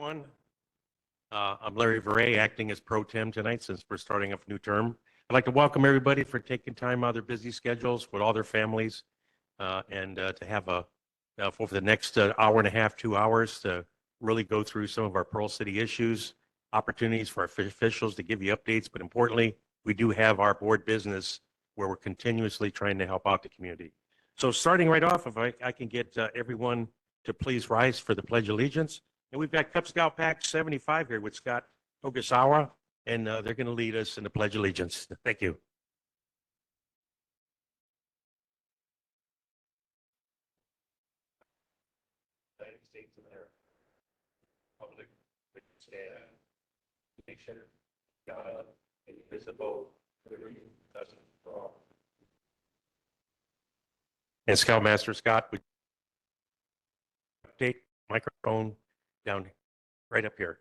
One, I'm Larry Veray, acting as pro tem tonight since we're starting a new term. I'd like to welcome everybody for taking time out of their busy schedules with all their families and to have for the next hour and a half, 2 hours to really go through some of our Pearl City issues, opportunities for our officials to give you updates, but importantly, we do have our board business where we're continuously trying to help out the community. So starting right off, if I can get everyone to please rise for the Pledge of Allegiance. And we've got Cub Scout Pack 75 here with Scott Ogasawa, and they're going to lead us in the Pledge of Allegiance. Thank you. United States of America, public stand, nation, God, indivisible, liberty, justice for all. And Scoutmaster Scott, would take microphone down right up here.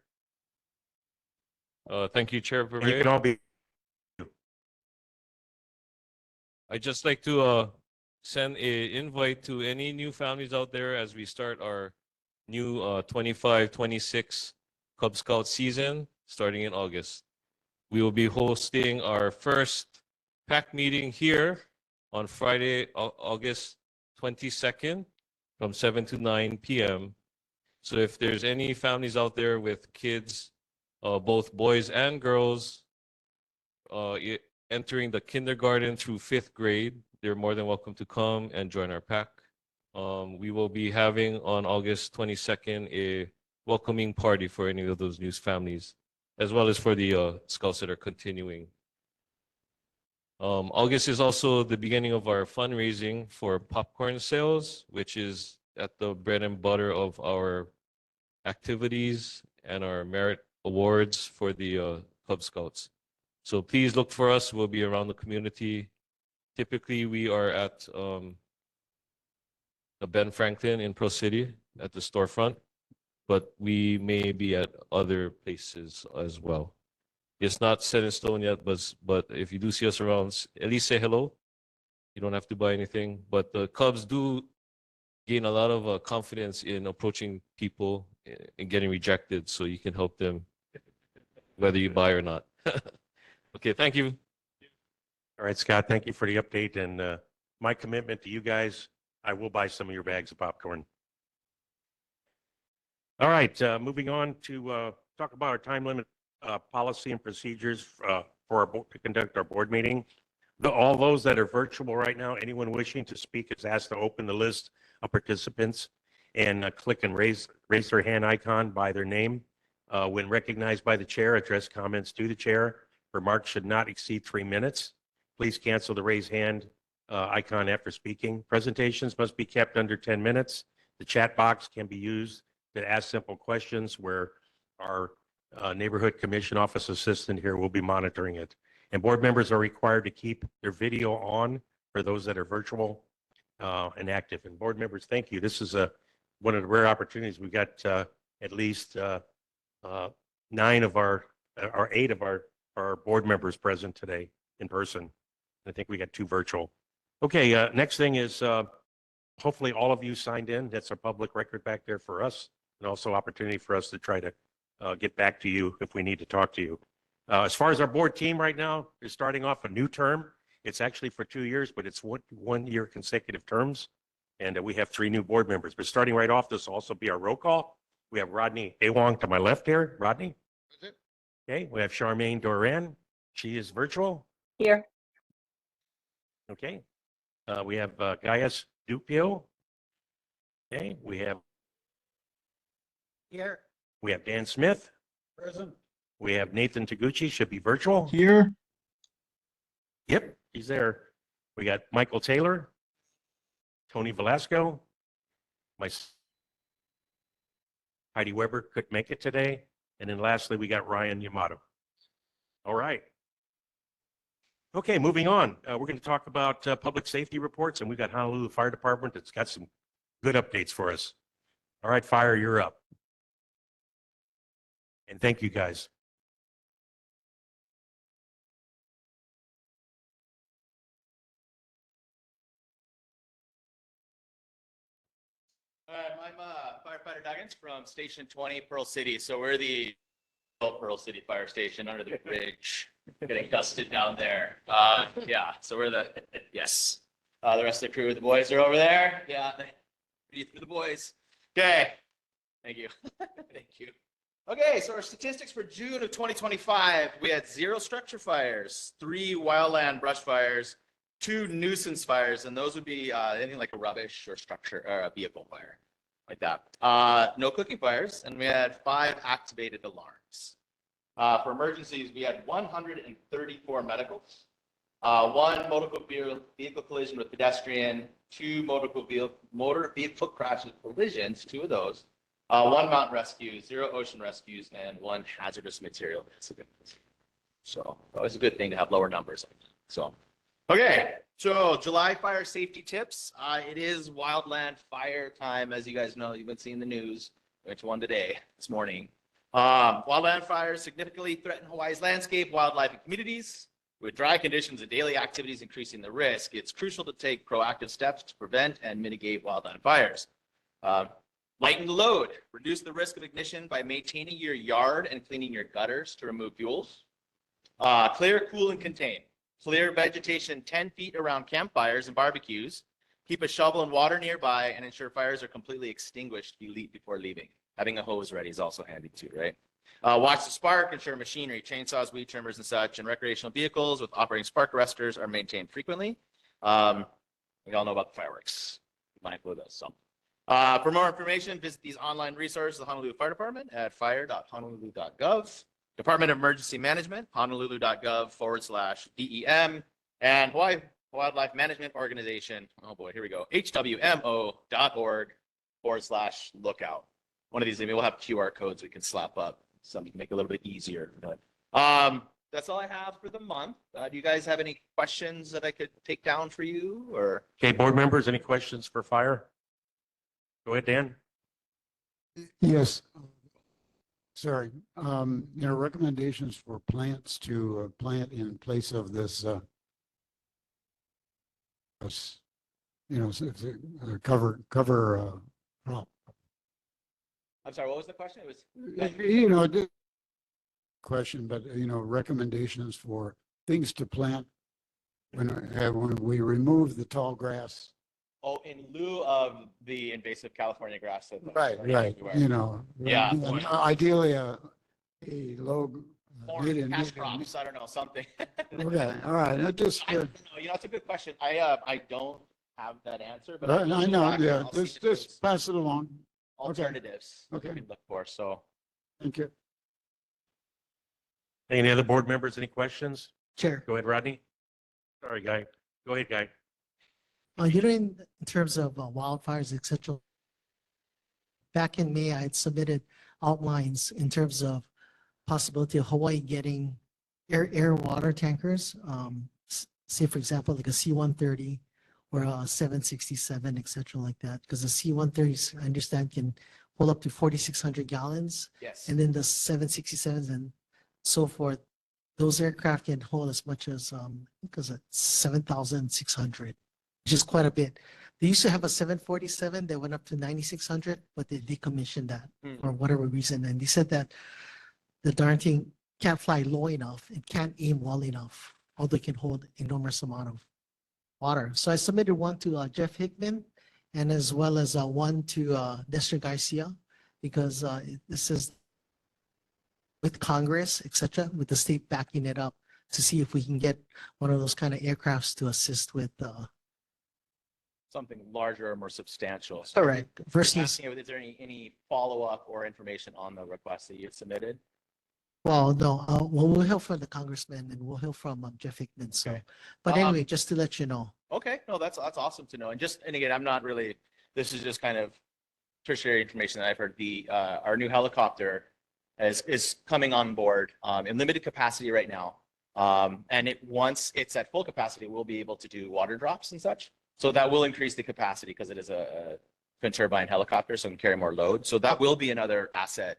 Thank you, Chair And you can Veray. all be. I'd just like to send an invite to any new families out there as we start our new 25-26 Cub Scout season starting in August. We will be hosting our first pack meeting here on Friday, August 22nd from 7 to 9 p.m. So if there's any families out there with kids, both boys and girls, entering the kindergarten through 5th grade, they're more than welcome to come and join our pack. We will be having on August 22nd a welcoming party for any of those new families, as well as for the scouts that are continuing. August is also the beginning of our fundraising for popcorn sales, which is at the bread and butter of our activities and our merit awards for the Cub Scouts. So please look for us. We'll be around the community. Typically, we are at the Ben Franklin in Pearl City at the storefront, but we may be at other places as well. It's not set in stone yet, but if you do see us around, at least say hello. You don't have to buy anything, but the Cubs do gain a lot of confidence in approaching people and getting rejected, so you can help them whether you buy or not. Okay, thank you. All right, Scott, thank you for the update. And my commitment to you guys, I will buy some of your bags of popcorn. All right, moving on to talk about our time limit policy and procedures for our board, to conduct our board meeting. All those that are virtual right now, anyone wishing to speak is asked to open the list of participants and click and raise their hand icon by their name. When recognized by the chair, address comments to the chair. Remarks should not exceed 3 minutes. Please cancel the raise hand icon after speaking. Presentations must be kept under 10 minutes. The chat box can be used to ask simple questions where our neighborhood commission office assistant here will be monitoring it. And board members are required to keep their video on for those that are virtual and active. And board members, thank you. This is one of the rare opportunities. We've got at least 9 of our, or 8 of our board members present today in person. I think we got 2 virtual. Okay, next thing is hopefully all of you signed in. That's a public record back there for us, and also opportunity for us to try to get back to you if we need to talk to you. As far as our board team right now, they're starting off a new term. It's actually for 2 years, but it's one year consecutive terms. And we have 3 new board members. But starting right off, this will also be our roll call. We have Rodney Awong to my left here. Rodney? Okay, we have Charmaine Doran. She is virtual. Here. Okay. We have Gaius Dupio. Okay, we have here. We have Dan Smith. Present. We have Nathan Taguchi, should be virtual. Here. Yep, he's there. We got Michael Taylor, Tony Velasco, Heidi Weber couldn't make it today. And then lastly, we got Ryan Yamato. All right. Okay, moving on. We're going to talk about public safety reports, and we've got Honolulu Fire Department that's got some good updates for us. All right, Fire, you're up. And thank you, guys. I'm Firefighter Duggins from Station 20, Pearl City. So we're the Pearl City Fire Station under the bridge, getting dusted down there. Yeah, so we're the, yes. The rest of the crew, the boys are over there. Yeah, breathe through the boys. Okay, thank you. Thank you. Okay, so our statistics for June of 2025, we had 0 structure fires, 3 wildland brush fires, 2 nuisance fires, and those would be anything like a rubbish or structure or a vehicle fire, like that. No cooking fires, and we had 5 activated alarms. For emergencies, we had 134 medicals, 1 motor vehicle collision with pedestrian, 2 motor vehicle crashes, collisions, 2 of those, 1 mountain rescue, 0 ocean rescues, and 1 hazardous material incident. So always a good thing to have lower numbers. So, okay. So July fire safety tips. It is wildland fire time, as you guys know. You've been seeing the news. We went to one today, this morning. Wildland fires significantly threaten Hawaii's landscape, wildlife, and communities. With dry conditions and daily activities increasing the risk, it's crucial to take proactive steps to prevent and mitigate wildland fires. Lighten the load. Reduce the risk of ignition by maintaining your yard and cleaning your gutters to remove fuels. Clear, cool, and contain. Clear vegetation 10 feet around campfires and barbecues. Keep a shovel and water nearby and ensure fires are completely extinguished before leaving. Having a hose ready is also handy too, right? Watch the spark. Ensure machinery, chainsaws, weed trimmers, and such, and recreational vehicles with operating spark arresters are maintained frequently. We all know about the fireworks. Mindful of those. So. For more information, visit these online resources, the Honolulu Fire Department at fire.honolulu.gov, Department of Emergency Management, honolulu.gov/DEM, and Hawaii Wildlife Management Organization, oh boy, here we go, hwmo.org/lookout. One of these, maybe we'll have QR codes we can slap up, something to make it a little bit easier. But that's all I have for the month. Do you guys have any questions that I could take down for you? Or Okay, board members, any questions for fire? Go ahead, Dan. Yes. Sorry. There are recommendations for plants to plant in place of this, cover crop. I'm sorry, what was the question? It was Question, but recommendations for things to plant when we remove the tall grass. oh, in lieu of the invasive California grass. That Right. everywhere. Yeah. Ideally a low. Corn, cash crops, I don't know, something. Okay. All right. That just. I don't know, it's a good question. I don't have that answer, but I know. back and Yeah. I'll see if Just there's pass it along. alternatives Okay. we can look for. So Thank you. Any other board members, any questions? Chair, Go ahead, Rodney. Sorry, Guy. Go ahead, Guy. in terms of wildfires, etc. Back in May, I had submitted outlines in terms of possibility of Hawaii getting air water tankers. Say for example, like a C-130 or a 767, etc. like that. Because the C-130s, I understand, can hold up to 4,600 gallons. yes. And then the 767s and so forth, those aircraft can hold as much as, because it's 7,600, which is quite a bit. They used to have a 747 that went up to 9,600, but they decommissioned that for whatever reason. And they said that the darn thing can't fly low enough and can't aim well enough, although it can hold enormous amount of water. So I submitted one to Jeff Hickman and as well as one to Nestor Garcia, because this is with Congress, etc., with the state backing it up to see if we can get one of those kind of aircrafts to assist with. Something larger or more substantial. All right. Versus, Asking if there's any follow-up or information on the request that you submitted? well, no, we'll hear from the congressman and we'll hear from Jeff Hickman. So, Okay. but anyway, just to let you know. Okay, no, that's awesome to know. And again, I'm not really, this is just kind of tertiary information that I've heard. Our new helicopter is coming on board in limited capacity right now. And once it's at full capacity, we'll be able to do water drops and such. So that will increase the capacity because it is a twin turbine helicopter, so it can carry more load. So that will be another asset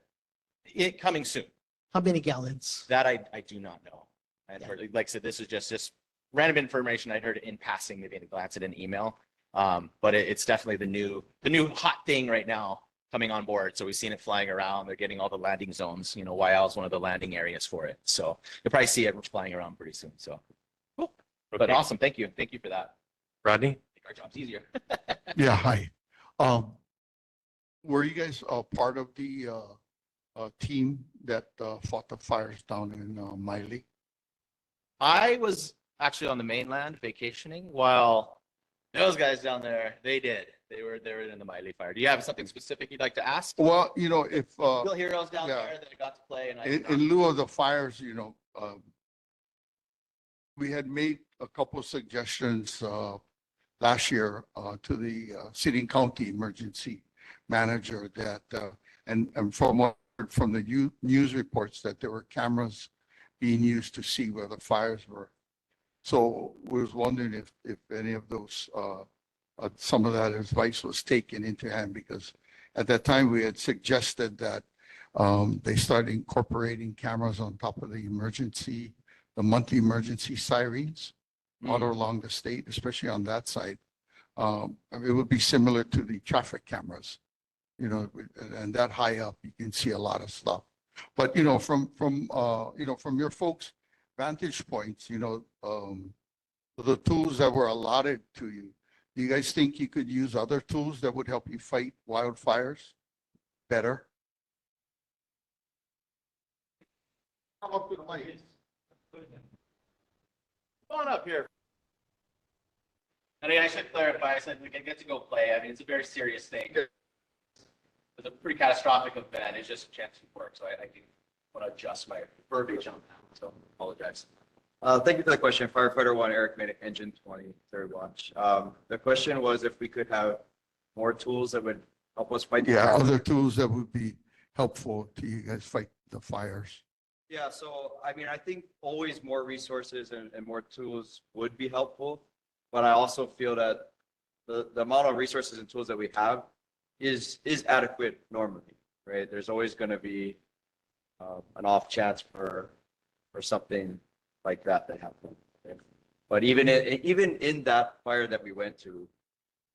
coming soon. How many gallons? That I do not know. I had heard, like I said, this is just random information I heard in passing, maybe in a glance at an email. But it's definitely the new hot thing right now coming on board. So we've seen it flying around. They're getting all the landing zones. You know, YL is one of the landing areas for it. So you'll probably see it flying around pretty soon. So cool. But Okay. awesome. Thank you. Thank you for that. Rodney? Make our jobs easier. Yeah, hi. Were you guys part of the team that fought the fires down in Miley? I was actually on the mainland vacationing while those guys down there, they did. They were in the Miley fire. Do you have something specific you'd like to ask? Well, you know, if Real heroes down yeah. there that I got to play and I in lieu of the fires, you know, we had made a couple of suggestions last year to the city and county emergency manager that, and from what from the news reports that there were cameras being used to see where the fires were. So we was wondering if any of those, some of that advice was taken into hand, because at that time we had suggested that they started incorporating cameras on top of the monthly emergency sirens all along the state, especially on that side. I mean, it would be similar to the traffic cameras, you know, and that high up, you can see a lot of stuff. But, you know, from your folks' vantage points, you know, the tools that were allotted to you, do you guys think you could use other tools that would help you fight wildfires better? Come up with a mic. Come on up here. And I should clarify, I said we can get to go play. I mean, it's a very serious thing. It's a pretty catastrophic event. It's just a chance to work. So I think I want to adjust my verbiage on that. So apologize. Thank you for the question. Firefighter 1, Eric Minnick, Engine 20, third watch. The question was if we could have more tools that would help us fight. Yeah, other tools that would be helpful to you guys fight the fires. Yeah, so I mean, I think always more resources and more tools would be helpful. But I also feel that the amount of resources and tools that we have is adequate normally, right? There's always going to be an off chance for something like that happen. Right? But even in that fire that we went to,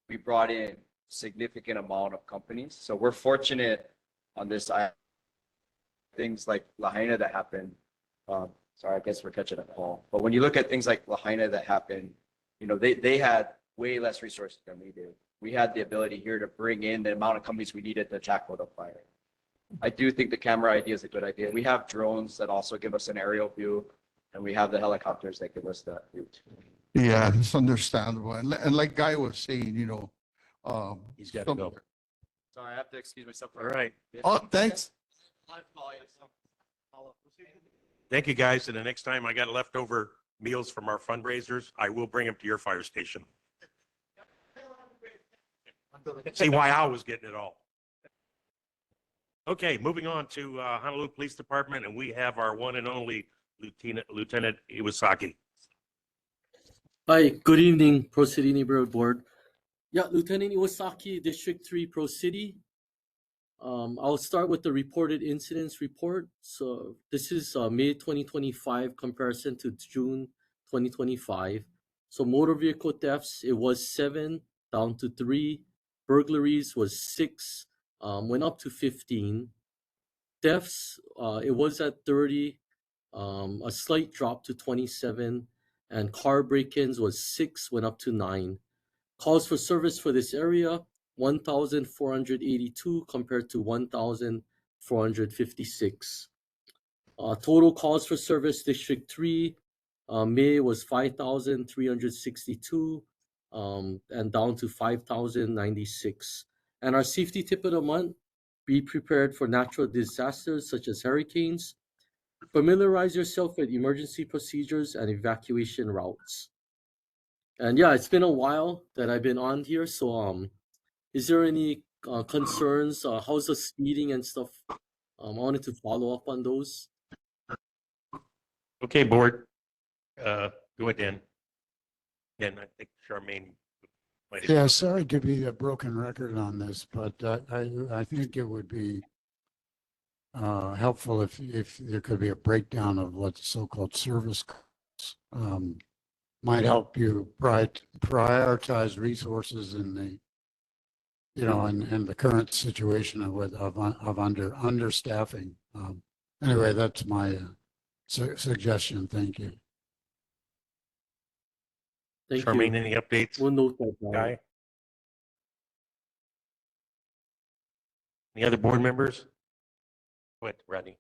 we brought in significant amount of companies. So we're fortunate on this island. Things like Lahaina that happened. Sorry, I guess we're catching up, Paul. But when you look at things like Lahaina that happened, you know, they had way less resources than we did. We had the ability here to bring in the amount of companies we needed to tackle the fire. I do think the camera idea is a good idea. We have drones that also give us an aerial view, and we have the helicopters that give us that view too. Yeah, it's understandable. And like Guy was saying, you know, He's got to go. Sorry, I have to excuse myself. All right. oh, thanks. Thank you, guys. And the next time I got leftover meals from our fundraisers, I will bring them to your fire station. See why I was getting it all. Okay, moving on to Honolulu Police Department, and we have our one and only Lieutenant Iwasaki. Hi, good evening, Pro City Neighborhood Board. Yeah, Lieutenant Iwasaki, District 3, Pro City. I'll start with the reported incidents report. So this is May 2025 comparison to June 2025. So motor vehicle thefts, it was 7, down to 3. Burglaries was 6, went up to 15. Thefts, it was at 30, a slight drop to 27. And car break-ins was 6, went up to 9. Calls for service for this area, 1,482 compared to 1,456. Total calls for service, District 3, May was 5,362 and down to 5,096. And our safety tip of the month, be prepared for natural disasters such as hurricanes. Familiarize yourself with emergency procedures and evacuation routes. And yeah, it's been a while that I've been on here. So is there any concerns? How's the speeding and stuff? I wanted to follow up on those. Okay, board. Go ahead, Dan. And I think Charmaine. might have- Yeah, sorry to be a broken record on this, but I think it would be helpful if there could be a breakdown of what the so-called service costs. Might help you prioritize resources in the and the current situation of understaffing. Anyway, that's my suggestion. Thank you. Thank Charmaine, you. any updates? We'll note that down. Guy? Any other board members? Go ahead, Rodney.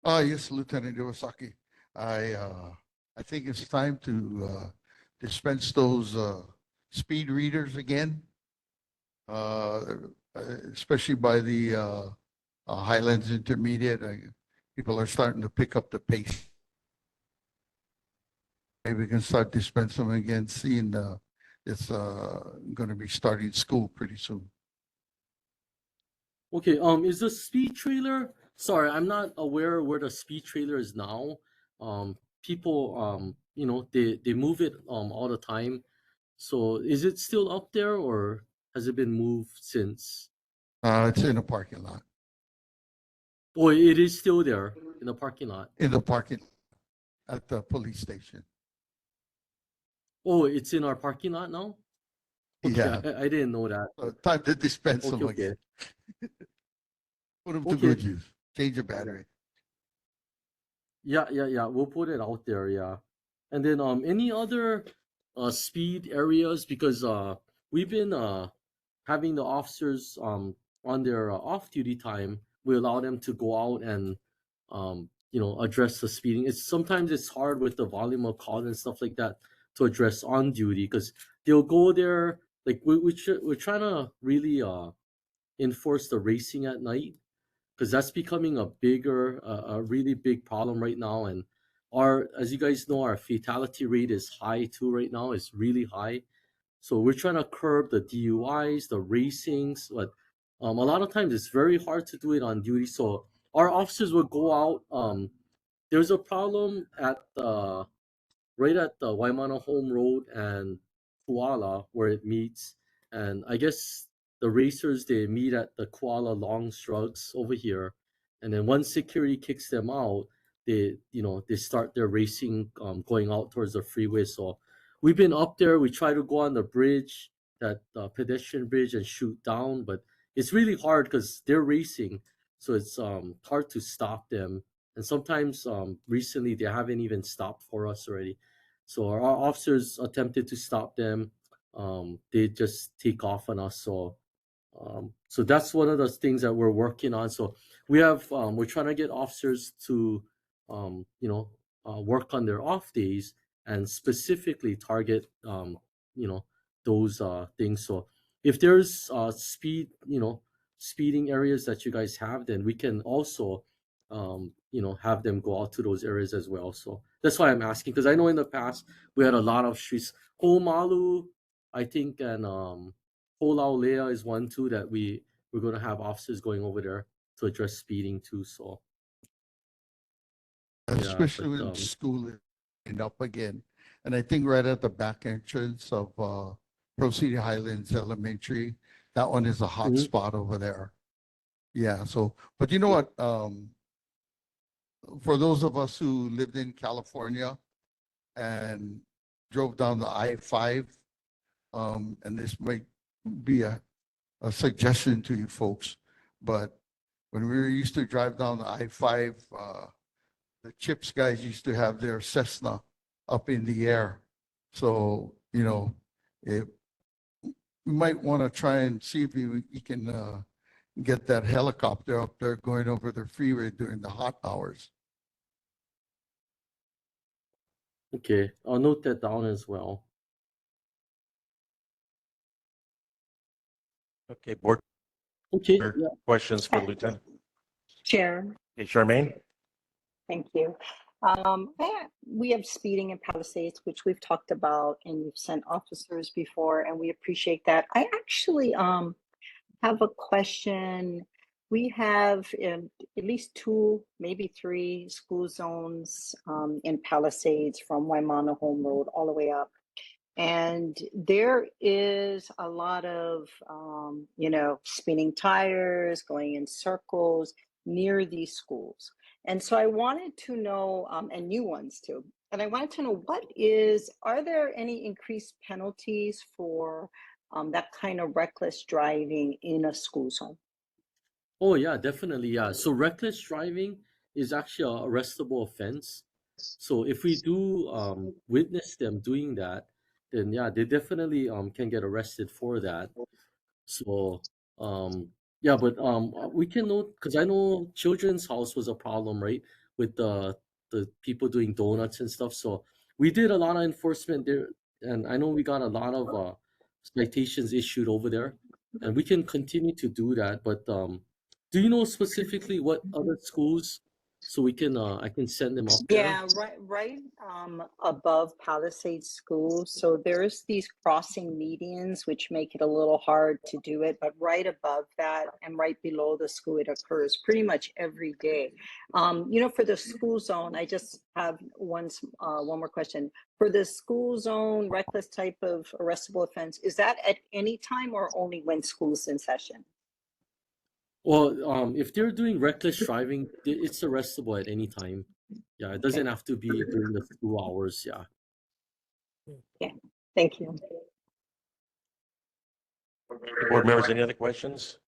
Yes, Lieutenant Iwasaki. I think it's time to dispense those speed readers again, especially by the Highlands Intermediate. People are starting to pick up the pace. Maybe we can start dispensing them again, seeing it's going to be starting school pretty soon. Okay, is the speed trailer, sorry, I'm not aware where the speed trailer is now. People, they move it all the time. So is it still up there or has it been moved since? It's in the parking lot. Oh, it is still there in the parking lot. In the parking at the police station. Oh, it's in our parking lot now? Okay, Yeah. I didn't know that. Time to dispense them Okay, again. Put them to Okay. good use. Change the battery. Yeah. We'll put it out there, yeah. And then any other speed areas, because we've been having the officers on their off-duty time, we allow them to go out and address the speeding. Sometimes it's hard with the volume of calls and stuff like that to address on duty, because they'll go there, like we're trying to really enforce the racing at night, because that's becoming a really big problem right now. And as you guys know, our fatality rate is high too right now. It's really high. So we're trying to curb the DUIs, the racings, but a lot of times it's very hard to do it on duty. So our officers will go out. There's a problem right at the Waimana Home Road and Kuala where it meets, and I guess the racers, they meet at the Kuala Long Strugs over here, and then once security kicks them out, they start their racing going out towards the freeway. So we've been up there. We try to go on the bridge, that pedestrian bridge, and shoot down, but it's really hard because they're racing, so it's hard to stop them. And sometimes recently they haven't even stopped for us already. So our officers attempted to stop them. They just take off on us. So that's one of the things that we're working on. So we're trying to get officers to work on their off days and specifically target those things. So if there's speeding areas that you guys have, then we can also have them go out to those areas as well. So that's why I'm asking, because I know in the past we had a lot of streets. Ho'omalu, I think, and Ho'olaulea is one too that we're going to have officers going over there to address speeding too. So yeah, Especially but, when school is opened up again. And I think right at the back entrance of Pearl City Highlands Elementary, that one is a hot Mhm. spot over there. Yeah, so, but you know what? For those of us who lived in California and drove down the I-5, and this might be a suggestion to you folks, but when we used to drive down the I-5, the CHIPS guys used to have their Cessna up in the air. So, we might want to try and see if we can get that helicopter up there going over the freeway during the hot hours. Okay, I'll note that down as well. Okay, board Okay, Sure. yeah. questions for Lieutenant. Chair, Okay, Charmaine? thank you. We have speeding in Palisades, which we've talked about, and you've sent officers before, and we appreciate that. I actually have a question. We have at least 2, maybe 3 school zones in Palisades from Waimana Home Road all the way up. And there is a lot of, spinning tires, going in circles near these schools. And so I wanted to know, and new ones too, and I wanted to know are there any increased penalties for that kind of reckless driving in a school zone? Oh yeah, definitely. Yeah. So reckless driving is actually a arrestable offense. So if we do witness them doing that, then yeah, they definitely can get arrested for that. So yeah, but we can note because I know Children's House was a problem, right, with the people doing donuts and stuff. So we did a lot of enforcement there, and I know we got a lot of citations issued over there, and we can continue to do that. But do you know specifically what other schools, so we can I can send them up there? Yeah, right, above Palisades School. So there's these crossing medians, which make it a little hard to do it, but right above that and right below the school, it occurs pretty much every day. For the school zone, I just have one more question. For the school zone reckless type of arrestable offense, is that at any time or only when school's in session? Well, if they're doing reckless driving, it's arrestable at any time. Yeah, it doesn't have to be during the school hours. Yeah. Okay, thank you. Board members, any other questions?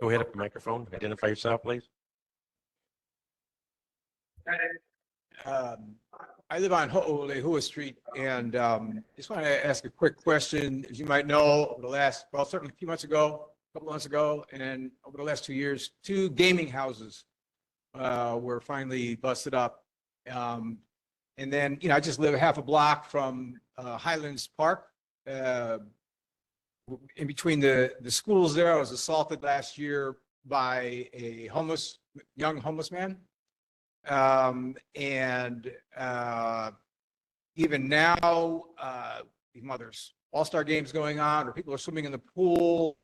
Go ahead, up the microphone, identify yourself, please. I live on Ho'olehua Street, and just want to ask a quick question. As you might know, over the last, well, certainly a few months ago, a couple months ago, and over the last 2 years, 2 gaming houses were finally busted up. And then, I just live half a block from Highlands Park. In between the schools there, I was assaulted last year by a young homeless man. Even now, there's all-star games going on, or people are swimming in the pool.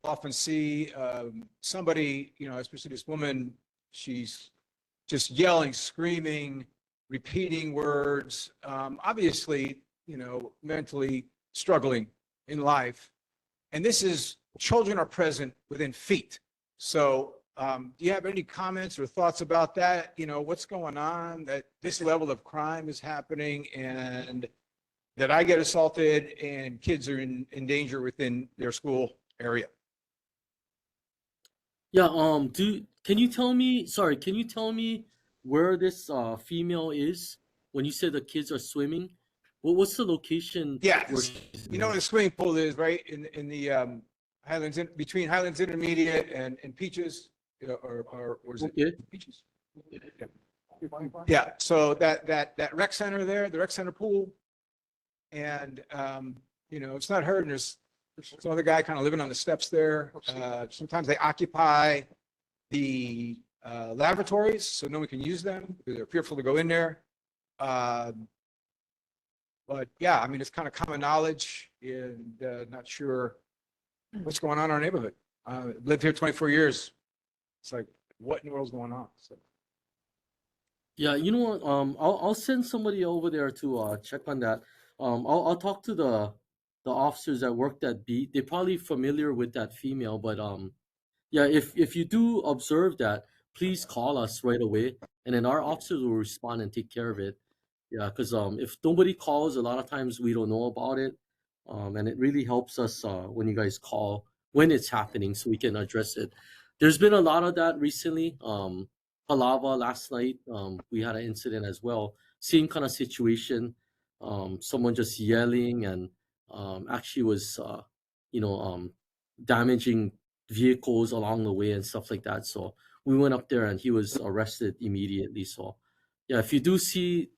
Often see somebody, especially this woman, she's just yelling, screaming, repeating words, obviously, mentally struggling in life. And children are present within feet. So do you have any comments or thoughts about that? What's going on, that this level of crime is happening, and that I get assaulted and kids are in danger within their school area? Yeah. Can you tell me where this female is when you said the kids are swimming? What's the location? Yeah, where she's where the swimming pool is, right in the Highlands, between Highlands Intermediate and Peaches, or is it Okay. Peaches? Yeah. So that rec center there, the rec center pool, and it's not her. And there's some other guy kind of living on the steps there. Sometimes they occupy the lavatories, so no one can use them because they're fearful to go in there. But yeah, it's kind of common knowledge, and not sure what's going on in our neighborhood. Lived here 24 years. It's like, what in the world's going on? So. Yeah, you know what? I'll send somebody over there to check on that. I'll talk to the officers that work that beat. They're probably familiar with that female, but yeah, if you do observe that, please call us right away, and then our officers will respond and take care of it. Yeah, because if nobody calls, a lot of times we don't know about it, and it really helps us when you guys call when it's happening, so we can address it. There's been a lot of that recently. Palava last night, we had an incident as well. Same kind of situation. Someone just yelling and actually was, damaging vehicles along the way and stuff like that. So we went up there and he was arrested immediately. So yeah, if you do see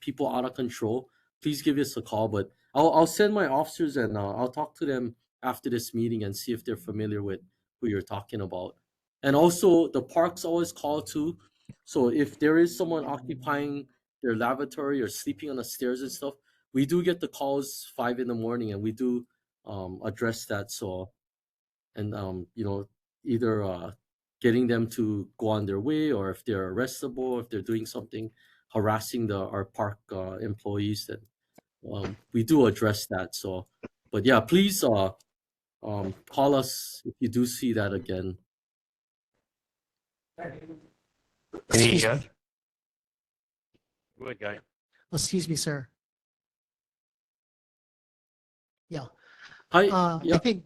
people out of control, please give us a call. But I'll send my officers and I'll talk to them after this meeting and see if they're familiar with who you're talking about. And also, the parks always call too. So if there is someone occupying their lavatory or sleeping on the stairs and stuff, we do get the calls 5 in the morning, and we do address that. So, and either getting them to go on their way, or if they're arrestable, if they're doing something harassing our park employees, then we do address that. So, but yeah, please call us if you do see that again. Any, go ahead, Guy. Excuse me, sir. Yeah. Hi, I yeah, think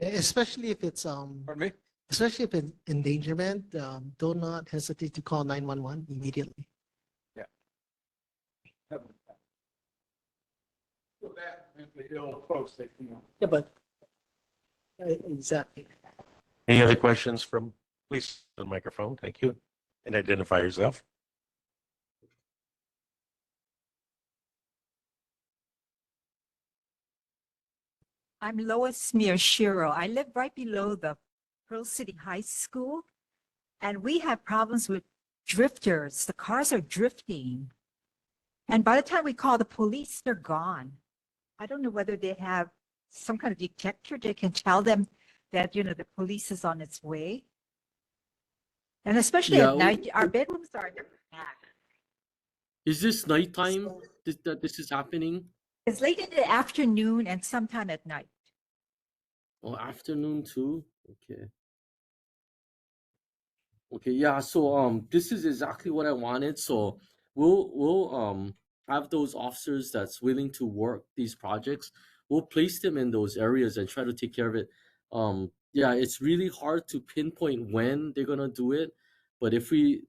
especially if it's Pardon me? especially if it's endangerment, do not hesitate to call 911 immediately. Yeah, but exactly. Any other questions from, please, the microphone, thank you, and identify yourself. I'm Lois Miyashiro. I live right below the Pearl City High School, and we have problems with drifters. The cars are drifting. And by the time we call the police, they're gone. I don't know whether they have some kind of detector that can tell them that, the police is on its way. And especially Yeah, at night, our bedrooms are dark. is this nighttime that this is happening? It's late in the afternoon and sometime at night. Or afternoon too? Okay. Okay, yeah, so this is exactly what I wanted. So we'll have those officers that's willing to work these projects. We'll place them in those areas and try to take care of it. Yeah, it's really hard to pinpoint when they're gonna do it, but if we,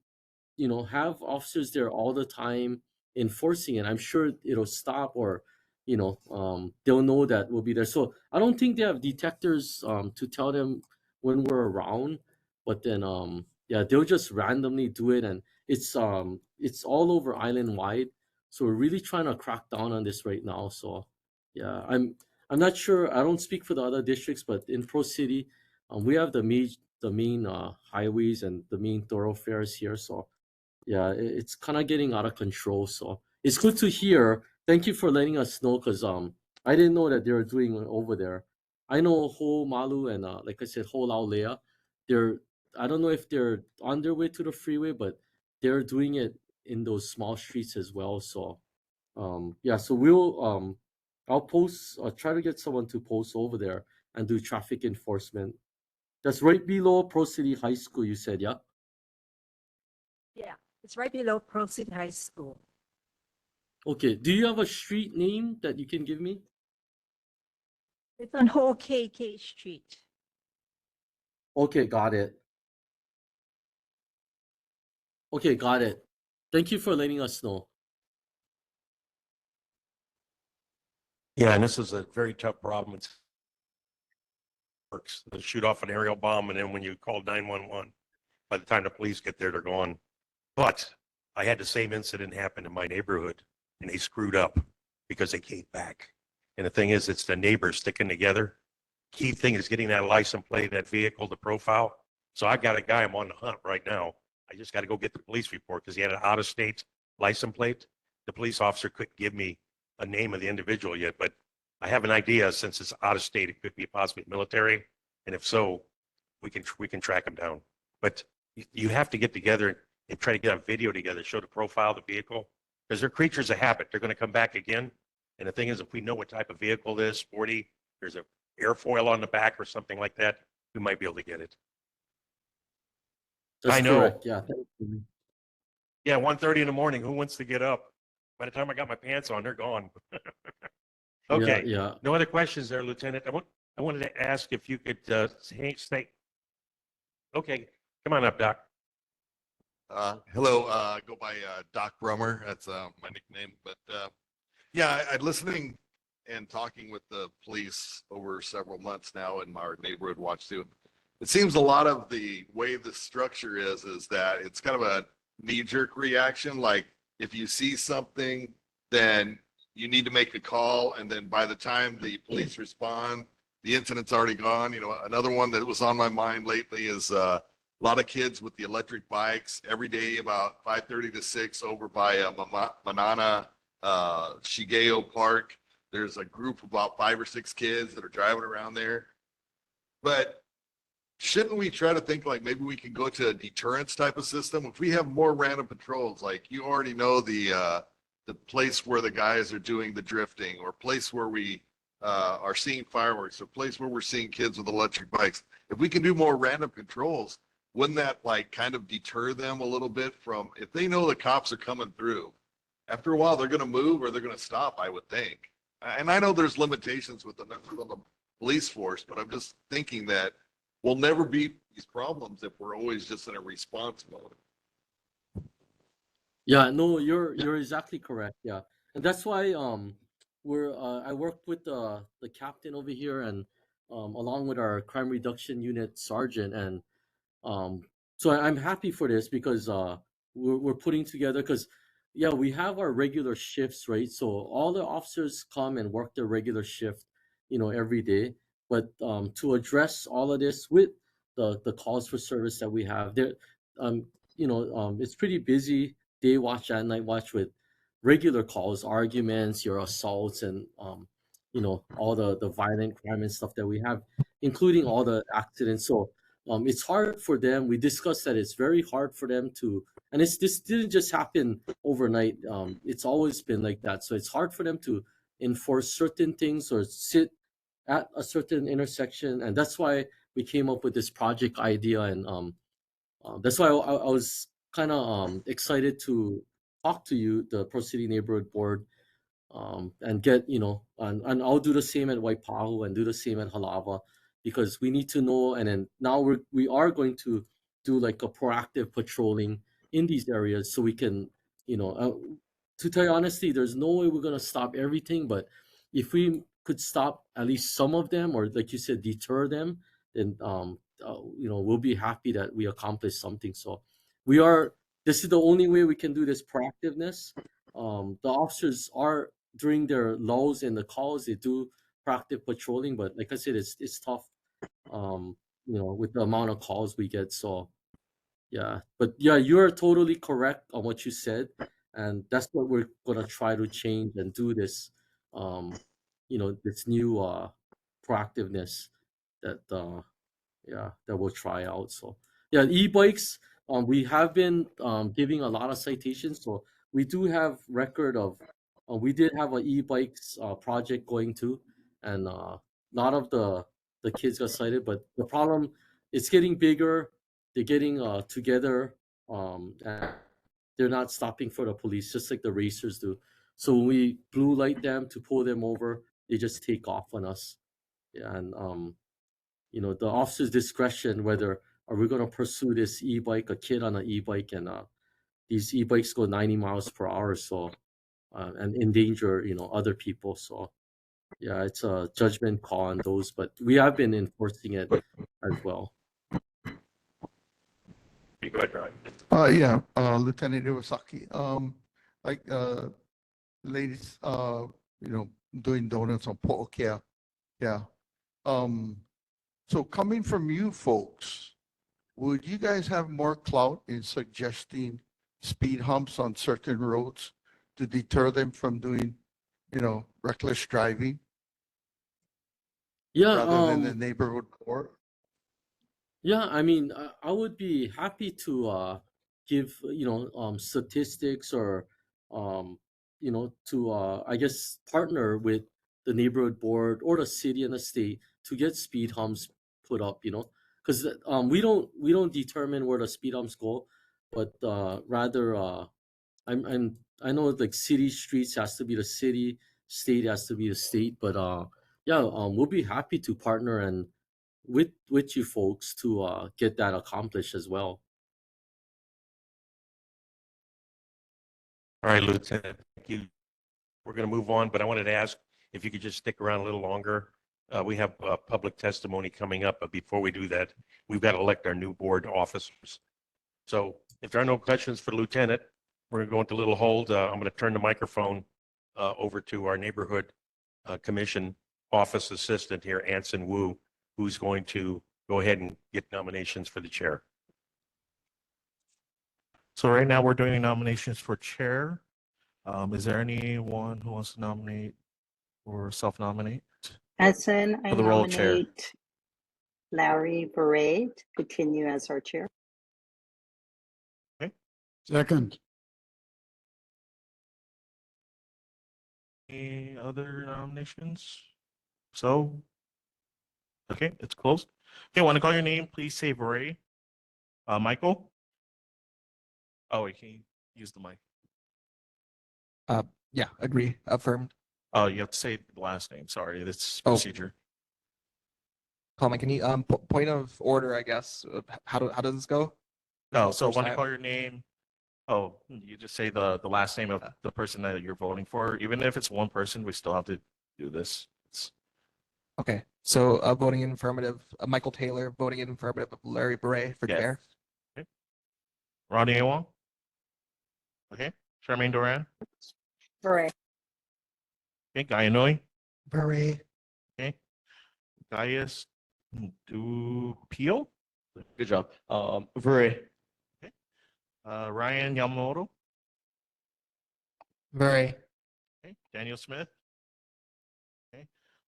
have officers there all the time enforcing it, I'm sure it'll stop, or they'll know that we'll be there. So I don't think they have detectors to tell them when we're around, but then yeah, they'll just randomly do it, and it's all over island wide. So we're really trying to crack down on this right now. So yeah, I'm not sure. I don't speak for the other districts, but in Pro City, we have the main highways and the main thoroughfares here. So yeah, it's kind of getting out of control. So it's good to hear. Thank you for letting us know, because I didn't know that they were doing it over there. I know Ho Malu and like I said, Ho Lao Lea. I don't know if they're on their way to the freeway, but they're doing it in those small streets as well. So yeah, so I'll try to get someone to post over there and do traffic enforcement. That's right below Pro City High School, you said, yeah? Yeah, it's right below Pearl City High School. Okay. Do you have a street name that you can give me? It's on Ho KK Street. Okay, got it. Okay, got it. Thank you for letting us know. Yeah, and this is a very tough problem. It's works. They shoot off an aerial bomb, and then when you call 911, by the time the police get there, they're gone. But I had the same incident happen in my neighborhood, and they screwed up because they came back. And the thing is, it's the neighbors sticking together. Key thing is getting that license plate, that vehicle, the profile. So I got a guy, I'm on the hunt right now. I just got to go get the police report because he had an out-of-state license plate. The police officer couldn't give me a name of the individual yet, but I have an idea, since it's out of state, it could be possibly military. And if so, we can track him down. But you have to get together and try to get a video together, show the profile of the vehicle, because they're creatures of habit. They're going to come back again. And the thing is, if we know what type of vehicle it is, sporty, there's a airfoil on the back or something like that, we might be able to get it. That's I know. correct. Yeah. Thank you. Yeah, 1:30 in the morning. Who wants to get up? By the time I got my pants on, they're gone. Okay. Yeah. No other questions there, Lieutenant. I wanted to ask if you could say. Okay, come on up, Doc. Hello, go by Doc Brummer. That's my nickname. But yeah, I listening and talking with the police over several months now in our neighborhood watch too. It seems a lot of the way the structure is that it's kind of a knee-jerk reaction. Like if you see something, then you need to make a call, and then by the time the police respond, the incident's already gone. You know, another one that was on my mind lately is a lot of kids with the electric bikes every day about 5:30 to 6 over by Manana Shigeo Park. There's a group of about 5 or 6 kids that are driving around there. But shouldn't we try to think like maybe we can go to a deterrence type of system? If we have more random patrols, like you already know the place where the guys are doing the drifting, or place where we are seeing fireworks, or place where we're seeing kids with electric bikes. If we can do more random controls, wouldn't that like kind of deter them a little bit from, if they know the cops are coming through, after a while they're going to move or they're going to stop, I would think. and I know there's limitations with the numbers of the police force, but I'm just thinking that we'll never beat these problems if we're always just in a response mode. Yeah, no, you're exactly correct. Yeah, and that's why we're I worked with the captain over here and along with our crime reduction unit sergeant, and um so I'm happy for this because we're putting together, because yeah, we have our regular shifts, right? So all the officers come and work their regular shift, every day. But to address all of this with the calls for service that we have there, um it's pretty busy, day watch and night watch, with regular calls, arguments, your assaults, and all the violent crime and stuff that we have, including all the accidents. So it's hard for them. We discussed that it's very hard for them to, and this didn't just happen overnight. It's always been like that. So it's hard for them to enforce certain things or sit at a certain intersection, and that's why we came up with this project idea. And that's why I was kind of excited to talk to you, the Pro City Neighborhood Board, and get, and I'll do the same at Waipahu and do the same at Halava, because we need to know. And then now we are going to do like a proactive patrolling in these areas, so we can, to tell you honestly, there's no way we're going to stop everything, but if we could stop at least some of them, or like you said, deter them, then we'll be happy that we accomplished something. So this is the only way we can do this proactiveness. The officers are, during their lulls in the calls, they do proactive patrolling, but like I said, it's tough, with the amount of calls we get. So yeah, but yeah, you're totally correct on what you said, and that's what we're gonna try to change and do this, this new proactiveness that that we'll try out. So yeah, e-bikes, we have been giving a lot of citations. So we do have record of, we did have an e-bikes project going too, and a lot of the kids got cited. But the problem, it's getting bigger. They're getting together, and they're not stopping for the police, just like the racers do. So when we blue light them to pull them over, they just take off on us. Yeah, and the officer's discretion, whether are we going to pursue this e-bike, a kid on an e-bike, and these e-bikes go 90 miles per hour, so and endanger other people. So yeah, it's a judgment call on those, but we have been enforcing it as well. Go ahead, Ryan. Yeah, Lieutenant Iwasaki, like, ladies, doing donuts on Po'okea. Yeah. So coming from you folks, would you guys have more clout in suggesting speed humps on certain roads to deter them from doing, reckless driving Yeah, rather than the neighborhood court? yeah, I mean, I would be happy to give, statistics, or, to, I guess, partner with the neighborhood board or the city and the state to get speed humps put up, because we don't determine where the speed humps go, but rather, I know like city streets has to be the city, state has to be the state, but yeah, we'll be happy to partner and with you folks to get that accomplished as well. All right, Lieutenant, thank you. We're going to move on, but I wanted to ask if you could just stick around a little longer. We have public testimony coming up, but before we do that, we've got to elect our new board officers. So if there are no questions for the lieutenant, we're going to go into a little hold. I'm going to turn the microphone over to our neighborhood commission office assistant here, Anson Wu, who's going to go ahead and get nominations for the chair. So right now we're doing nominations for chair. Is there anyone who wants to nominate or self-nominate? Anson, I For the role of chair. nominate Larry Beret to continue as our chair. Second. Any other nominations? So, okay, it's closed. Okay, want to call your name? Please say Beret. Michael? Oh, wait, can you use the mic? Yeah, agree. Affirmed. Oh, you have to say the last name. Sorry, this Oh. procedure. Coleman, can you, point of order, I guess, how does this go? This is Oh, the so first when I time. call your name, oh, you just say the last name of the person that you're voting for. Even if it's one person, we still have to do this. Okay, so, voting in affirmative, Michael Taylor, voting in affirmative of Larry Beret for Yes. chair. Okay. Ronnie Awong. Okay. Charmaine Duran. Hooray. Okay. Guy Inouye. Beret, Okay. Gaius Dupio. Good job. Vure. Ryan Yamamoto. Beret. Okay. Daniel Smith. Okay.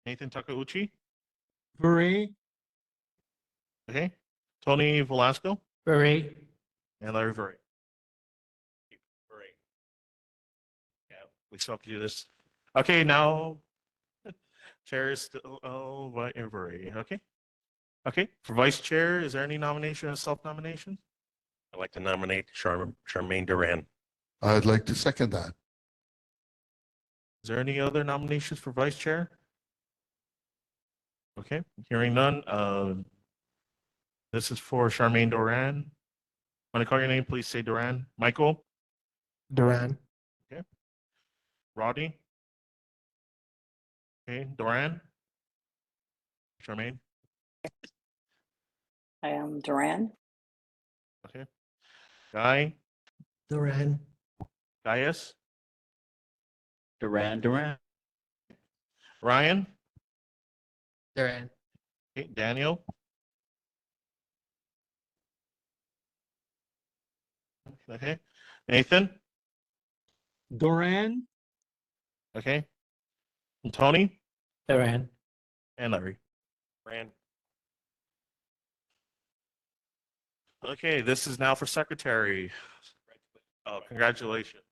Nathan Takauchi. Beret. Okay. Tony Velasco. Beret. And Larry Vurray. Yeah, we still have to do this. Okay, now chair is still Vurray. Okay. Okay. For vice chair, is there any nomination or self-nomination? I'd like to nominate Charmaine Duran. I'd like to second that. Is there any other nominations for vice chair? Okay, hearing none. This is for Charmaine Duran. When I call your name, please say Duran. Michael, Duran. Rodney. Okay, Duran. Charmaine. I am Duran. Okay. Guy. Duran, Gaius. Duran. Ryan. Duran. Okay, Daniel. Okay. Nathan. Duran. Okay. And Tony. Duran. And Larry. Duran. Okay, this is now for secretary. Oh, congratulations.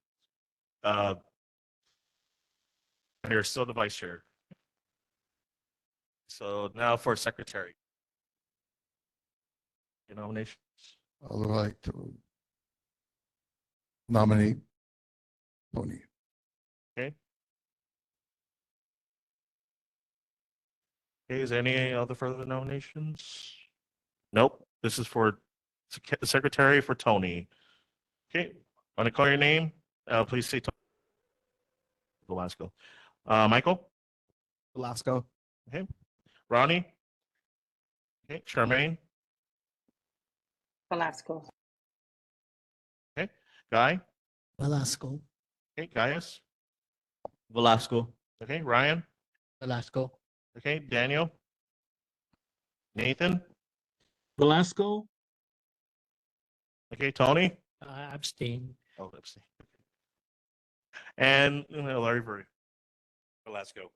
You're still the vice chair. So now for secretary. Your nomination. I'd like to nominate Tony. Okay. Okay, is there any other further nominations? Nope. This is for secretary for Tony. Okay, want to call your name? Please say Velasco. Michael? Velasco. Okay. Ronnie? Okay. Charmaine? Velasco. Okay. Guy? Velasco, Okay. Gaius? Velasco. Okay. Ryan? Velasco. Okay. Daniel? Nathan? Velasco. Okay. Tony? Abstain. Oh, abstain. And Larry Burry. Velasco.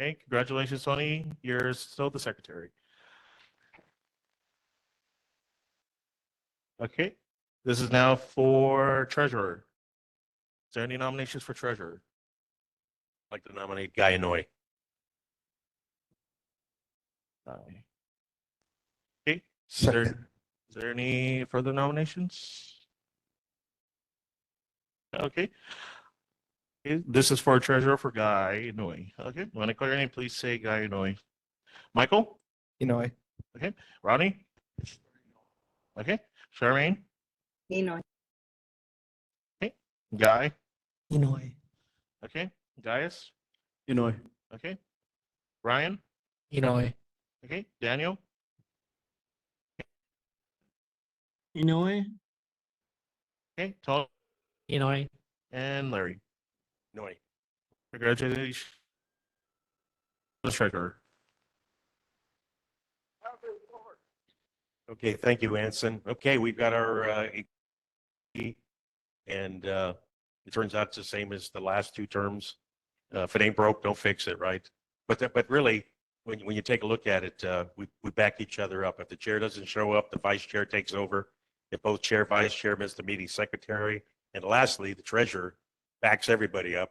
Okay. Congratulations, Tony. You're still the secretary. Okay. This is now for treasurer. Is there any nominations for treasurer? I'd like to nominate Guy Inouye. Okay. Is Second. there any further nominations? Okay. Okay, this is for treasurer for Guy Inouye. Okay. When I call your name, please say Guy Inouye. Michael? Inouye. Okay. Ronnie? Okay. Charmaine? Ninoy. Okay. Guy? Inouye, Okay. Gaius? Inouye. Okay. Ryan? Inouye. Okay. Daniel? Inouye. Okay. Tony? Inouye. And Larry. Inouye. Congratulations. Treasurer. Okay, thank you, Anson. Okay, we've got our and it turns out it's the same as the last two terms. If it ain't broke, don't fix it, right? But really, when you take a look at it, we back each other up. If the chair doesn't show up, the vice chair takes over. If both chair, vice chair miss the meeting, secretary, and lastly, the treasurer backs everybody up,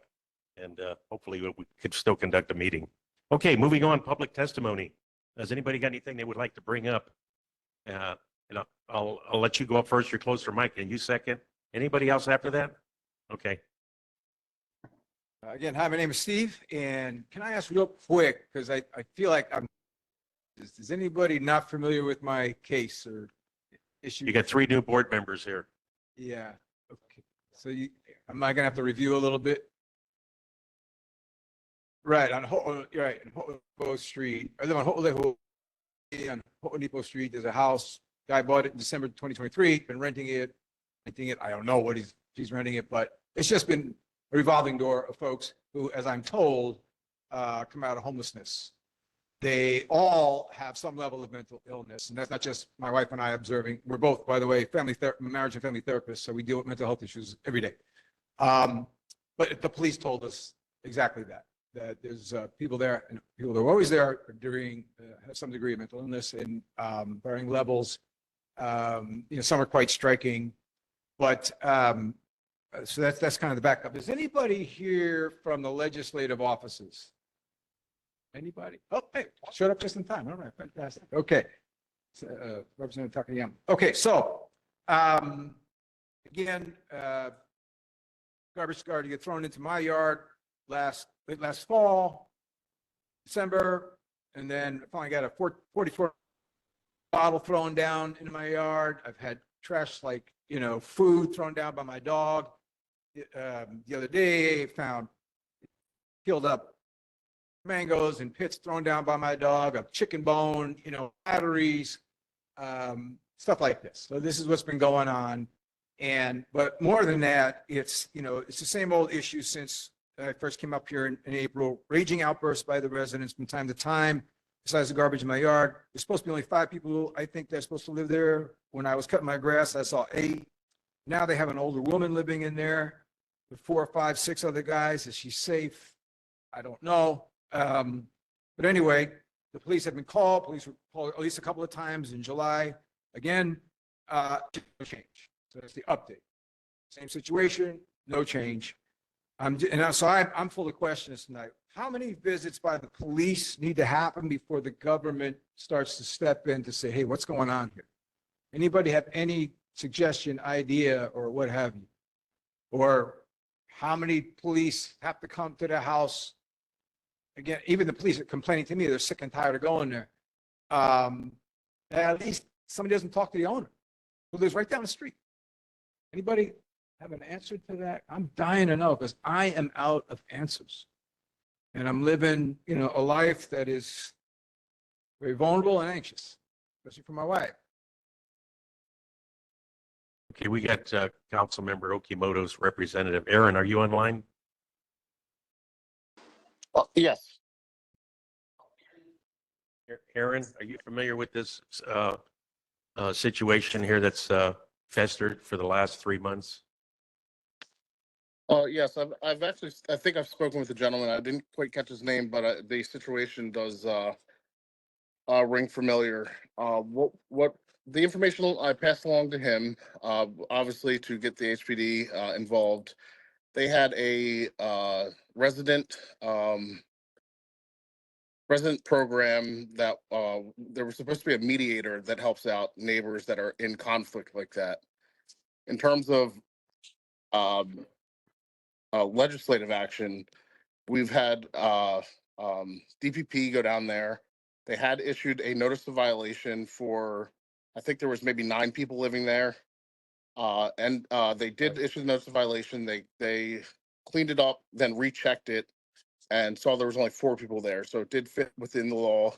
and hopefully we could still conduct a meeting. Okay, moving on, public testimony. Has anybody got anything they would like to bring up? And I'll let you go up first. You're closer, Mike, and you second. Anybody else after that? Okay. Again, hi, my name is Steve, and can I ask real quick, because I feel like is anybody not familiar with my case or issue? You got 3 new board members here. Yeah, okay. So am I gonna have to review a little bit? Right, on Ho'olipo Street. I live on Ho'olipo Street. There's a house. Guy bought it in December 2023, been renting it. I don't know what he's renting it, but it's just been a revolving door of folks who, as I'm told, come out of homelessness. They all have some level of mental illness, and that's not just my wife and I observing. We're both, by the way, marriage and family therapists, so we deal with mental health issues every day. But the police told us exactly that there's people there, and people that are always there during have some degree of mental illness and varying levels. Some are quite striking, but so that's kind of the backup. Is anybody here from the legislative offices? Anybody? Oh, hey, showed up just in time. All right, fantastic. Okay. Representative Takayama. Okay, so again, garbage started to get thrown into my yard last fall, December, and then finally got a 44 bottle thrown down into my yard. I've had trash like, food thrown down by my dog. The other day, found killed up mangoes and pits thrown down by my dog, a chicken bone, batteries, stuff like this. So this is what's been going on. But more than that, it's the same old issue since I first came up here in April. Raging outbursts by the residents from time to time. Besides the garbage in my yard, there's supposed to be only 5 people, I think, that's supposed to live there. When I was cutting my grass, I saw 8. Now they have an older woman living in there with 4 or 5, 6 other guys. Is she safe? I don't know. But anyway, the police have been called. Police were called at least a couple of times in July. Again, no change. So that's the update. Same situation, no change. I'm full of questions tonight. How many visits by the police need to happen before the government starts to step in to say, hey, what's going on here? Anybody have any suggestion, idea, or what have you? Or how many police have to come to the house? Again, even the police are complaining to me, they're sick and tired of going there. At least somebody doesn't talk to the owner who lives right down the street. Anybody have an answer to that? I'm dying to know because I am out of answers. And I'm living, a life that is very vulnerable and anxious, especially for my wife. Okay, we got Councilmember Okimoto's representative. Aaron, are you online? Yes. Aaron, are you familiar with this situation here that's festered for the last 3 months? Yes, I've actually, I think I've spoken with the gentleman. I didn't quite catch his name, but the situation does ring familiar. What the information I passed along to him, obviously to get the HPD involved. They had a resident program that there was supposed to be a mediator that helps out neighbors that are in conflict like that. In terms of legislative action, we've had DPP go down there. They had issued a notice of violation for, I think there was maybe 9 people living there. And they did issue the notice of violation. They cleaned it up, then rechecked it, and saw there was only 4 people there. So it did fit within the law.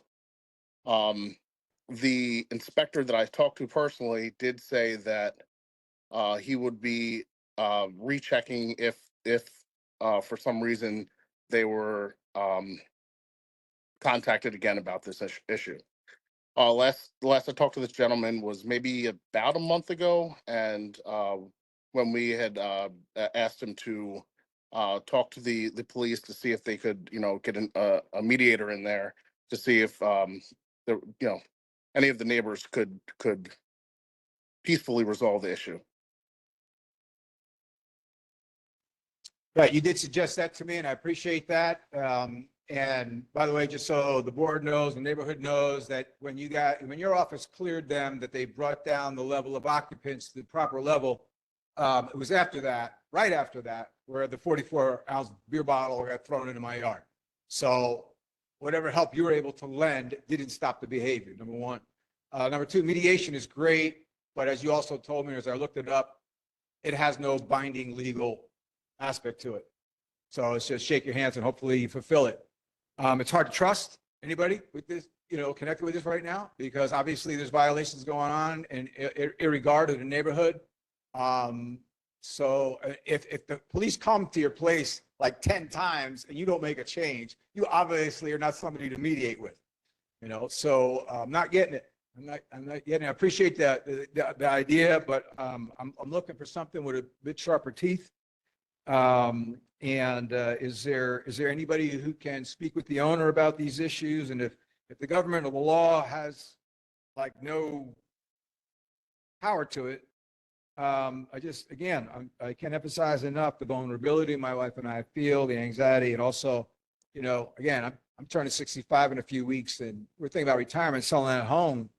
The inspector that I talked to personally did say that he would be rechecking if for some reason they were contacted again about this issue. Last I talked to this gentleman was maybe about a month ago, and when we had asked him to talk to the police to see if they could, get a mediator in there to see if any of the neighbors could peacefully resolve the issue. Right, you did suggest that to me, and I appreciate that. And by the way, just so the board knows, the neighborhood knows that when your office cleared them, that they brought down the level of occupants to the proper level, It was after that, right after that, where the 44-ounce beer bottle got thrown into my yard. So whatever help you were able to lend didn't stop the behavior, number one. Number two, mediation is great, but as you also told me, as I looked it up, it has no binding legal aspect to it. So it's just shake your hands and hopefully you fulfill it. It's hard to trust anybody with this, connected with this right now, because obviously there's violations going on and irregard of the neighborhood. So if the police come to your place like 10 times and you don't make a change, you obviously are not somebody to mediate with, so I'm not getting it. I'm not getting it. I appreciate the idea, but I'm looking for something with a bit sharper teeth. Is there anybody who can speak with the owner about these issues? And if the government or the law has like no power to it, I can't emphasize enough the vulnerability my wife and I feel, the anxiety, and also, again, I'm turning 65 in a few weeks, and we're thinking about retirement, selling that home.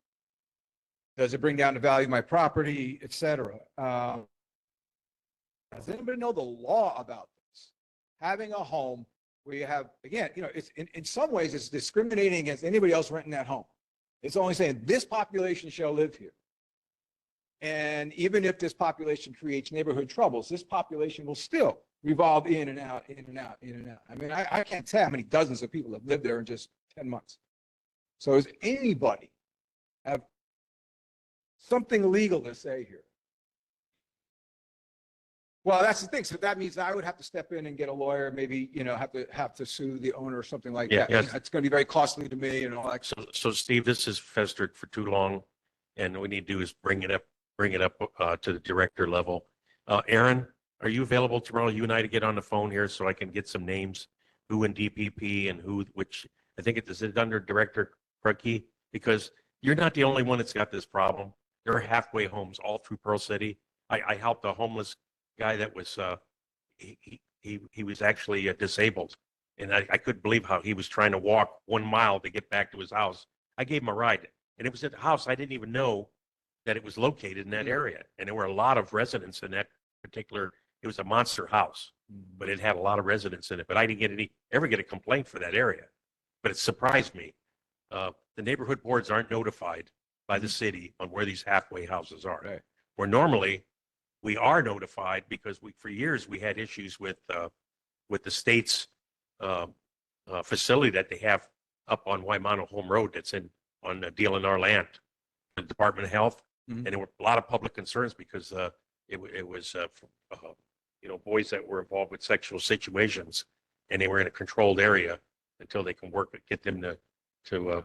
Does it bring down the value of my property, et cetera? Does anybody know the law about this? Having a home where you have, again, it's in some ways it's discriminating against anybody else renting that home. It's only saying this population shall live here. And even if this population creates neighborhood troubles, this population will still revolve in and out, in and out, in and out. I mean, I can't tell how many dozens of people have lived there in just 10 months. So does anybody have something legal to say here? Well, that's the thing. So that means I would have to step in and get a lawyer, maybe, have to sue the owner or something like that. Yes. It's going to be very costly to me and all that. So Steve, this has festered for too long, and what we need to do is bring it up to the director level. Aaron, are you available tomorrow? You and I to get on the phone here so I can get some names, who in DPP and which I think is it under Director Krugke? Because you're not the only one that's got this problem. There are halfway homes all through Pearl City. I helped a homeless guy that was he was actually disabled, and I couldn't believe how he was trying to walk 1 mile to get back to his house. I gave him a ride, and it was at a house I didn't even know that it was located in that area, and there were a lot of residents in that particular. It was a monster house, but it had a lot of residents in it. But I didn't ever get a complaint for that area. But it surprised me. The neighborhood boards aren't notified by the city on where these halfway houses are. Right. Where normally we are notified, because for years we had issues with the state's facility that they have up on Waimano Home Road that's on DLNR land, the Department of Health. And there were a lot of public concerns because it was boys that were involved with sexual situations, and they were in a controlled area until they can get them to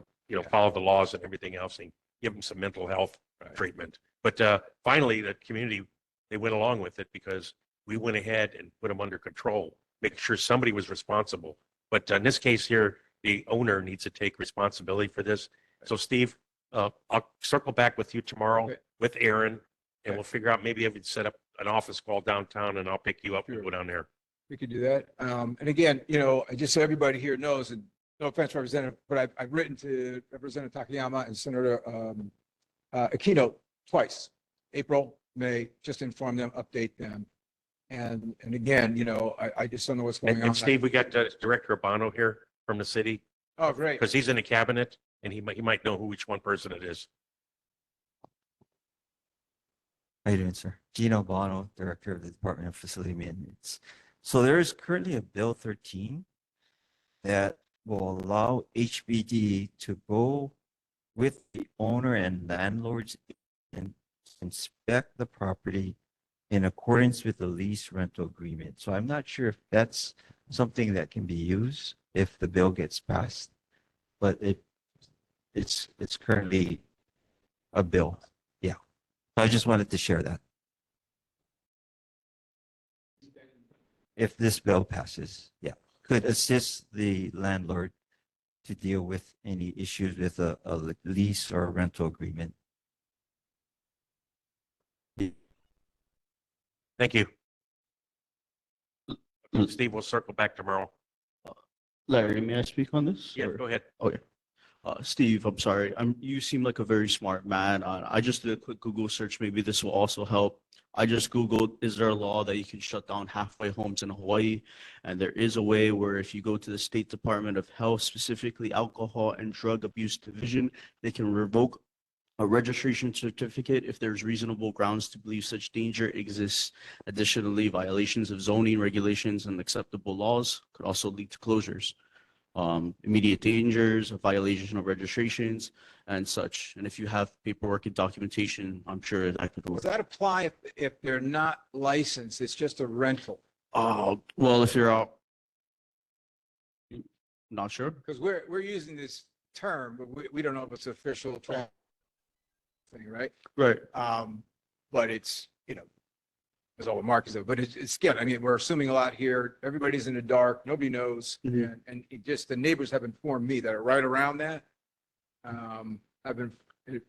follow the laws and everything else, and give them some mental health treatment. But finally, the community, they went along with it because we went ahead and put them under control, make sure somebody was responsible. But in this case here, the owner needs to take responsibility for this. So Steve, I'll circle back with you tomorrow with Aaron, and we'll figure out maybe if we'd set up an office call downtown, and I'll pick you up and go down there. We could do that. And again, just so everybody here knows, and no offense, Representative, but I've written to Representative Takayama and Senator Aquino twice, April, May, just inform them, update them. And again, I just don't know what's going on. And Steve, we got Director Urbano here from the city. Oh, great. Because he's in the cabinet, and he might know which one person it is. How you doing, sir? Gino Bono, Director of the Department of Facility Maintenance. So there is currently a Bill 13 that will allow HBD to go with the owner and landlords and inspect the property in accordance with the lease rental agreement. So I'm not sure if that's something that can be used if the bill gets passed, but it's currently a bill. Yeah. I just wanted to share that. If this bill passes, yeah, could assist the landlord to deal with any issues with a lease or a rental agreement. Thank you. Steve, we'll circle back tomorrow. Larry, may I speak on this? Yeah, or- go ahead. Okay. Steve, I'm sorry. You seem like a very smart man. I just did a quick Google search. Maybe this will also help. I just Googled, is there a law that you can shut down halfway homes in Hawaii? And there is a way where if you go to the State Department of Health, specifically Alcohol and Drug Abuse Division, they can revoke a registration certificate if there's reasonable grounds to believe such danger exists. Additionally, violations of zoning regulations and acceptable laws could also lead to closures. Immediate dangers, a violation of registrations and such. And if you have paperwork and documentation, I'm sure that could Does work. that apply if they're not licensed? It's just a rental? Well, if you're out, not sure. Because we're using this term, but we don't know if it's official thing, right? Right. But it's, as all the markets of, but it's good. I mean, we're assuming a lot here. Everybody's in the dark. Nobody knows. Mhm. And it just the neighbors have informed me that are right around that. Have been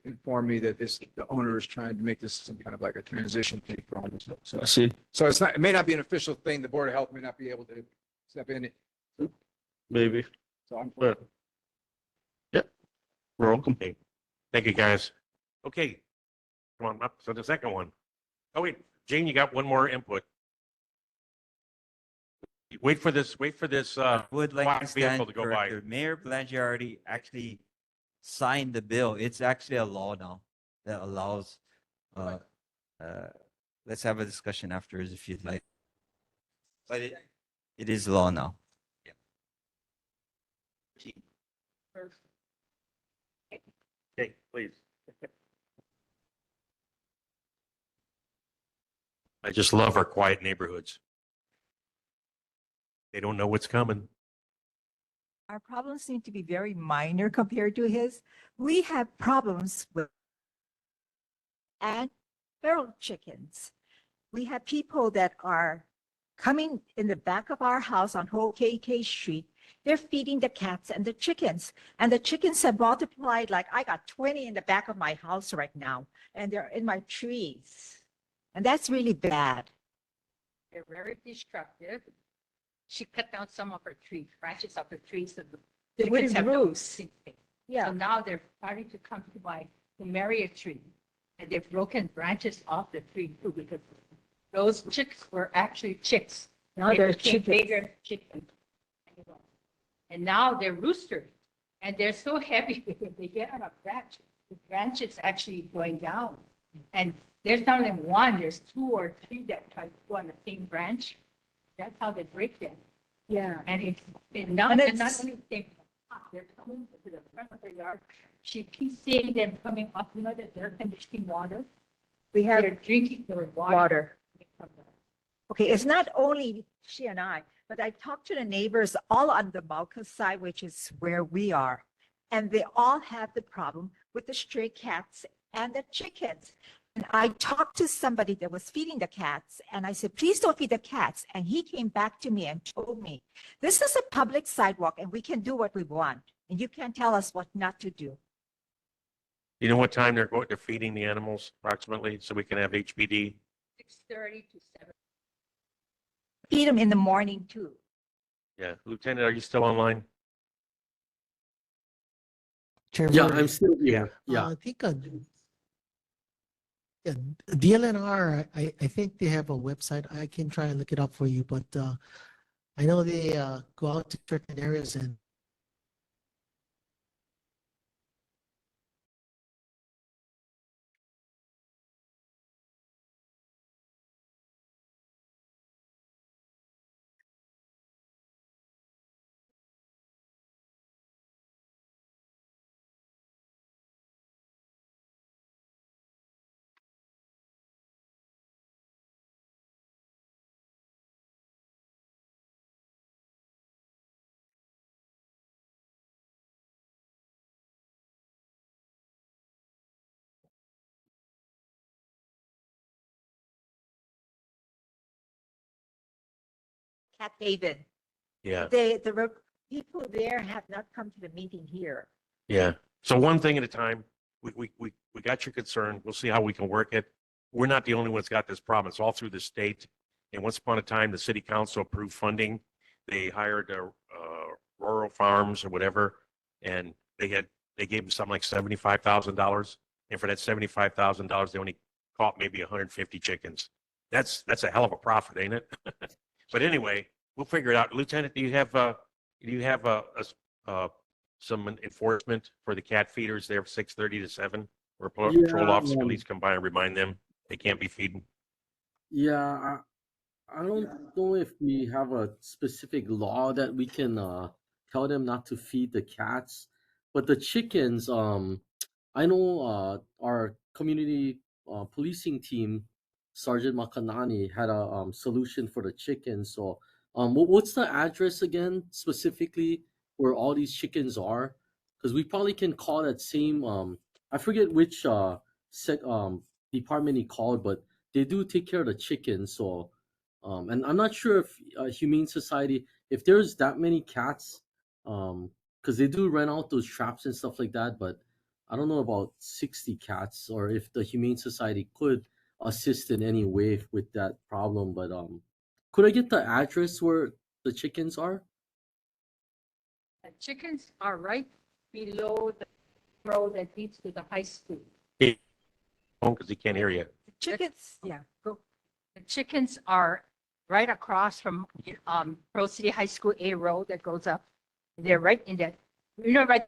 informed me that the owner is trying to make this some kind of like a transition thing for all this stuff. So, I see. so it's not, it may not be an official thing. The Board of Health may not be able to step in it. Maybe. So I'm. But yeah, we're welcome. Okay. Thank you, guys. Okay. Come on up to the second one. Oh, wait, Jane, you got one more input. Wait for this, Would like black to vehicle stand to go by. corrected. Mayor Blangiardi actually signed the bill. It's actually a law now that allows, let's have a discussion afterwards if you'd like. But it is law now. Okay, please. I just love our quiet neighborhoods. They don't know what's coming. Our problems seem to be very minor compared to his. We have problems with and feral chickens. We have people that are coming in the back of our house on Whole KK Street. They're feeding the cats and the chickens. And the chickens have multiplied, like I got 20 in the back of my house right now, and they're in my trees. And that's really bad. They're very destructive. She cut down some of her trees, branches of her trees. So They chickens wouldn't have no roost. sleeping. Yeah. So now they're starting to come to my plumeria tree. And they've broken branches off the tree too, because those chicks were actually chicks. Now They they're became chickens. bigger chickens. And now they're roosters. And they're so heavy because they get on a branch. The branch is actually going down. And there's not only one, there's two or three that try to go on the same branch. That's how they break them. Yeah. And it's not, And and not it's- only they're coming to the front of the yard. She keeps seeing them coming up, the air conditioning water. We have They're drinking the water. water. Okay, it's not only she and I, but I talked to the neighbors all on the Malka side, which is where we are. And they all have the problem with the stray cats and the chickens. And I talked to somebody that was feeding the cats and I said, please don't feed the cats. And he came back to me and told me, this is a public sidewalk and we can do what we want. And you can't tell us what not to do. You know what time they're feeding the animals approximately, so we can have HPD? 6:30 to 7. Feed them in the morning too. Yeah, Lieutenant, are you still online? Yeah, Chairman, I'm still here. Yeah. I think yeah, DLNR, I think they have a website. I can try and look it up for you, but I know they go out to certain areas and Cat David. Yeah. People there have not come to the meeting here. Yeah. So one thing at a time. We got your concern. We'll see how we can work it. We're not the only ones got this problem. It's all through the state. And once upon a time, the city council approved funding. They hired rural farms or whatever, and they had they gave them something like $75,000. And for that $75,000, they only caught maybe 150 chickens. That's a hell of a profit, ain't it? But anyway, we'll figure it out. Lieutenant, do you have some enforcement for the cat feeders there, 6:30 to 7? Or patrol Yeah, officer, at least come by and remind them they can't be feeding. yeah. I don't know if we have a specific law that we can tell them not to feed the cats, but the chickens. I know our community policing team, Sergeant Makanani, had a solution for the chickens. So, what's the address again specifically where all these chickens are? Because we probably can call that same. I forget which department he called, but they do take care of the chickens. So, and I'm not sure if Humane Society, if there's that many cats, because they do rent out those traps and stuff like that, but I don't know about 60 cats or if the Humane Society could assist in any way with that problem. But could I get the address where the chickens are? The chickens are right below the road that leads to the high school. Because he can't hear you. Chickens, yeah, go. The chickens are right across from Pearl City High School A road that goes up. They're right in that, right.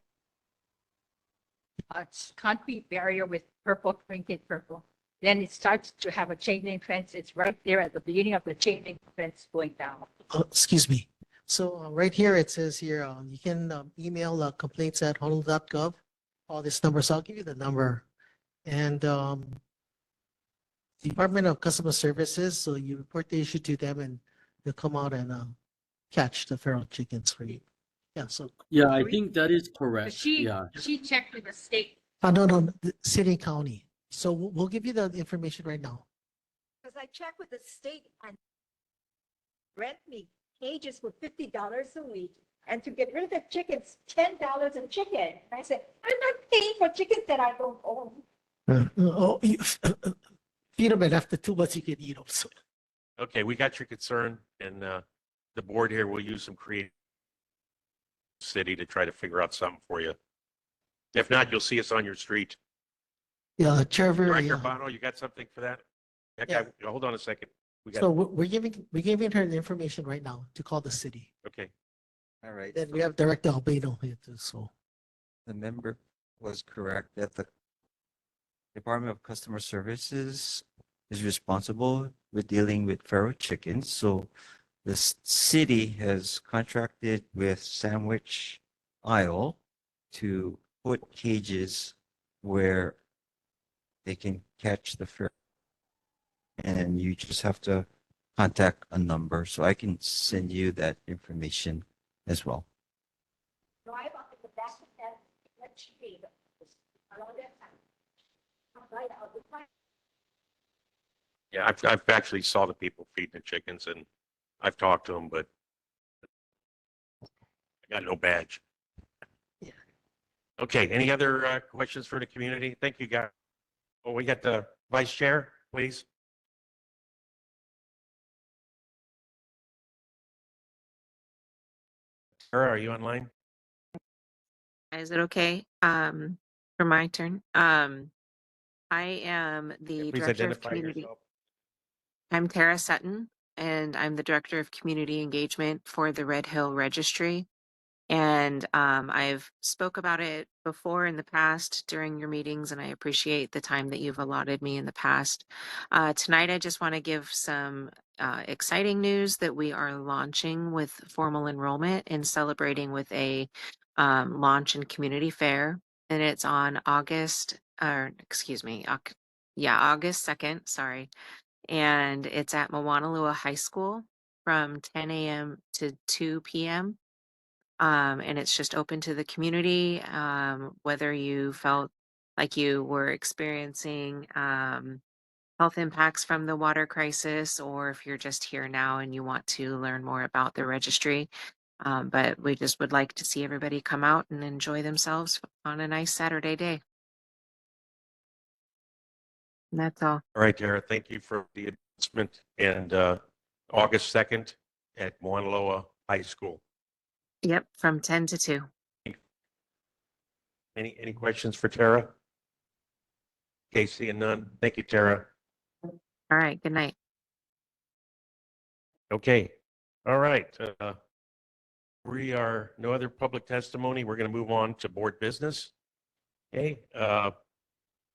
Concrete barrier with purple, printed purple. Then it starts to have a chain link fence. It's right there at the beginning of the chain link fence going down. Excuse me. So right here, it says here, you can email complaints@honolulu.gov. All this number. So I'll give you the number. And Department of Customer Services. So you report the issue to them and they'll come out and catch the feral chickens for you. Yeah. So Yeah, I think that is But correct. she Yeah. checked with the state no, the city and county. So we'll give you the information right now. Because I checked with the state and rent me cages for $50 a week. And to get rid of the chickens, $10 a chicken. And I said, I'm not paying for chickens that I don't own. Feed them, and after 2 months you can eat them. So Okay, we got your concern, and the board here will use some creative city to try to figure out something for you. If not, you'll see us on your street. yeah, Trevor. Director Yeah. Bono, you got something for that? Yeah. Okay, hold on a second. We got, So we're giving her the information right now to call the city. okay. All right. Then we have Director Albino here too. So The member was correct that the Department of Customer Services is responsible with dealing with feral chickens. So the city has contracted with Sandwich Isle to put cages where they can catch the feral. And you just have to contact a number. So I can send you that information as well. Drive up in the back of that, let you be around that time. Right out the front. Yeah, I've actually saw the people feeding the chickens, and I've talked to them, but I got no badge. Yeah. Okay, any other questions for the community? Thank you, guys. Oh, we got the vice chair, please. Tara, are you online? Is it okay? For my turn. I am the Please Director of identify Community. yourself. I'm Tara Sutton, and I'm the Director of Community Engagement for the Red Hill Registry. And I've spoke about it before in the past during your meetings, and I appreciate the time that you've allotted me in the past. Tonight, I just want to give some exciting news that we are launching with formal enrollment and celebrating with a launch and community fair. And it's on August 2nd, sorry. And it's at Mawanalua High School from 10 a.m. to 2 p.m. And it's just open to the community, whether you felt like you were experiencing health impacts from the water crisis, or if you're just here now and you want to learn more about the registry. But we just would like to see everybody come out and enjoy themselves on a nice Saturday day. And that's all. All right, Tara, thank you for the announcement. And August 2nd at Mauna Loa High School. Yep, from 10 to 2. Any questions for Tara? Okay, seeing none. Thank you, Tara. All right, good night. Okay, all right. We are, no other public testimony. We're going to move on to board business. Okay,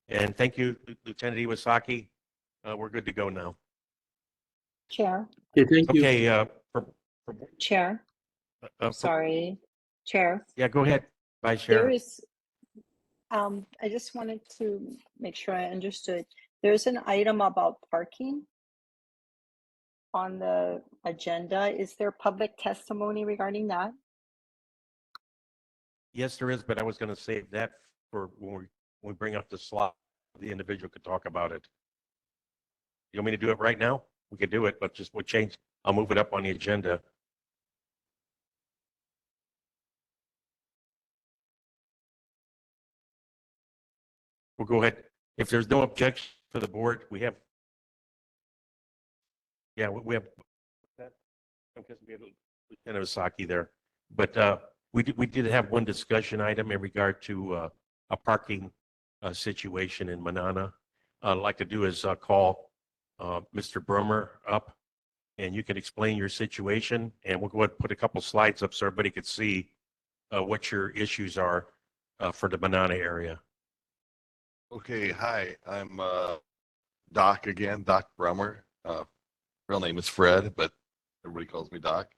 and thank you, Lieutenant Iwasaki. We're good to go now. Chair, Okay, thank you. Okay, Chair, for- sorry, Chair. yeah, go ahead, Vice There Chair. is, I just wanted to make sure I understood. There's an item about parking on the agenda. Is there public testimony regarding that? Yes, there is, but I was going to save that for when we bring up the slot. The individual could talk about it. You want me to do it right now? We could do it, but just we'll change. I'll move it up on the agenda. We'll go ahead. If there's no objection for the board, we have. Yeah, we have. Because we have Lieutenant Osaki there, but we did have one discussion item in regard to a parking situation in Manana. I'd like to do is call Mr. Brummer up, and you can explain your situation, and we'll go ahead and put a couple slides up so everybody could see what your issues are for the Manana area. Okay, hi, I'm Doc again, Doc Brummer. Real name is Fred, but everybody calls me Doc.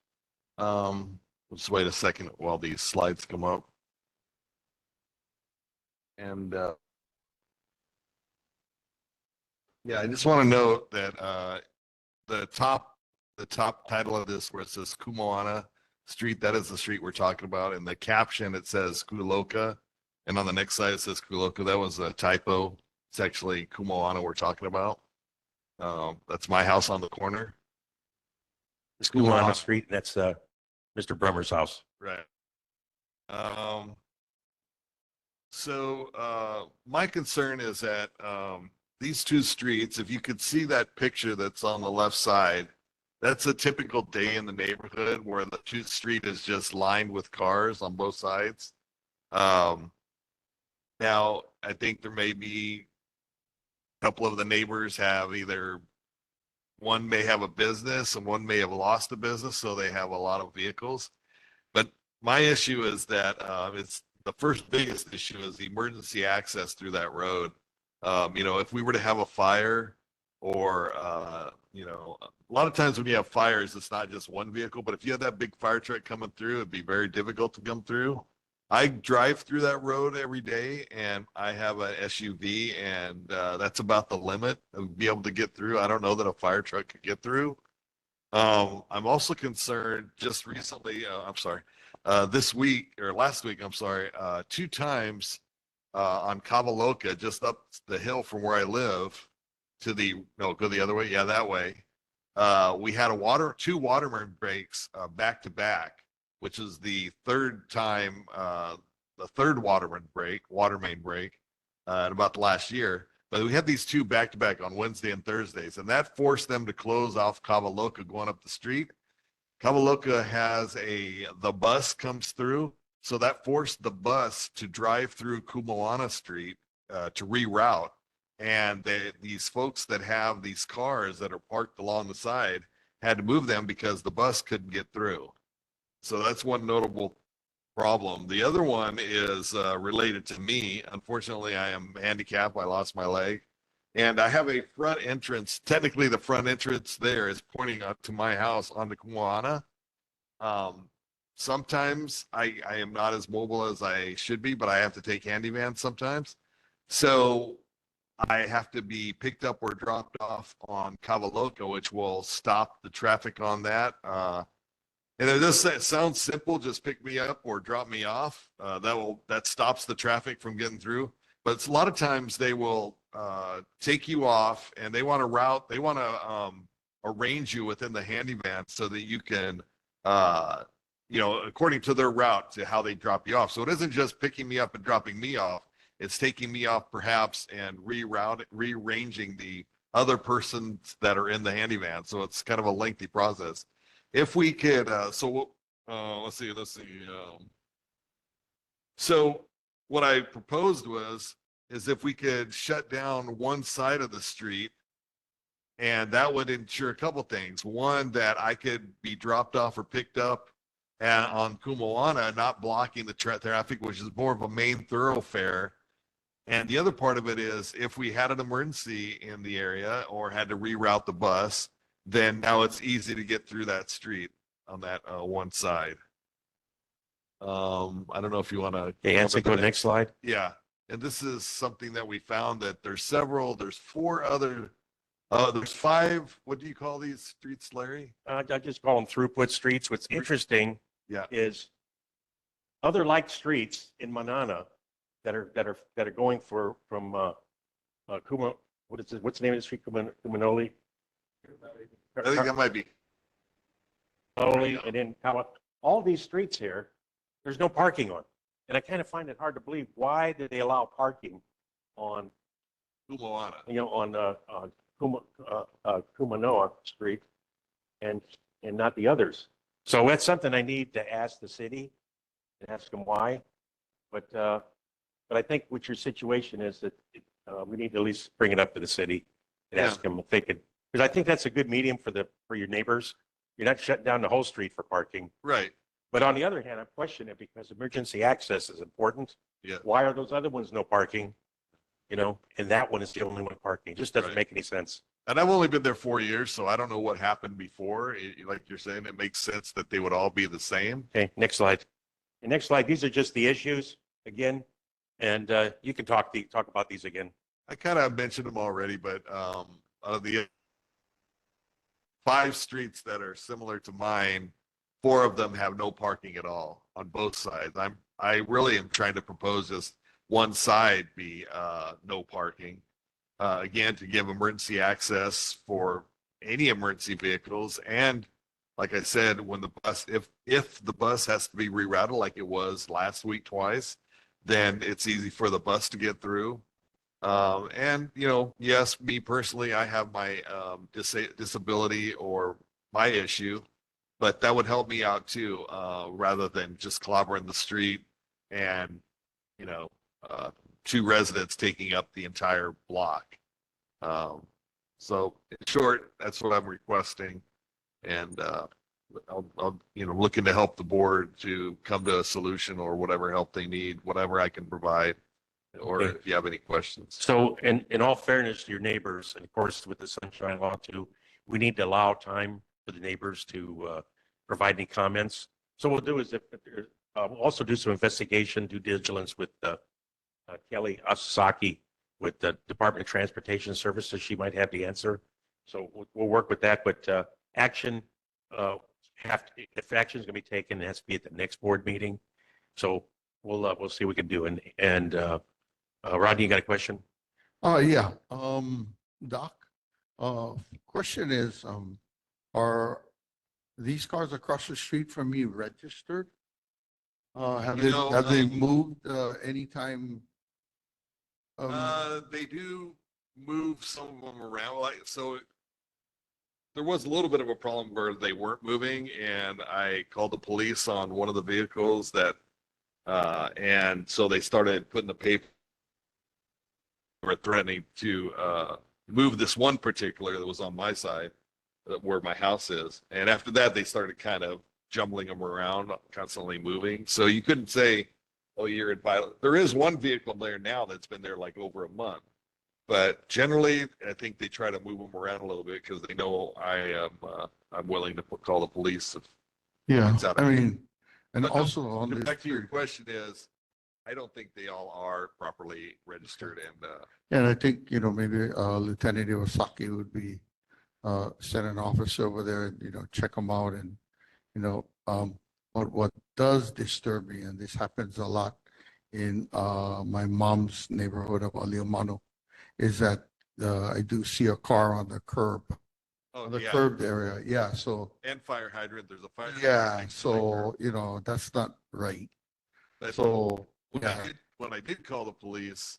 Just wait a second while these slides come up. And yeah, I just want to note that the top title of this, where it says Kumoana Street, that is the street we're talking about. In the caption, it says Kuloka, and on the next slide it says Kuloka. That was a typo. It's actually Kumoana we're talking about. That's my house on the corner. It's Kumoana Street, and that's Mr. Brummer's house. Right. So my concern is that these two streets, if you could see that picture that's on the left side, that's a typical day in the neighborhood where the street is just lined with cars on both sides. Now, I think there may be a couple of the neighbors have either one may have a business and one may have lost a business, so they have a lot of vehicles. But my issue is that it's the first biggest issue is the emergency access through that road. If we were to have a fire or, a lot of times when you have fires, it's not just one vehicle, but if you have that big fire truck coming through, it'd be very difficult to come through. I drive through that road every day and I have an SUV and that's about the limit of be able to get through. I don't know that a fire truck could get through. I'm also concerned just recently, this week or last week, two times on Cavaloca, just up the hill from where I live to go the other way. Yeah, that way. We had two waterman breaks back to back, which is the third time, the third water main break in about the last year. But we had these two back to back on Wednesday and Thursdays, and that forced them to close off Cavaloca going up the street. Cavaloca has the bus comes through, so that forced the bus to drive through Kumoana Street to reroute. And these folks that have these cars that are parked along the side had to move them because the bus couldn't get through. So that's one notable problem. The other one is related to me. Unfortunately, I am handicapped. I lost my leg. And I have a front entrance. Technically, the front entrance there is pointing up to my house onto Kumoana. Sometimes I am not as mobile as I should be, but I have to take handyman sometimes. So I have to be picked up or dropped off on Cavaloca, which will stop the traffic on that. And it sounds simple, just pick me up or drop me off. That stops the traffic from getting through. But it's a lot of times they will take you off and they want to arrange you within the handyman so that you can, according to their route to how they drop you off. So it isn't just picking me up and dropping me off. It's taking me off perhaps and rearranging the other persons that are in the handyman. So it's kind of a lengthy process. If we could, let's see. So what I proposed is if we could shut down one side of the street, and that would ensure a couple things. One, that I could be dropped off or picked up on Kumoana, not blocking the traffic, which is more of a main thoroughfare. And the other part of it is if we had an emergency in the area or had to reroute the bus, then now it's easy to get through that street on that one side. I don't know if you want to. Okay, Anson, go to the next slide. Yeah. And this is something that we found that there's 4 other, there's 5, what do you call these streets, Larry? I just call them throughput streets. What's interesting is other like streets in Manana that are going from Kuma, what's the name of the street? Kumanoli? I think that might be. And then all these streets here, there's no parking on. And I kind of find it hard to believe, why did they allow parking on Kumoana? On Kumanoa Street and not the others. So that's something I need to ask the city and ask them why. But I think what your situation is that we need to at least bring it up to the city and ask them if they could, because I think that's a good medium for your neighbors. You're not shutting down the whole street for parking. Right. But on the other hand, I'm questioning it because emergency access is important. Yeah. Why are those other ones no parking? And that one is the only one parking. It just doesn't Right. make any sense. And I've only been there 4 years, so I don't know what happened before. Like you're saying, it makes sense that they would all be the same. Okay, next slide. The next slide, these are just the issues again. And you can talk about these again. I kind of mentioned them already, but out of the 5 streets that are similar to mine, 4 of them have no parking at all on both sides. I really am trying to propose just one side be no parking. Again, to give emergency access for any emergency vehicles. And like I said, when the bus, if the bus has to be rerouted like it was last week twice, then it's easy for the bus to get through. And, yes, me personally, I have my disability or my issue, but that would help me out too, rather than just clobbering the street and, 2 residents taking up the entire block. So in short, that's what I'm requesting. And I'll looking to help the board to come to a solution or whatever help they need, whatever I can provide, or Okay. if you have any questions. So in all fairness to your neighbors, and of course with the sunshine law too, we need to allow time for the neighbors to provide any comments. So what we'll do is we'll also do some investigation, due diligence with Kelly Asaki with the Department of Transportation Services. She might have the answer. So we'll work with that. But action, if action is going to be taken, it has to be at the next board meeting. So we'll see what we can do. And Rodney, you got a question? Yeah. Doc, question is, are these cars across the street from me registered? Have they moved anytime? They do move some of them around. There was a little bit of a problem where they weren't moving, and I called the police on one of the vehicles and so they started putting the paper threatening to move this one particular that was on my side, where my house is. And after that, they started kind of jumbling them around, constantly moving. So you couldn't say, oh, you're in violation. There is one vehicle there now that's been there like over a month. But generally, I think they try to move them around a little bit because they know I'm willing to call the police. Yeah, it's out of I hand. mean, and But also on this, back to your question is, I don't think they all are properly registered. and I think, maybe Lieutenant Iwasaki would be send an officer over there and, check them out. And, what does disturb me, and this happens a lot in my mom's neighborhood of Aliamano, is that I do see a car on the curb, on the curbed area. Yeah, so. And fire hydrant, there's a fire hydrant. Yeah, next to my curb. so, that's not right. But So, when when I did call the police,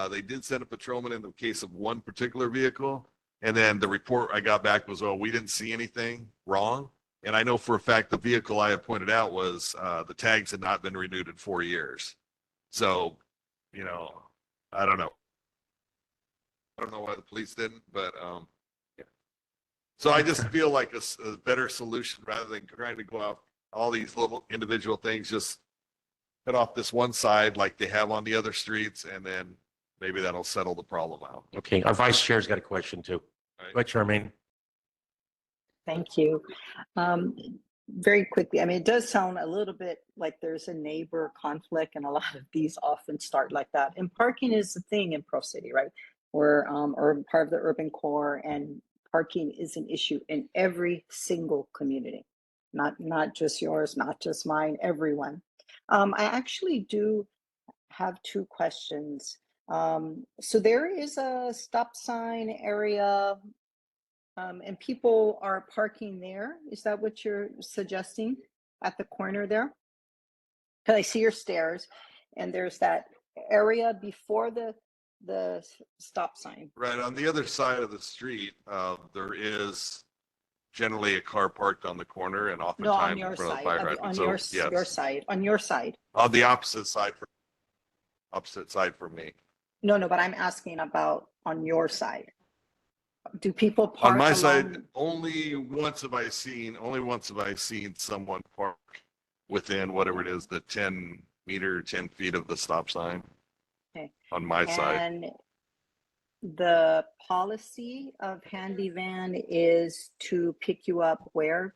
they did send a patrolman in the case of one particular vehicle. And then the report I got back was, oh, we didn't see anything wrong. And I know for a fact the vehicle I had pointed out was the tags had not been renewed in 4 years. So, you know, I don't know. I don't know why the police didn't, but, yeah. So I just feel like a better solution rather than trying to go out all these little individual things, just cut off this one side like they have on the other streets, and then maybe that'll settle the problem out. Okay, our vice chair's got a question too. Right. Go ahead, Charmaine. Thank you. Very quickly, I mean, it does sound a little bit like there's a neighbor conflict, and a lot of these often start like that. And parking is the thing in Pro City, right? We're or part of the urban core, and parking is an issue in every single community, not just yours, not just mine, everyone. I actually do have two questions. So there is a stop sign area, and people are parking there. Is that what you're suggesting at the corner there? Because I see your stairs, and there's that area before the stop sign. Right, on the other side of the street, there is generally a car parked on the corner and No, oftentimes on in your front of the side, fire of- hydrant. on So, your yes, side, on your side. on the opposite side from me. No, but I'm asking about on your side. Do people park On my along? side, only once have I seen someone park within whatever it is, the 10 meter, 10 feet of the stop sign Okay. on my side. And the policy of handy van is to pick you up where?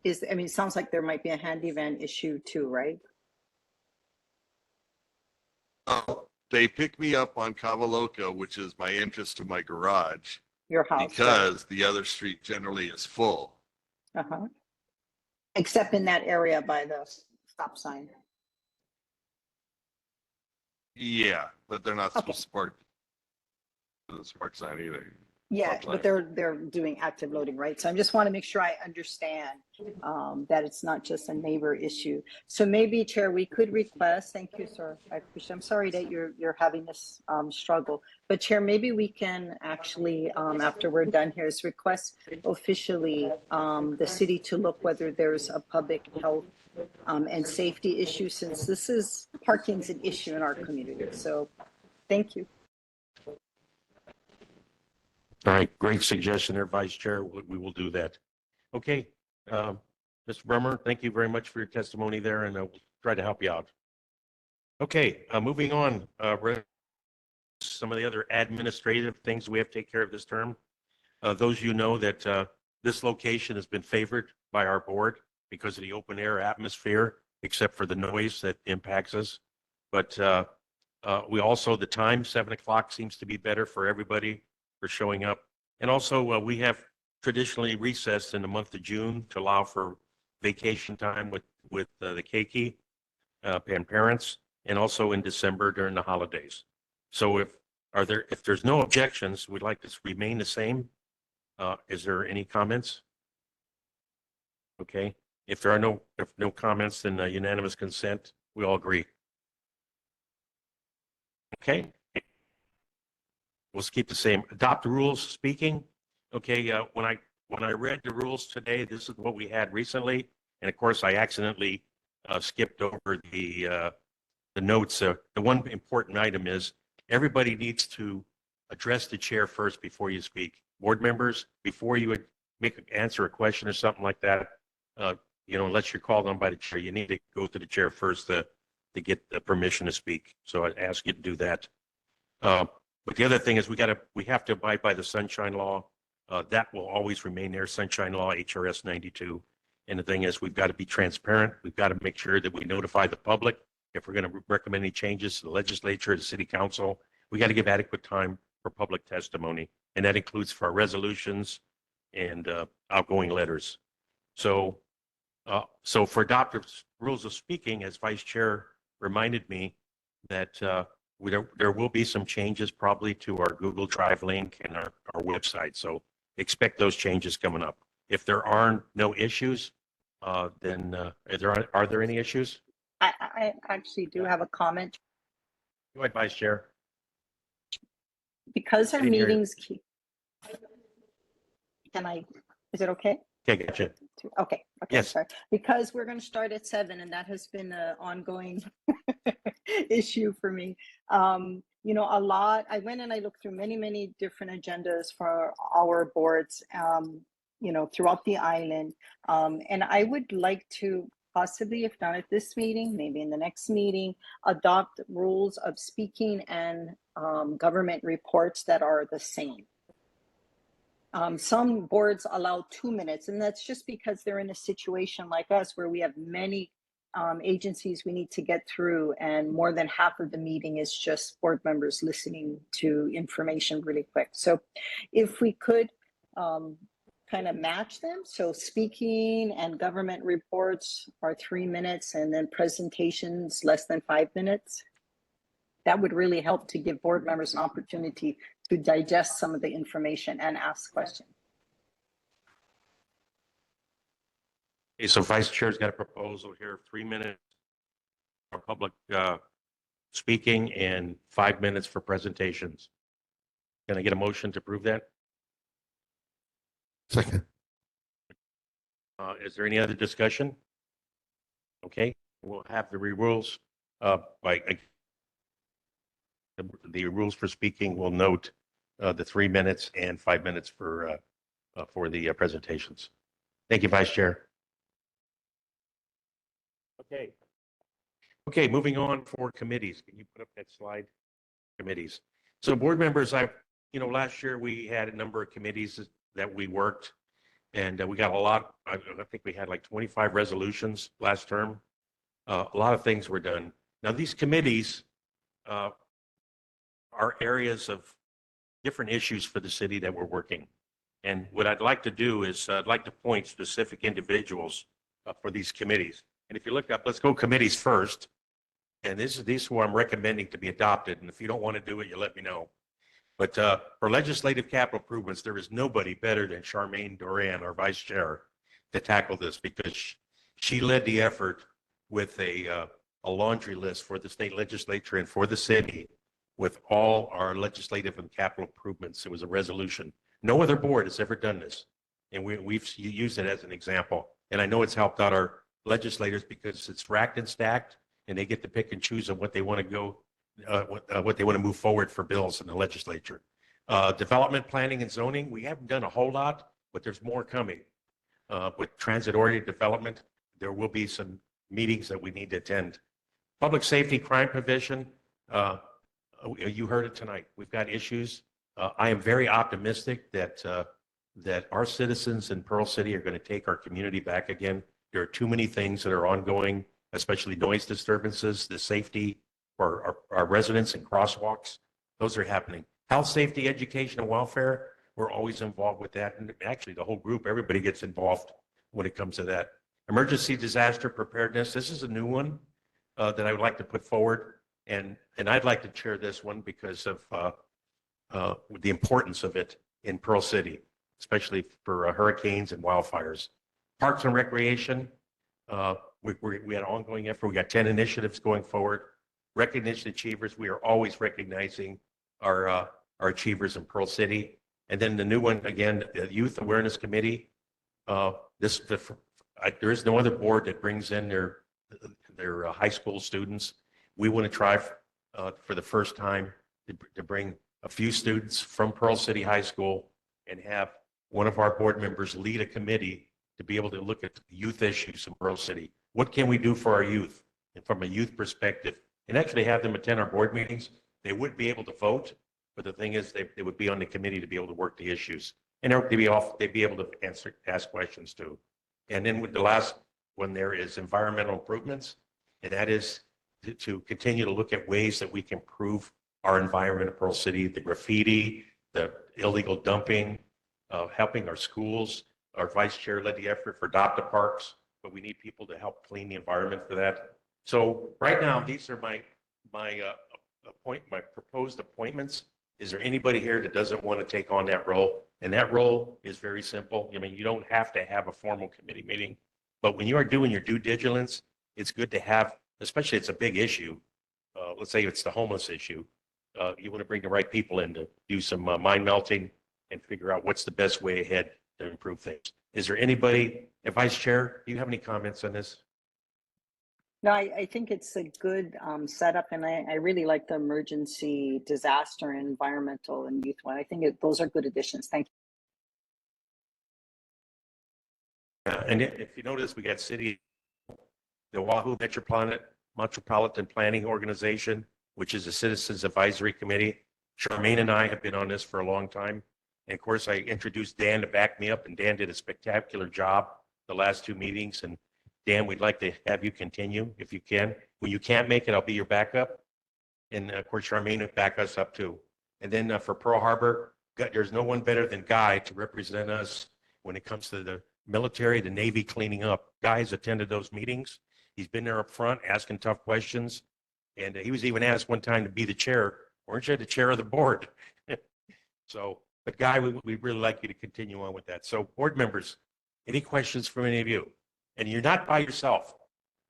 I mean, it sounds like there might be a handy van issue too, right? They pick me up on Cavaloca, which is my entrance to my garage, Your house, right? because the other street generally is full. Uh-huh. Except in that area by the stop sign. Yeah, but they're not Okay. supposed to park at the smart sign either. Yeah, Stop but sign. they're doing active loading, right? So I just want to make sure I understand that it's not just a neighbor issue. So maybe, Chair, we could request, thank you, sir. I appreciate, I'm sorry that you're having this struggle. But Chair, maybe we can actually, after we're done here, is request officially the city to look whether there's a public health and safety issue, since this is, parking's an issue in our community. So thank you. All right, great suggestion there, Vice Chair. We will do that. Okay, Mr. Brummer, thank you very much for your testimony there, and we'll try to help you out. Okay, moving on, some of the other administrative things we have to take care of this term. Those you know that this location has been favored by our board because of the open air atmosphere, except for the noise that impacts us. But we also, the time, 7 o'clock seems to be better for everybody for showing up. And also, we have traditionally recessed in the month of June to allow for vacation time with the keiki and parents, and also in December during the holidays. So if there's no objections, we'd like to remain the same. Is there any comments? Okay, if no comments, then unanimous consent, we all agree. Okay. We'll keep the same. Adopt the rules speaking. Okay, when I read the rules today, this is what we had recently, and of course I accidentally skipped over the notes. The one important item is everybody needs to address the chair first before you speak. Board members, before you would answer a question or something like that, unless you're called on by the chair, you need to go to the chair first to get the permission to speak. So I ask you to do that. But the other thing is we have to abide by the Sunshine Law. That will always remain there, Sunshine Law, HRS 92. And the thing is, we've got to be transparent. We've got to make sure that we notify the public. If we're going to recommend any changes to the legislature, the city council, we got to give adequate time for public testimony. And that includes for our resolutions and outgoing letters. So for adopted rules of speaking, as Vice Chair reminded me that there will be some changes probably to our Google Drive link and our website. So expect those changes coming up. If there are no issues, then are there any issues? I actually do have a comment. Go ahead, Vice Chair. Because our I didn't hear you. meetings keep, is it okay? Okay, gotcha. Okay, okay, Yes. sorry. Because we're going to start at 7 and that has been an ongoing issue for me. You know, I went and I looked through many, many different agendas for our boards, you know, throughout the island. And I would like to possibly, if not at this meeting, maybe in the next meeting, adopt rules of speaking and government reports that are the same. Some boards allow 2 minutes, and that's just because they're in a situation like us where we have many agencies we need to get through, and more than half of the meeting is just board members listening to information really quick. So if we could kind of match them, so speaking and government reports are 3 minutes, and then presentations less than 5 minutes, that would really help to give board members an opportunity to digest some of the information and ask questions. Okay, so Vice Chair's got a proposal here, 3 minutes for public speaking and 5 minutes for presentations. Can I get a motion to approve that? Second. Is there any other discussion? Okay, we'll have the rules the rules for speaking will note the 3 minutes and 5 minutes for the presentations. Thank you, Vice Chair. Okay. Okay, moving on for committees. Can you put up that slide? Committees. So board members, last year we had a number of committees that we worked, and we got a lot. I think we had like 25 resolutions last term. A lot of things were done. Now these committees are areas of different issues for the city that we're working. And what I'd like to do is I'd like to point specific individuals for these committees. And if you look up, let's go committees first. And these are who I'm recommending to be adopted. And if you don't want to do it, you let me know. But for legislative capital improvements, there is nobody better than Charmaine Doran, our vice chair, to tackle this, because she led the effort with a laundry list for the state legislature and for the city with all our legislative and capital improvements. It was a resolution. No other board has ever done this. And we've used it as an example. And I know it's helped out our legislators because it's racked and stacked, and they get to pick and choose on what they want to go, what they want to move forward for bills in the legislature. Development, planning, and zoning, we haven't done a whole lot, but there's more coming. With transit-oriented development, there will be some meetings that we need to attend. Public safety, crime prevention, you heard it tonight. We've got issues. I am very optimistic that our citizens in Pearl City are going to take our community back again. There are too many things that are ongoing, especially noise disturbances, the safety for our residents and crosswalks. Those are happening. Health, safety, education, and welfare, we're always involved with that. And actually, the whole group, everybody gets involved when it comes to that. Emergency disaster preparedness, this is a new one that I would like to put forward. And I'd like to chair this one because of the importance of it in Pearl City, especially for hurricanes and wildfires. Parks and recreation, we had an ongoing effort. We got 10 initiatives going forward. Recognition achievers, we are always recognizing our achievers in Pearl City. And then the new one, again, the Youth Awareness Committee. There is no other board that brings in their high school students. We want to try for the first time to bring a few students from Pearl City High School and have one of our board members lead a committee to be able to look at youth issues in Pearl City. What can we do for our youth and from a youth perspective? And actually have them attend our board meetings. They would be able to vote, but the thing is they would be on the committee to be able to work the issues. And they'd be able to ask questions too. And then with the last one there is environmental improvements, and that is to continue to look at ways that we can improve our environment in Pearl City, the graffiti, the illegal dumping, helping our schools. Our vice chair led the effort for Adopt a Parks, but we need people to help clean the environment for that. So right now, these are my proposed appointments. Is there anybody here that doesn't want to take on that role? And that role is very simple. I mean, you don't have to have a formal committee meeting, but when you are doing your due diligence, it's good to have, especially it's a big issue. Let's say it's the homeless issue. You want to bring the right people in to do some mind melting and figure out what's the best way ahead to improve things. Is there anybody, Vice Chair, do you have any comments on this? No, I think it's a good setup, and I really like the emergency, disaster, and environmental and youth one. I think those are good additions. Thank you. And if you notice, we got city, the Oahu Metropolitan Planning Organization, which is a Citizens Advisory Committee. Charmaine and I have been on this for a long time. And of course, I introduced Dan to back me up, and Dan did a spectacular job the last two meetings. And Dan, we'd like to have you continue if you can. When you can't make it, I'll be your backup. And of course, Charmaine will back us up too. And then for Pearl Harbor, there's no one better than Guy to represent us when it comes to the military, the Navy cleaning up. Guy's attended those meetings. He's been there up front asking tough questions. And he was even asked one time to be the chair. Weren't you the chair of the board? So, but Guy, we really like you to continue on with that. So board members, any questions from any of you? And you're not by yourself.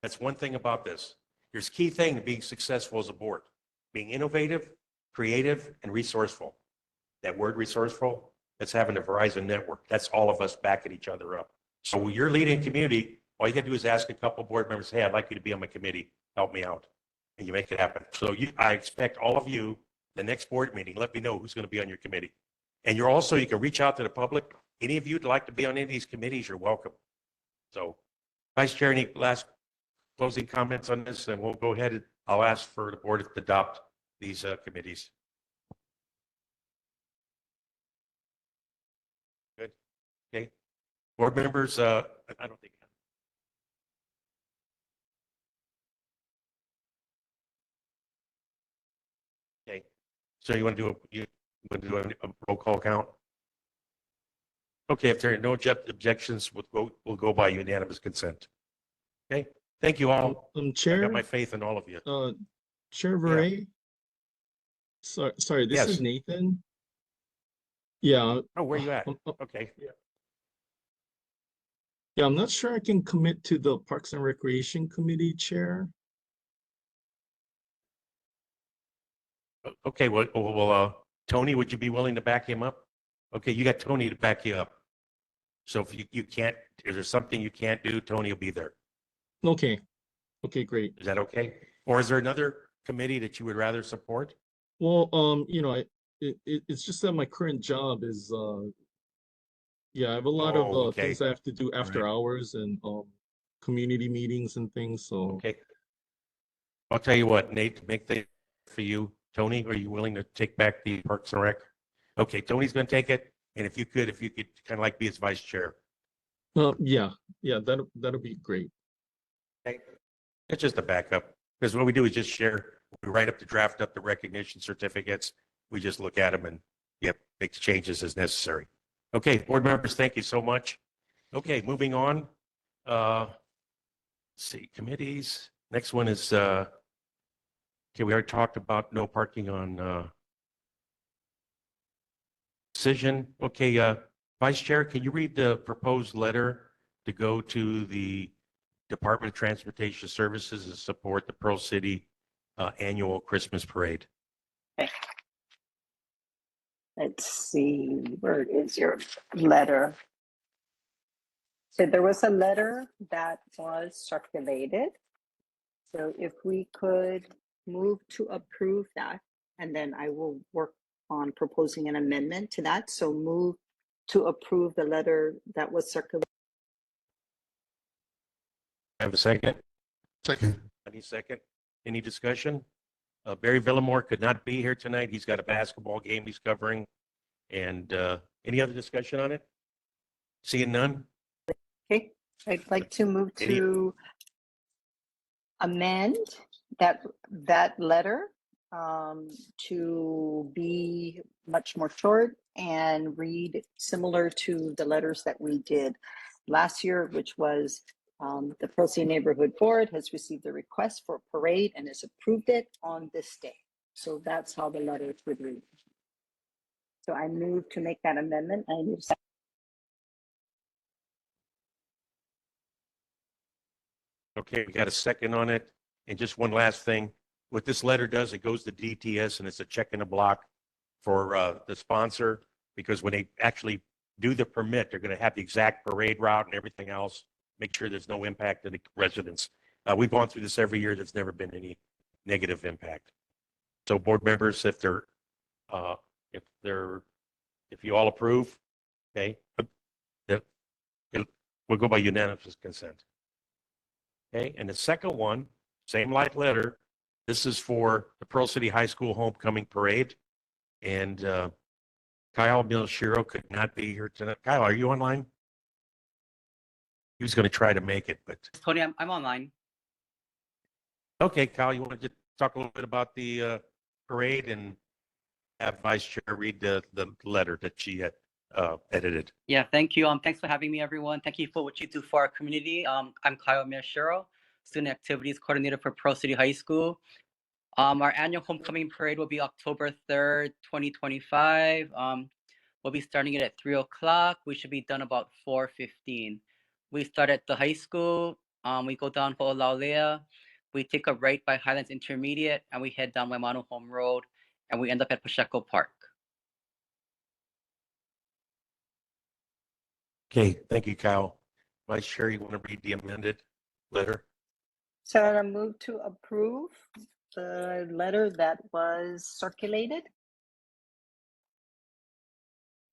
That's one thing about this. There's a key thing to being successful as a board, being innovative, creative, and resourceful. That word resourceful, that's having a Verizon network. That's all of us backing each other up. So when you're leading community, all you got to do is ask a couple board members, hey, I'd like you to be on my committee. Help me out. And you make it happen. So I expect all of you, the next board meeting, let me know who's going to be on your committee. And you can reach out to the public. Any of you would like to be on any of these committees, you're welcome. So Vice Chair, any last closing comments on this? And we'll go ahead and I'll ask for the board to adopt these committees. Good. Okay. Board members, I don't think. Okay. So you want to do a roll call count? Okay, if there are no objections, we'll go by unanimous consent. Okay, thank you all. I Chair, got my faith in all of you. Chair Varay. Sorry, this Yes. is Nathan. Yeah. Oh, where you at? um, Okay. Yeah, I'm not sure I can commit to the Parks and Recreation Committee Chair. Okay, well, Tony, would you be willing to back him up? Okay, you got Tony to back you up. So if you can't, if there's something you can't do, Tony will be there. Okay. Okay, great. Is that okay? Or is there another committee that you would rather support? Well, it's just that my current job is, yeah, I have a lot of Oh, okay. things I have to do after hours and community meetings and things. So Okay. I'll tell you what, Nate, to make the for you, Tony, are you willing to take back the Parks and Rec? Okay, Tony's going to take it. And if you could kind of like be his vice chair. yeah, that'll be great. Okay. It's just a backup because what we do is just share. We write up draft up the recognition certificates. We just look at them and make changes as necessary. Okay, board members, thank you so much. Okay, moving on. Let's see, committees. Next one is, okay, we already talked about no parking on decision. Okay, Vice Chair, can you read the proposed letter to go to the Department of Transportation Services to support the Pearl City annual Christmas parade? Okay. Let's see, where is your letter? So there was a letter that was circulated. So if we could move to approve that, and then I will work on proposing an amendment to that. So move to approve the letter that was circulated. Have a second? Second. Any second? Any discussion? Barry Villamore could not be here tonight. He's got a basketball game he's covering. And any other discussion on it? Seeing none? Okay, I'd like to move to amend that letter to be much more short and read similar to the letters that we did last year, which was the Pearl City Neighborhood Board has received a request for a parade and has approved it on this day. So that's how the letter would read. So I move to make that amendment. I move. Okay, we got a second on it. And just one last thing. What this letter does, it goes to DTS and it's a check in the block for the sponsor, because when they actually do the permit. They're going to have the exact parade route and everything else. Make sure there's no impact to the residents. We've gone through this every year. There's never been any negative impact. So board members, if you all approve, okay, we'll go by unanimous consent. Okay, and the second one, same like letter. This is for the Pearl City High School homecoming parade. And Kyle Milshiro could not be here tonight. Kyle, are you online? He was going to try to make it, but Tony, I'm online. okay, Kyle, you want to just talk a little bit about the parade and have Vice Chair read the letter that she had edited. Yeah, thank you. Thanks for having me, everyone. Thank you for what you do for our community. I'm Kyle Miyashiro, Student Activities Coordinator for Pearl City High School. Our annual homecoming parade will be October 3rd, 2025. We'll be starting it at 3 o'clock. We should be done about 4:15. We start at the high school. We go down Ho'olaulea. We take a right by Highlands Intermediate, and we head down Waimanu Home Road, and we end up at Pacheco Park. Okay, thank you, Kyle. Vice Chair, you want to read the amended letter? So I move to approve the letter that was circulated.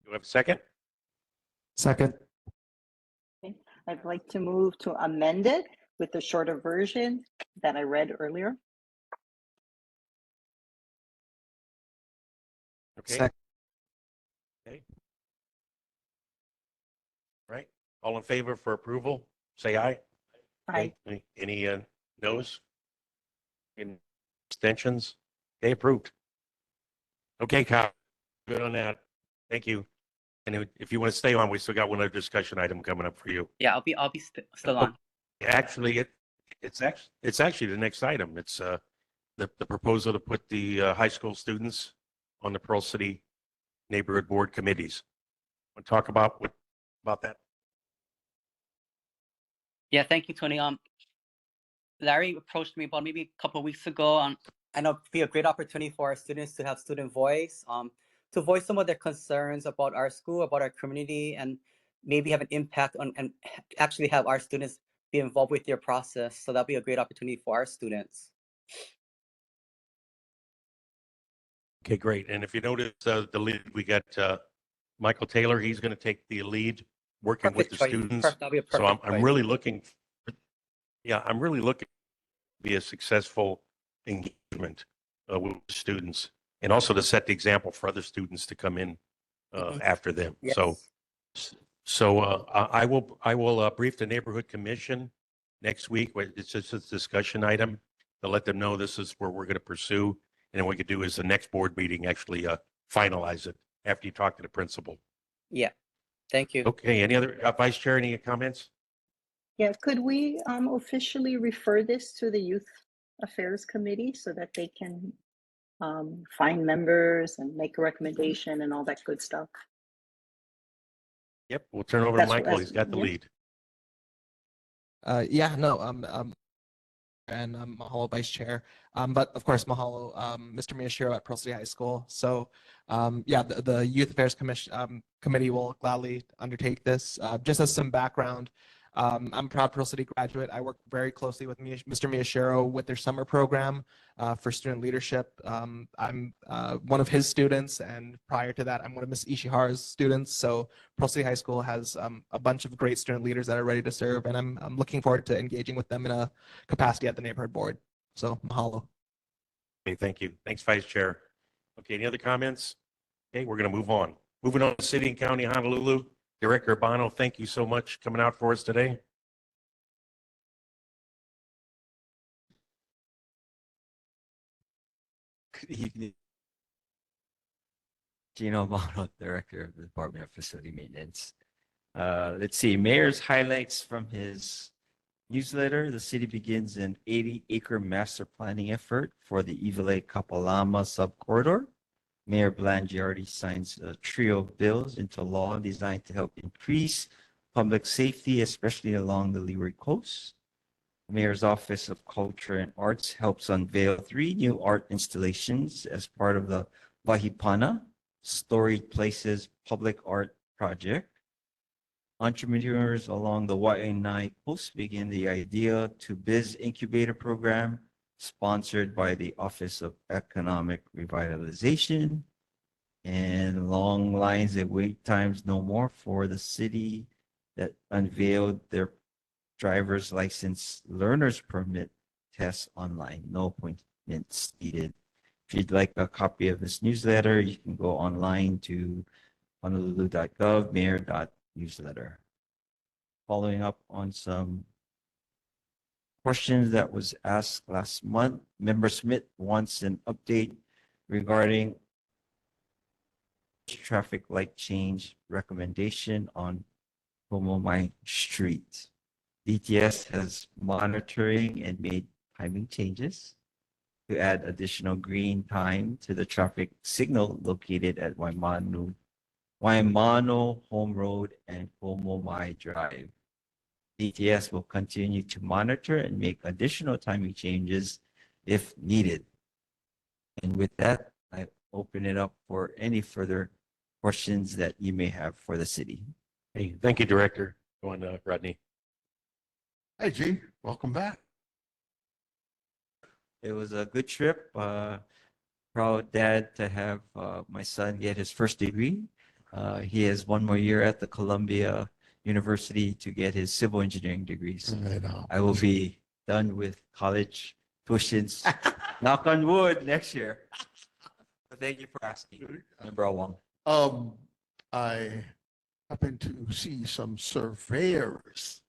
Do you have a second? Second. Okay. I'd like to move to amend it with the shorter version that I read earlier. Okay. Second. Okay. Right. All in favor for approval, say aye. Aye. Okay. Any noes? Any abstentions? Okay, approved. Okay, Kyle, good on that. Thank you. And if you want to stay on, we still got one other discussion item coming up for you. Yeah, I'll be still on. Actually, it's actually the next item. It's the proposal to put the high school students on the Pearl City Neighborhood Board committees. Want to talk about that? Yeah, thank you, Tony. Larry approached me about maybe a couple of weeks ago. I know it'd be a great opportunity for our students to have student voice, to voice some of their concerns about our school, about our community, and maybe have an impact on and actually have our students be involved with their process. So that'll be a great opportunity for our students. Okay, great. And if you notice the lead, we got Michael Taylor. He's going to take the lead working with the students. That'll be a So perfect I'm choice. really looking, I'm really looking to be a successful engagement with students and also to set the example for other students to come in after them. Yes. So I will brief the neighborhood commission next week. It's just a discussion item to let them know this is where we're going to pursue. And then what we could do is the next board meeting actually finalize it after you talk to the principal. Yeah, thank you. Okay, any other, Vice Chair, any comments? Yeah, could we officially refer this to the Youth Affairs Committee so that they can find members and make a recommendation and all that good stuff? Yep, we'll turn it over to That's- Michael. that's- He's got the yeah. lead. Yeah, no, and mahalo Vice Chair. But of course, mahalo Mr. Miyashiro at Pearl City High School. So yeah, the Youth Affairs Committee will gladly undertake this. Just as some background, I'm a proud Pearl City graduate. I work very closely with Mr. Miyashiro with their summer program for student leadership. I'm one of his students, and prior to that, I'm one of Ms. Ishihara's students. So Pearl City High School has a bunch of great student leaders that are ready to serve, and I'm looking forward to engaging with them in a capacity at the neighborhood board. So mahalo. Okay, thank you. Thanks, Vice Chair. Okay, any other comments? Okay, we're going to move on. Moving on to City and County Honolulu. Director Urbano, thank you so much for coming out for us today. Good evening. Gino Urbano, Director of the Department of Facility Maintenance. Let's see, Mayor's highlights from his newsletter. The city begins an 80-acre master planning effort for the Iwilei Kapalama subcorridor. Mayor Blangiardi signs a trio of bills into law designed to help increase public safety, especially along the Leeward Coast. The Mayor's Office of Culture and Arts helps unveil 3 new art installations as part of the Vahipana Storied Places Public Art Project. entrepreneurs along the Waianae Coast begin the Idea to Biz Incubator Program, sponsored by the Office of Economic Revitalization. And long lines and wait times no more for the city that unveiled their driver's license learner's permit tests online. No appointments needed. If you'd like a copy of this newsletter, you can go online to honolulu.gov, mayor.newsletter. Following up on some questions that was asked last month, Member Smith wants an update regarding traffic light change recommendation on Pomomai Street. DTS has monitoring and made timing changes to add additional green time to the traffic signal located at Waimano Home Road and Pomomai Drive. DTS will continue to monitor and make additional timing changes if needed. And with that, I open it up for any further questions that you may have for the city. Hey, thank you, Director. Go on, Rodney. Hey, G, welcome back. It was a good trip. Proud dad to have my son get his first degree. He has one more year at the Columbia University to get his civil engineering degrees. I will be done with college tuitions, knock on wood, next year. But thank you for asking, Member Awang. I happened to see some surveyors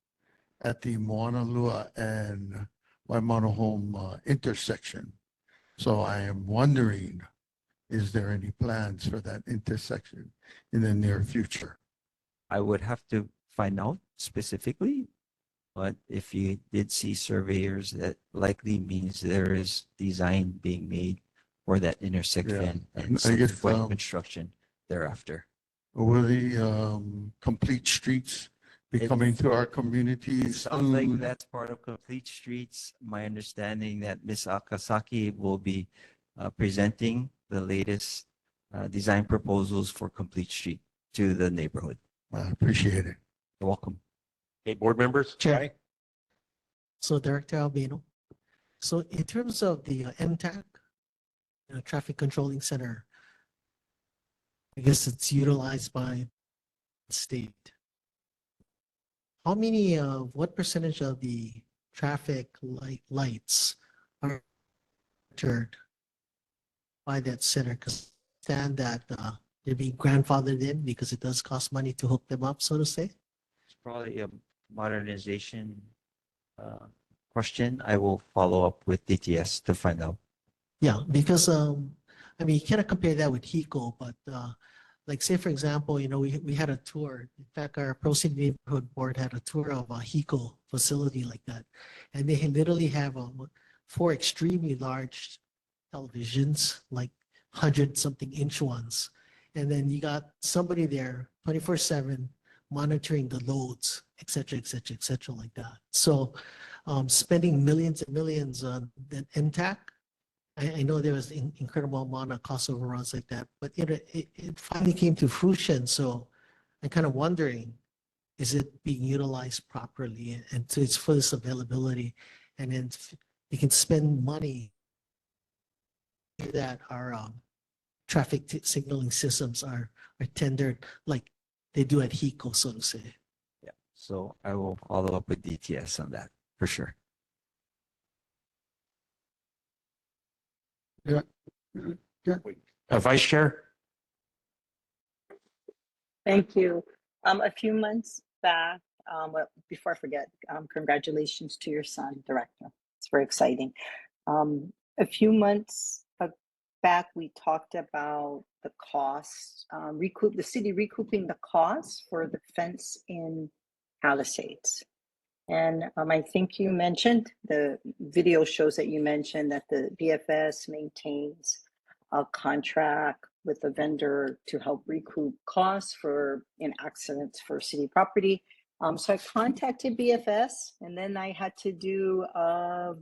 at the Moanalua and Waimano Home intersection. So I am wondering, is there any plans for that intersection in the near future? I would have to find out specifically, but if you did see surveyors, that likely means there is design being made for that intersection and I guess, subsequent construction thereafter. Will the complete streets be coming to our communities? Sounds like that's part of Complete Streets. My understanding that Ms. Akasaki will be presenting the latest design proposals for Complete Street to the neighborhood. I appreciate it. You're welcome. Hey, board members? Chair. So Director Albino. So in terms of the MTAC, Traffic Controlling Center, I guess it's utilized by the state. How many what percentage of the traffic lights are monitored by that center? Because I understand that they're being grandfathered in because it does cost money to hook them up, so to say. It's probably a modernization question. I will follow up with DTS to find out. Yeah, because I mean, you cannot compare that with HECO, but like say for example, we had a tour. In fact, our Pro City Neighborhood Board had a tour of a HECO facility like that, and they literally have 4 extremely large televisions, like 100-something inch ones, and then you got somebody there 24/7 monitoring the loads, et cetera, like that. So spending millions and millions on the MTAC, I know there was incredible amount of cost overruns like that, but it finally came to fruition. So I'm kind of wondering, is it being utilized properly and to its fullest availability? And then you can spend money that our traffic signaling systems are tendered like they do at HECO, so to say. Yeah, so I will follow up with DTS on that for sure. Yeah. Vice Chair? Thank you. A few months back, well, before I forget, congratulations to your son, Director. It's very exciting. A few months back, we talked about the costs, the city recouping the costs for the fence in Palisades. And I think you mentioned, the video shows that you mentioned that the BFS maintains a contract with the vendor to help recoup costs in accidents for city property. So I contacted BFS, and then I had to do a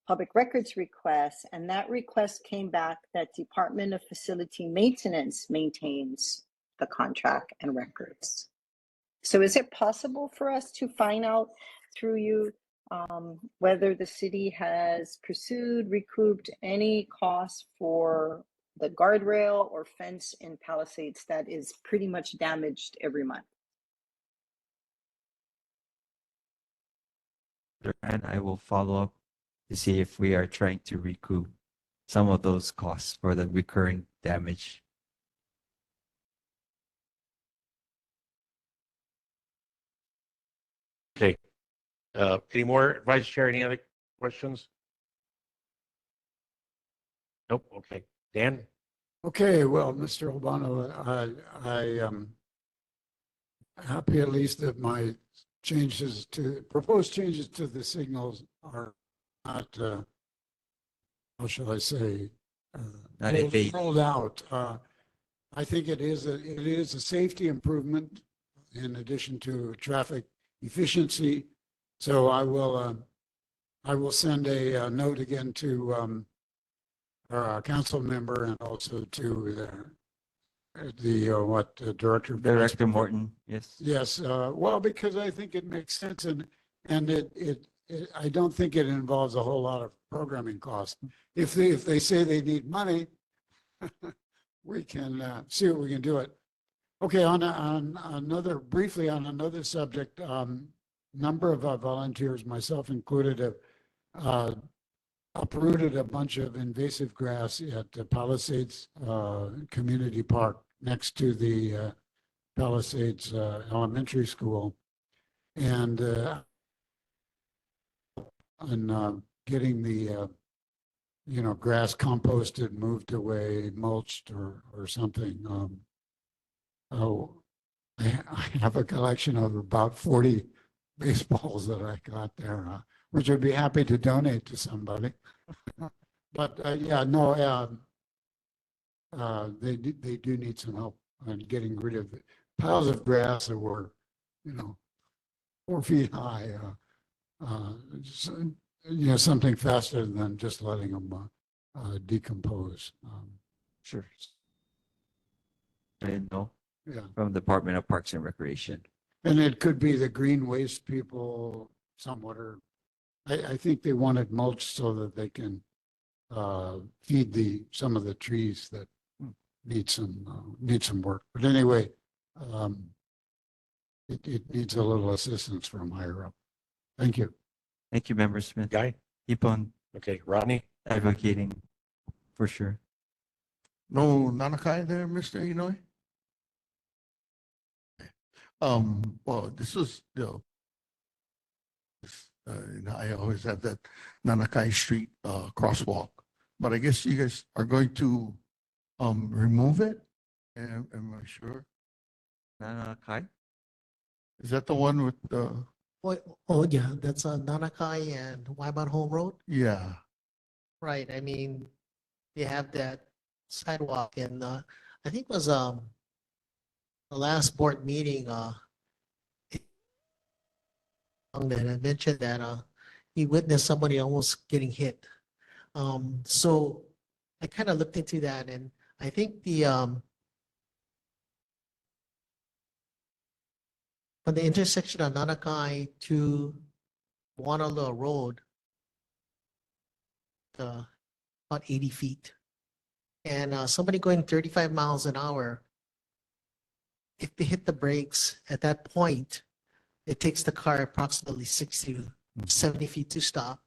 public records request, and that request came back that Department of Facility Maintenance maintains the contract and records. So is it possible for us to find out through you whether the city has pursued, recouped any costs for the guardrail or fence in Palisades that is pretty much damaged every month? And I will follow up to see if we are trying to recoup some of those costs for the recurring damage. Okay. Any more, Vice Chair, any other questions? Nope, okay. Dan? Okay, well, Mr. Albano, I am happy at least that my proposed changes to the signals are not, how shall I say, Not invade. rolled out. I think it is a safety improvement in addition to traffic efficiency. So I will send a note again to our council member and also to Director. Director Morton, yes. Yes, well, because I think it makes sense and I don't think it involves a whole lot of programming costs. If they say they need money, we can see what we can do it. Okay, briefly on another subject, number of our volunteers, myself included, have uprooted a bunch of invasive grass at the Palisades Community Park next to the Palisades Elementary School. And getting the grass composted, moved away, mulched or something. I have a collection of about 40 baseballs that I got there, which I'd be happy to donate to somebody. But yeah, no, they do need some help on getting rid of piles of grass that were, 4 feet high. Something faster than just letting them decompose. Sure. I didn't know. Yeah. From Department of Parks and Recreation. And it could be the green waste people somewhat, or I think they wanted mulch so that they can feed some of the trees that need some work. But anyway, it needs a little assistance from higher up. Thank you. Thank you, Member Smith. Guy? Keep on Okay, Rodney? advocating for sure. No Nanakai there, Mr. Inoue? Well, this was, I always have that Nanakai Street crosswalk, but I guess you guys are going to remove it? Am I sure? Nanakai? Is that the one with the, Oh, yeah, that's Nanakai and Waiman Home Road. yeah, Right, I mean, they have that sidewalk and I think it was the last board meeting that I mentioned that he witnessed somebody almost getting hit. So I kind of looked into that and I think from the intersection of Nanakai to Wanalua Road, about 80 feet. And somebody going 35 miles an hour, if they hit the brakes at that point, it takes the car approximately 60 to 70 feet to stop.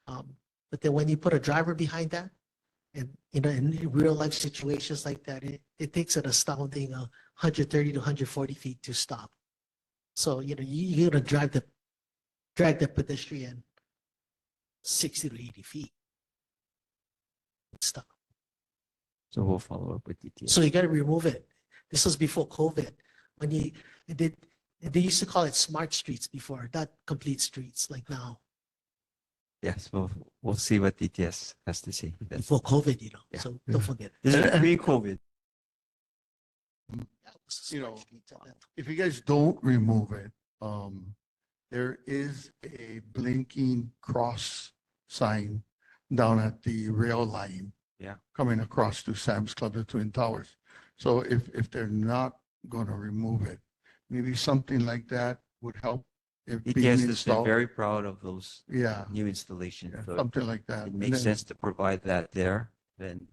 But then when you put a driver behind that, and in real life situations like that, it takes an astounding 130 to 140 feet to stop. So you're gonna drag the pedestrian 60 to 80 feet. Stop. So we'll follow up with DTS. So you got to remove it. This was before COVID. When they used to call it smart streets before, not complete streets like now. Yes, we'll see what DTS has to say. Before COVID, Yeah. So don't forget. This is pre-COVID. if you guys don't remove it, there is a blinking cross sign down at the rail line. Yeah. Coming across to Sam's Club, the Twin Towers. So if they're not going to remove it, maybe something like that would help. If being ETS has been installed. very proud of those Yeah. new installations. Yeah, So something like that. it And makes then- sense to provide that there, then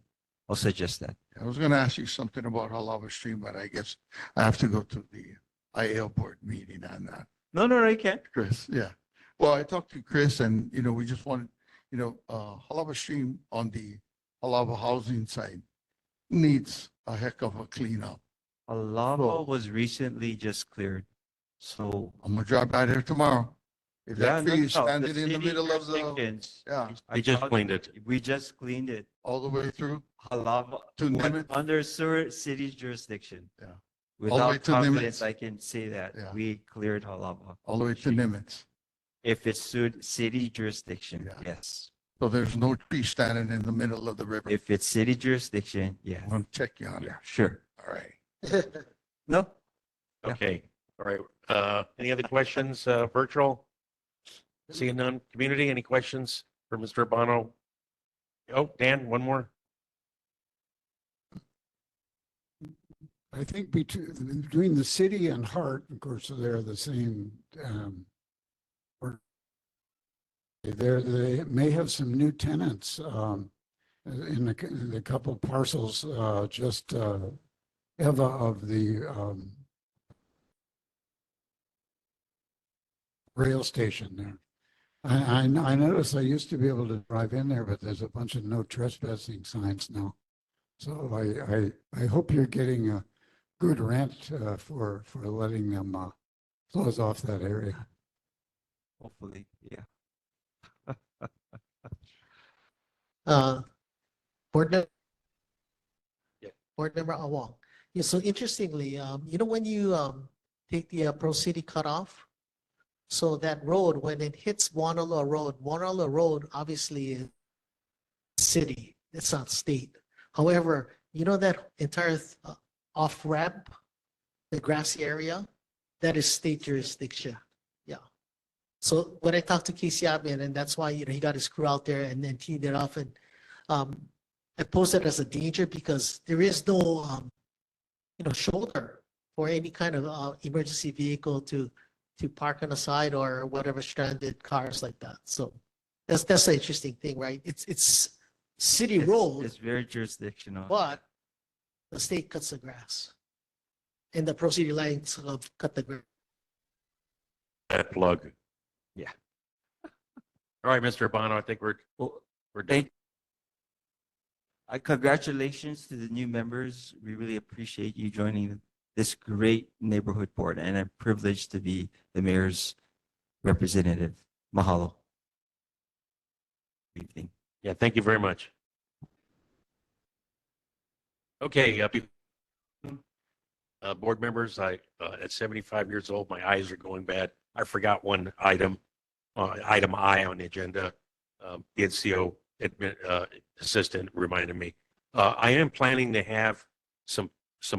I'll suggest that. I was gonna ask you something about Halawa Stream, but I guess I have to go to the IAL board meeting on that. No, you can't. Chris, yeah. Well, I talked to Chris and, we just wanted, Halawa Stream on the Halawa housing side needs a heck of a cleanup. Alava was recently just cleared. So I'm gonna drive by there tomorrow. If yeah, that no tree is doubt. standing in the city middle of the, jurisdictions, yeah, They just cleaned it. We just cleaned it. all the way through Halava to went Nimitz. under sewer city's jurisdiction. Yeah. All the Without way to confidence, Nimitz. I can say that Yeah. we cleared Halava. All the way to Nimitz. If it's city jurisdiction, Yeah. yes. So there's no tree standing in the middle of the river. If it's city jurisdiction, yeah, I'm gonna check you on it. yeah, sure. All right. No, Yeah. Okay, all right. Any other questions, virtual? Seeing none. Community, any questions for Mr. Urbano? Oh, Dan, one more? I think between the city and Hart, of course, they're the same. They may have some new tenants in the couple parcels, just Eva of the rail station there. I noticed I used to be able to drive in there, but there's a bunch of no trespassing signs now. So I hope you're getting a good rent for letting them close off that area. hopefully, yeah. Board member. Yeah. Board member Awang. Yeah, so interestingly, when you take the Pro City cutoff, so that road, when it hits Wanalua Road obviously is city, it's not state. However, that entire off ramp, the grassy area, that is state jurisdiction. Yeah. So when I talked to Casey Abin, and that's why, he got his crew out there and then teed it off, and I posed it as a danger because there is no, shoulder for any kind of emergency vehicle to park on the side or whatever, stranded cars like that. So that's the interesting thing, right? It's city road, It's very jurisdictional. but the state cuts the grass. And the Pro City lines cut the grass. That plug. Yeah. All right, Mr. Urbano, I think we're done. Congratulations to the new members. We really appreciate you joining this great neighborhood board, and I'm privileged to be the mayor's representative. Mahalo. Good evening. Yeah, thank you very much. Okay, board members, at 75 years old, my eyes are going bad. I forgot one item, item I on the agenda. The NCO assistant reminded me. I am planning to have some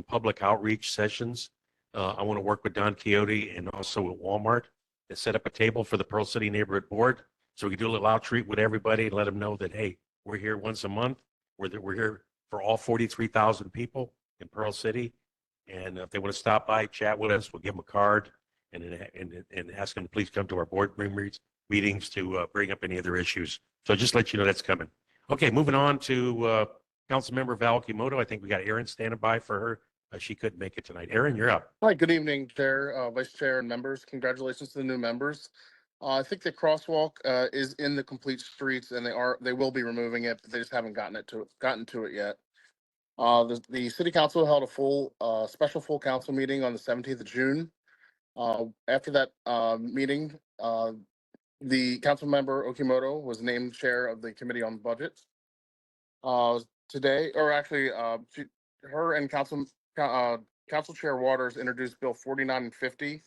public outreach sessions. I want to work with Don Quixote and also with Walmart to set up a table for the Pearl City Neighborhood Board. So we can do a little outreach with everybody and let them know that, hey, we're here once a month. We're here for all 43,000 people in Pearl City. And if they want to stop by, chat with us, we'll give them a card and ask them to please come to our board meetings to bring up any other issues. So just let you know that's coming. Okay, moving on to Councilmember Val Kimoto. I think we got Erin standing by for her. She couldn't make it tonight. Erin, you're up. Hi, good evening, Chair, Vice Chair, and members. Congratulations to the new members. I think the crosswalk is in the complete streets, and they will be removing it, but they just haven't gotten to it yet. The city council held a special full council meeting on the 17th of June. After that meeting, the council member Okimoto was named chair of the committee on budget. Today, or actually, her and Council Chair Waters introduced Bill 49 and 50.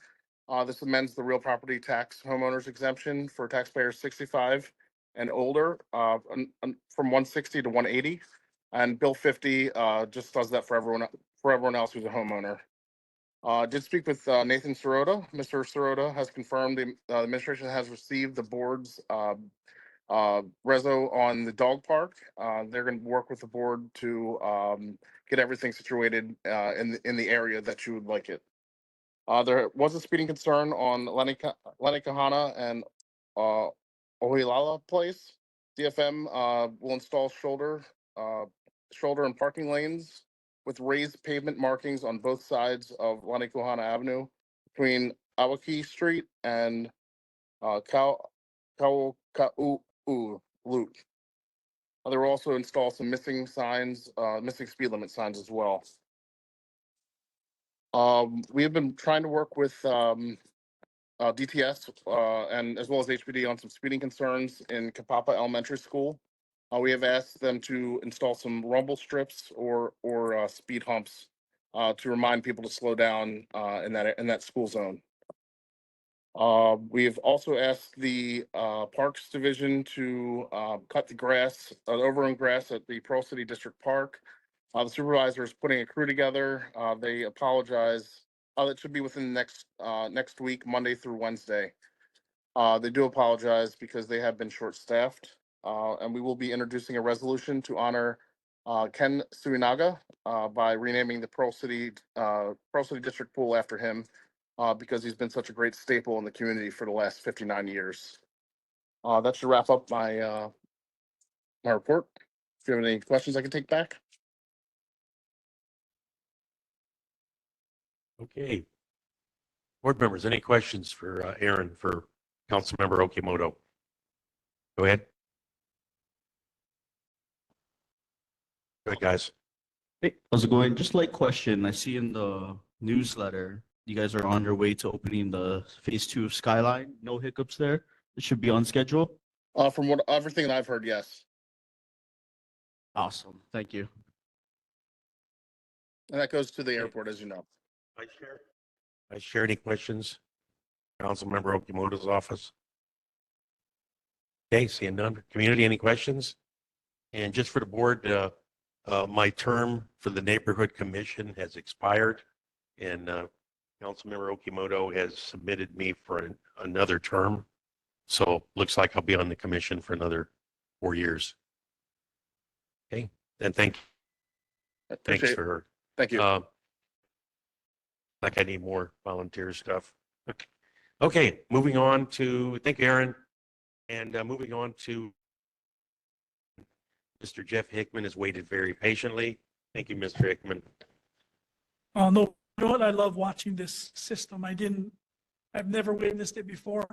This amends the real property tax homeowners exemption for taxpayers 65 and older from 160 to 180. And Bill 50 just does that for everyone else who's a homeowner. Did speak with Nathan Sirota. Mr. Sirota has confirmed the administration has received the board's reso on the dog park. They're going to work with the board to get everything situated in the area that you would like it. There was a speeding concern on Lenikahana and Ohilala Place. DFM will install shoulder and parking lanes with raised pavement markings on both sides of Lenikahana Avenue between Awaki Street and Kauka'u Loop. They will also install some missing speed limit signs as well. We have been trying to work with DTS and as well as HPD on some speeding concerns in Kapapa Elementary School. We have asked them to install some rumble strips or speed humps to remind people to slow down in that school zone. We've also asked the Parks Division to cut the grass, overgrown grass at the Pearl City District Park. The supervisor is putting a crew together. They apologize. It should be within the next week, Monday through Wednesday. They do apologize because they have been short-staffed. And we will be introducing a resolution to honor Ken Suinaga by renaming the Pearl City District Pool after him because he's been such a great staple in the community for the last 59 years. That should wrap up my report. If you have any questions, I can take back. Okay. Board members, any questions for Aaron, for Councilmember Okimoto? Go ahead. Go ahead, guys. Hey, how's it going? Just like question, I see in the newsletter, you guys are on your way to opening the phase 2 of Skyline. No hiccups there. It should be on schedule. From everything that I've heard, yes. Awesome. Thank you. And that goes to the airport, as you know. I share any questions? Councilmember Okimoto's office. Okay, seeing none. Community, any questions? And just for the board, my term for the neighborhood commission has expired, and Councilmember Okimoto has submitted me for another term. So looks like I'll be on the commission for another 4 years. Okay, and thanks for her. Thank you. Like I need more volunteer stuff. Okay, moving on to, thank you, Aaron. And moving on to Mr. Jeff Hickman has waited very patiently. Thank you, Mr. Hickman. No, you know what? I love watching this system. I've never witnessed it before.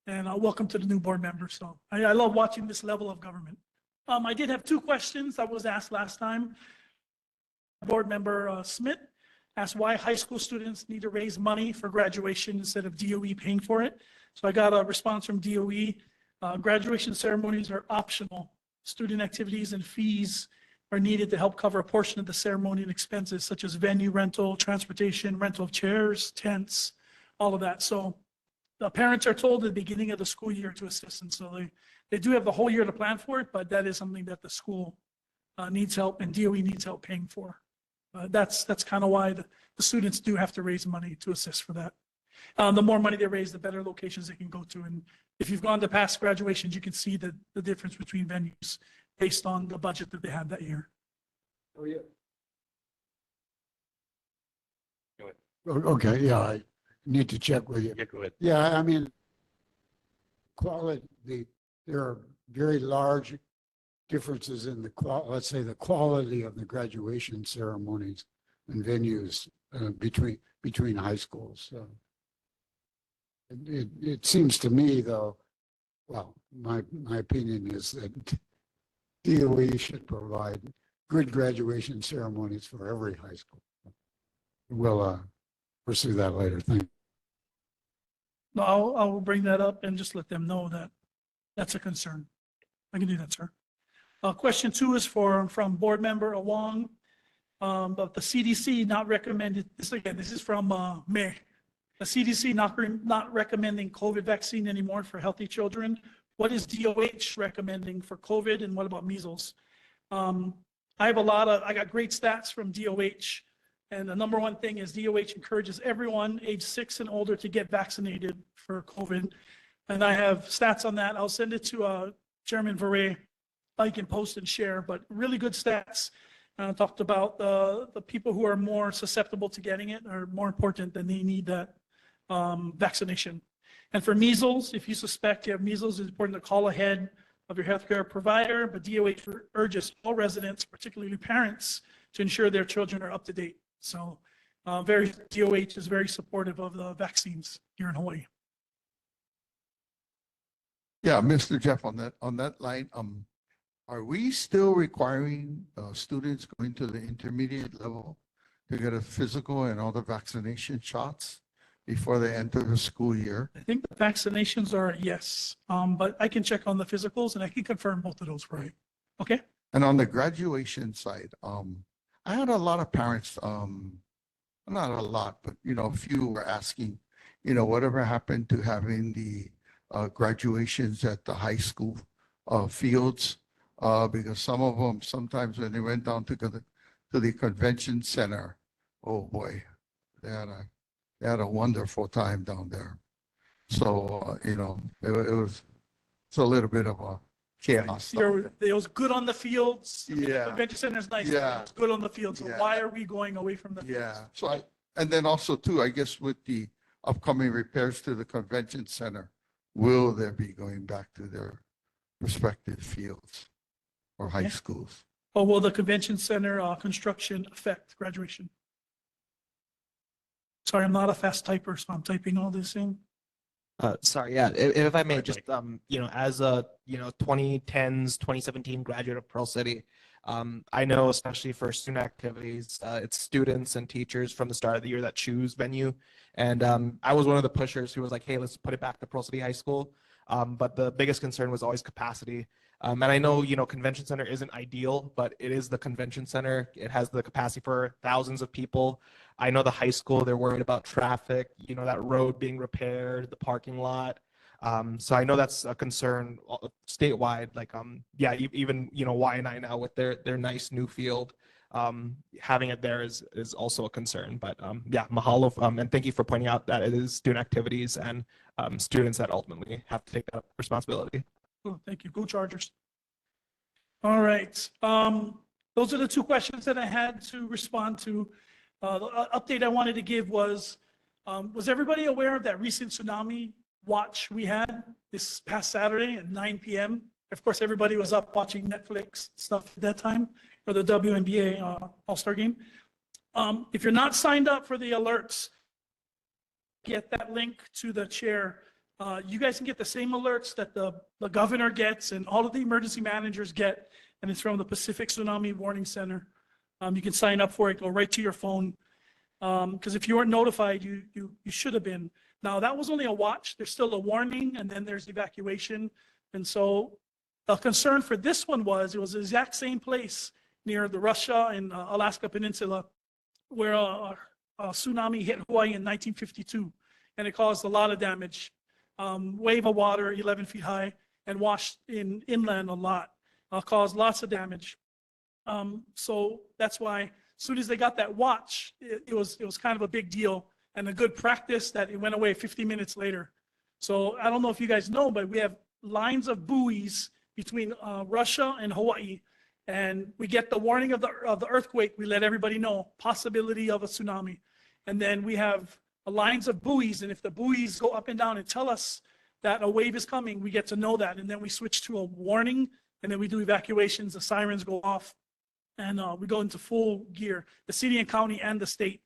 And welcome to the new board member. So I love watching this level of government. I did have 2 questions that was asked last time. Board member Smith asked why high school students need to raise money for graduation instead of DOE paying for it. So I got a response from DOE. Graduation ceremonies are optional. Student activities and fees are needed to help cover a portion of the ceremony and expenses such as venue rental, transportation, rental of chairs, tents, all of that. So the parents are told at the beginning of the school year to assist. And so they do have the whole year to plan for it, but that is something that the school needs help and DOE needs help paying for. That's kind of why the students do have to raise money to assist for that. The more money they raise, the better locations they can go to. And if you've gone to past graduations, you can see the difference between venues based on the budget that they had that year. Oh, yeah. Okay, yeah, I need to check with you. Yeah, go ahead. Yeah, I mean, there are very large differences in let's say the quality of the graduation ceremonies and venues between high schools. So it seems to me, though, well, my opinion is that DOE should provide good graduation ceremonies for every high school. We'll pursue that later. Thank you. No, I will bring that up and just let them know that that's a concern. I can do that, sir. Question 2 is from board member Awang. But the CDC not recommended, this is from May. The CDC not recommending COVID vaccine anymore for healthy children. What is DOH recommending for COVID and what about measles? I got great stats from DOH. And the number one thing is DOH encourages everyone age 6 and older to get vaccinated for COVID. And I have stats on that. I'll send it to Chairman Vare. I can post and share, but really good stats. Talked about the people who are more susceptible to getting it are more important than they need that vaccination. And for measles, if you suspect you have measles, it's important to call ahead of your healthcare provider, but DOH urges all residents, particularly parents, to ensure their children are up to date. So DOH is very supportive of the vaccines here in Hawaii. Yeah, Mr. Jeff, on that line, are we still requiring students going to the intermediate level to get a physical and all the vaccination shots before they enter the school year? I think the vaccinations are yes, but I can check on the physicals and I can confirm both of those for you. Okay? And on the graduation side, I had a lot of parents, not a lot, but a few were asking, whatever happened to having the graduations at the high school fields, because some of them, sometimes when they went down to the convention center, oh boy, they had a wonderful time down there. So, it's a little bit of a chaos. It was good on the fields. Yeah. Convention center is nice. Yeah. It's good on the field. So Yeah. why are we going away from the Yeah, fields? so and then also too, I guess with the upcoming repairs to the convention center, will they be going back to their respective fields or high Yeah. schools? Or will the convention center construction affect graduation? Sorry, I'm not a fast typer, so I'm typing all this in. Sorry, yeah, if I may, just, as a, 2010s, 2017 graduate of Pearl City, I know especially for student activities, it's students and teachers from the start of the year that choose venue. And I was one of the pushers who was like, hey, let's put it back to Pearl City High School. But the biggest concern was always capacity. And I know, convention center isn't ideal, but it is the convention center. It has the capacity for thousands of people. I know the high school, they're worried about traffic, that road being repaired, the parking lot. So I know that's a concern statewide, like, even, YNI now with their nice new field, having it there is also a concern, but, yeah, mahalo. And thank you for pointing out that it is student activities and, students that ultimately have to take that responsibility. Cool, thank you. Go Chargers. All right. Those are the two questions that I had to respond to. The update I wanted to give was everybody aware of that recent tsunami watch we had this past Saturday at 9 p.m.? Of course, everybody was up watching Netflix stuff at that time for the WNBA All-Star game. If you're not signed up for the alerts, get that link to the chair. You guys can get the same alerts that the governor gets and all of the emergency managers get, and it's from the Pacific Tsunami Warning Center. You can sign up for it, go right to your phone. Because if you weren't notified, you should have been. Now, that was only a watch. There's still a warning, and then there's evacuation. And so the concern for this one was, it was the exact same place near the Russia and Alaska Peninsula where a tsunami hit Hawaii in 1952, and it caused a lot of damage. Wave of water 11 feet high and washed inland a lot, caused lots of damage. So that's why as soon as they got that watch, it was kind of a big deal and a good practice that it went away 50 minutes later. So I don't know if you guys know, but we have lines of buoys between Russia and Hawaii, and we get the warning of the earthquake. We let everybody know possibility of a tsunami, and then we have lines of buoys, and if the buoys go up and down and tell us that a wave is coming, we get to know that, and then we switch to a warning, and then we do evacuations. The sirens go off, and we go into full gear, the city and county and the state,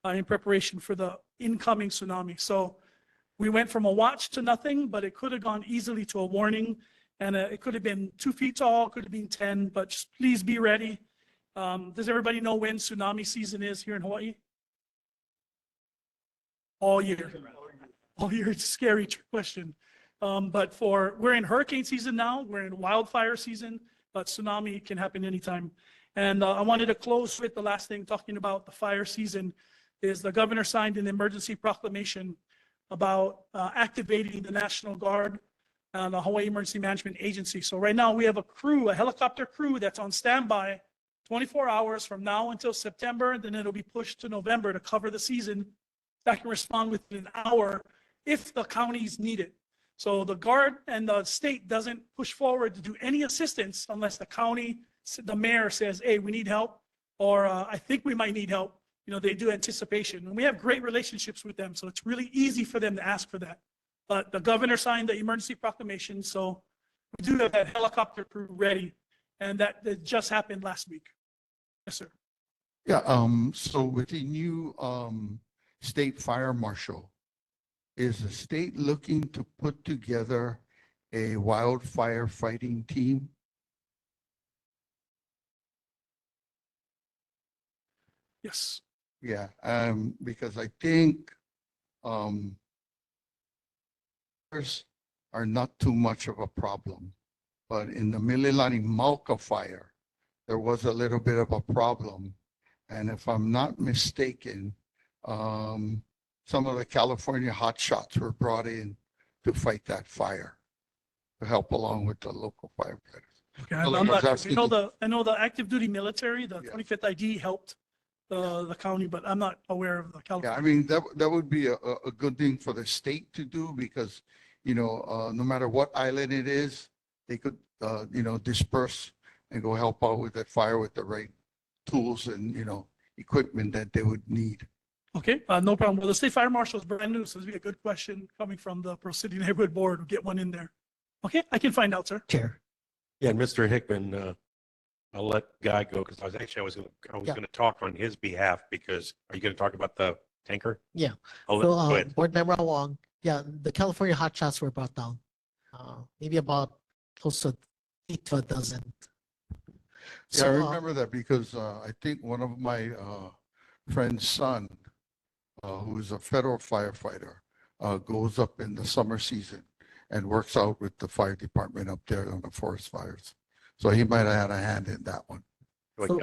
in preparation for the incoming tsunami. So we went from a watch to nothing, but it could have gone easily to a warning, and it could have been 2 feet tall, could have been 10, but just please be ready. Does everybody know when tsunami season is here in Hawaii? All year. All year. It's a scary question. But we're in hurricane season now. We're in wildfire season, but tsunami can happen anytime. And I wanted to close with the last thing, talking about the fire season, is the governor signed an emergency proclamation about activating the National Guard and the Hawaii Emergency Management Agency. So right now we have a helicopter crew that's on standby 24 hours from now until September, and then it'll be pushed to November to cover the season. That can respond within an hour if the counties need it. So the Guard and the state doesn't push forward to do any assistance unless the county, the mayor says, hey, we need help, or I think we might need help. they do anticipation. And we have great relationships with them, so it's really easy for them to ask for that. But the governor signed the emergency proclamation, so we do have that helicopter crew ready, and that just happened last week. Yes, sir. Yeah, so with the new state fire marshal, is the state looking to put together a wildfire fighting team? Yes. Yeah, because I think fires are not too much of a problem. But in the Mililani Malca fire, there was a little bit of a problem. And if I'm not mistaken, some of the California hotshots were brought in to fight that fire, to help along with the local firefighters. Okay, Well, I'm I was not, asking I know the active duty military, the 25th ID helped the county, but I'm not aware of the Yeah, I California. mean, that would be a good thing for the state to do because, no matter what island it is, they could, disperse and go help out with that fire with the right tools and, equipment that they would need. Okay, no problem. Well, the state fire marshal is brand new, so this would be a good question coming from the Pearl City Neighborhood Board. We'll get one in there. Okay, I can find out, sir. Chair. Yeah, and Mr. Hickman, I'll let Guy go because I was Yeah. going to talk on his behalf because are you going to talk about the tanker? Yeah. I'll So, go ahead. Board Member Wong, yeah, the California hotshots were brought down. Maybe about close to 8 to a dozen. Yeah, I So, remember that because I think one of my friend's son, who is a federal firefighter, goes up in the summer season and works out with the fire department up there on the forest fires. So he might have had a hand in that one. So-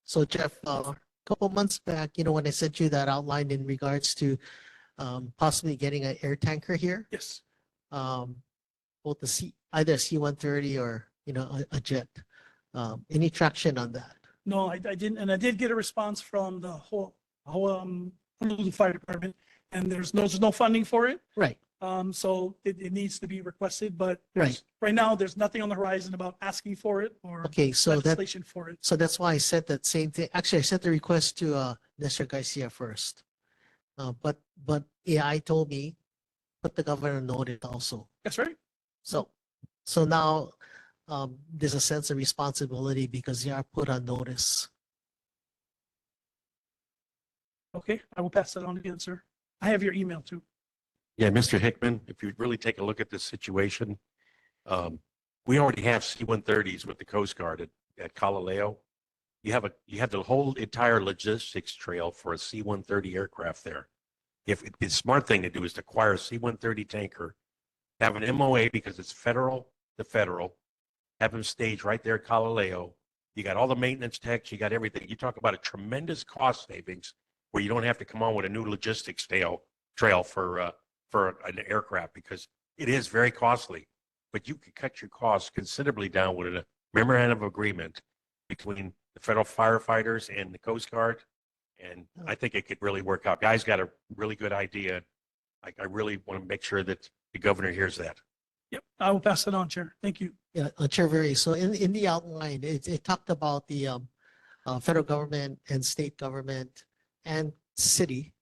So Jeff, a couple months back, when I sent you that outline in regards to possibly getting an air tanker here, Yes. both either a C-130 or, a jet. Any traction on that? No, I didn't, and I did get a response from the whole Honolulu Fire Department, and there's no funding for it. Right. So it needs to be requested, but Right. right now, there's nothing on the horizon about asking for it or Okay, so that, legislation for it. so that's why I said that same thing. Actually, I sent the request to Nestor Garcia first. But AI told me, put the governor noted also. That's right. So now there's a sense of responsibility because they are put on notice. Okay, I will pass that on again, sir. I have your email too. Yeah, Mr. Hickman, if you really take a look at this situation, we already have C-130s with the Coast Guard at Calileo. You have the whole entire logistics trail for a C-130 aircraft there. If the smart thing to do is to acquire a C-130 tanker, have an MOA because it's federal to federal, have them staged right there at Calileo. You got all the maintenance techs, you got everything. You talk about a tremendous cost savings where you don't have to come on with a new logistics trail for an aircraft because it is very costly. But you could cut your costs considerably down with a memorandum of agreement between the federal firefighters and the Coast Guard. And I think it could really work out. Guy's got a really good idea. I really want to make sure that the governor hears that. Yep, I will pass it on, Chair. Thank you. Yeah, Chair Very. So in the outline, it talked about the federal government and state government and city,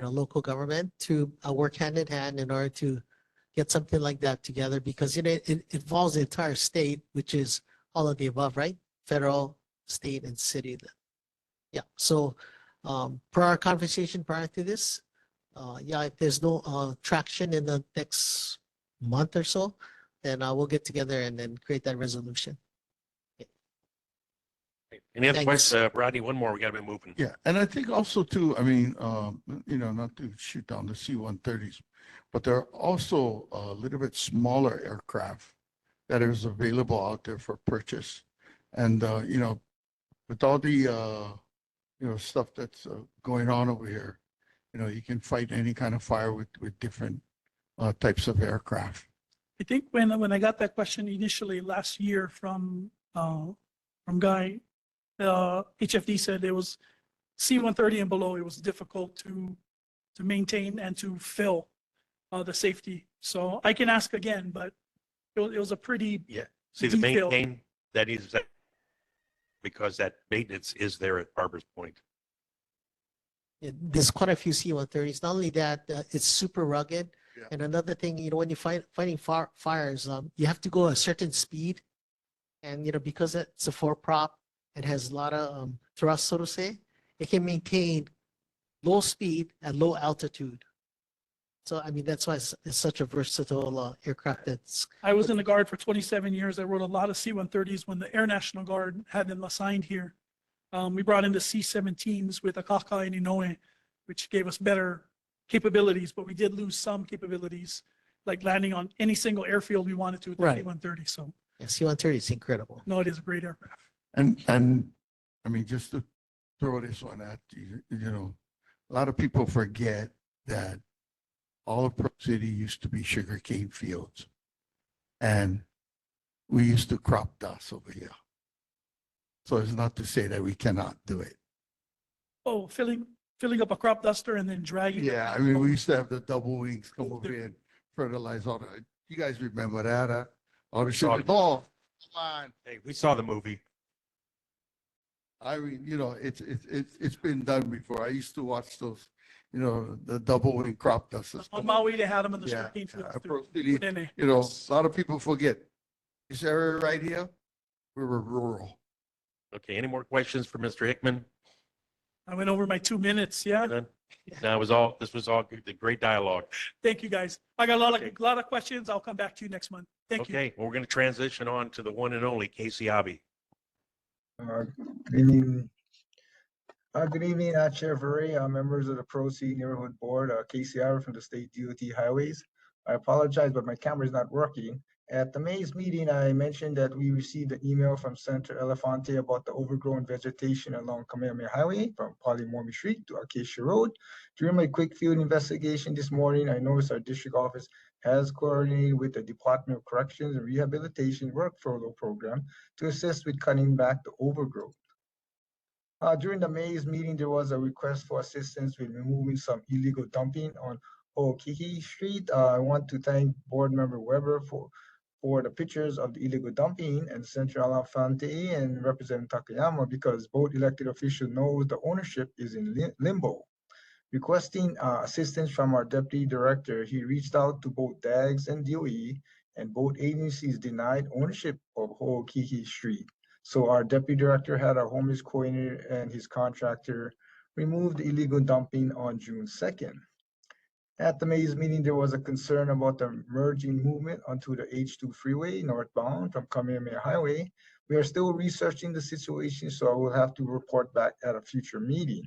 local government to work hand in hand in order to get something like that together because it involves the entire state, which is all of the above, right? Federal, state, and city. Yeah. So per our conversation prior to this, if there's no traction in the next month or so, then we'll get together and then create that resolution. Any other Thanks. questions? Rodney, one more. We got to be moving. Yeah, and I think also too, I mean, not to shoot down the C-130s, but there are also a little bit smaller aircraft that is available out there for purchase. And, with all the, stuff that's going on over here, you can fight any kind of fire with different types of aircraft. I think when I got that question initially last year from Guy, HFD said it was C-130 and below, it was difficult to maintain and to fill the safety. So I can ask again, but it was a pretty See, the detailed- maintain that is that because that maintenance is there at Barber's Point. there's quite a few C-130s. Not only that, it's super rugged. Yeah. And another thing, when you're fighting fires, you have to go a certain speed. And, because it's a four-prop and has a lot of thrust, so to say, it can maintain low speed at low altitude. So, I mean, that's why it's such a versatile aircraft. I was in the Guard for 27 years. I rode a lot of C-130s when the Air National Guard had them assigned here. We brought in the C-17s with Akaka and Inoue, which gave us better capabilities, but we did lose some capabilities, like landing on any single airfield we wanted to with the Right. C-130. So, Yeah, C-130 is incredible. no, it is a great aircraft. And I mean, just to throw this one at you, a lot of people forget that all of Pearl City used to be sugarcane fields. And we used to crop dust over here. So it's not to say that we cannot do it. Oh, filling up a crop duster and then dragging. it Yeah, I back. mean, we used to have the double wings come over here and fertilize all the, you guys remember that, huh? All the sugar. Oh, come on. Hey, we saw the movie. I mean, it's been done before. I used to watch those, the double wing crop dusters. On Maui, they had them in the Yeah, sugarcane fields. too. Pearl City, Then they- a lot of people forget. This area right here, we were rural. Okay, any more questions for Mr. Hickman? I went over my 2 minutes. Yeah. None? No, this was all good, great dialogue. Thank you, guys. I got a lot of questions. I'll come back to you next month. Thank you. Okay, well, we're going to transition on to the one and only Casey Abbey. Good evening. Good evening, Chair Vere, members of the Pro City Neighborhood Board, Casey Ira from the State DOT Highways. I apologize, but my camera is not working. At the May's meeting, I mentioned that we received an email from Senator Elefante about the overgrown vegetation along Kamehameha Highway from Polymormi Street to Acacia Road. During my quick field investigation this morning, I noticed our district office has coordinated with the Department of Corrections and Rehabilitation Work Furlough Program to assist with cutting back the overgrowth. During the May's meeting, there was a request for assistance with removing some illegal dumping on Ho'okiki Street. I want to thank Board Member Weber for the pictures of the illegal dumping and Senator Elefante and Representative Takayama, because both elected officials know the ownership is in limbo. Requesting assistance from our deputy director, he reached out to both DAGS and DOE, and both agencies denied ownership of Ho'okiki Street. So our deputy director had our homeless coordinator and his contractor remove the illegal dumping on June 2nd. At the May's meeting, there was a concern about the merging movement onto the H2 freeway northbound from Kamehameha Highway. We are still researching the situation, so I will have to report back at a future meeting.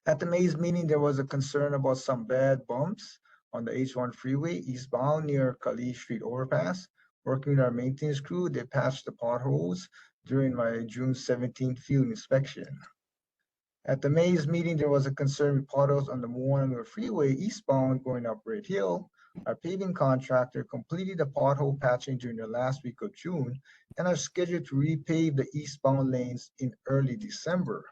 At the May's meeting, there was a concern about some bad bumps on the H1 freeway eastbound near Kali Street overpass. Working with our maintenance crew, they patched the potholes during my June 17th field inspection. At the May's meeting, there was a concern with potholes on the Moana Freeway eastbound going up Red Hill. Our paving contractor completed the pothole patching during the last week of June and are scheduled to repave the eastbound lanes in early December.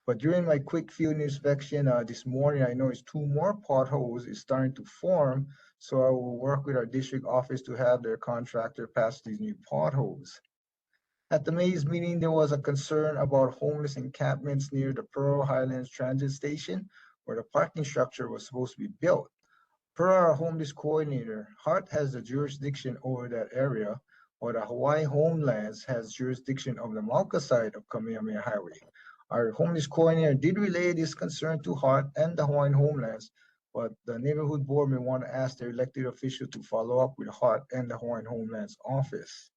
But during my quick field inspection this morning, I noticed 2 more potholes is starting to form, so I will work with our district office to have their contractor patch these new potholes. At the May's meeting, there was a concern about homeless encampments near the Pearl Highlands Transit Station, where the parking structure was supposed to be built. Per our homeless coordinator, HART has the jurisdiction over that area, while the Hawaii Homelands has jurisdiction of the Mauka side of Kamehameha Highway. Our homeless coordinator did relay this concern to HART and the Hawaiian Homelands, but the neighborhood board may want to ask their elected official to follow up with HART and the Hawaiian Homelands office.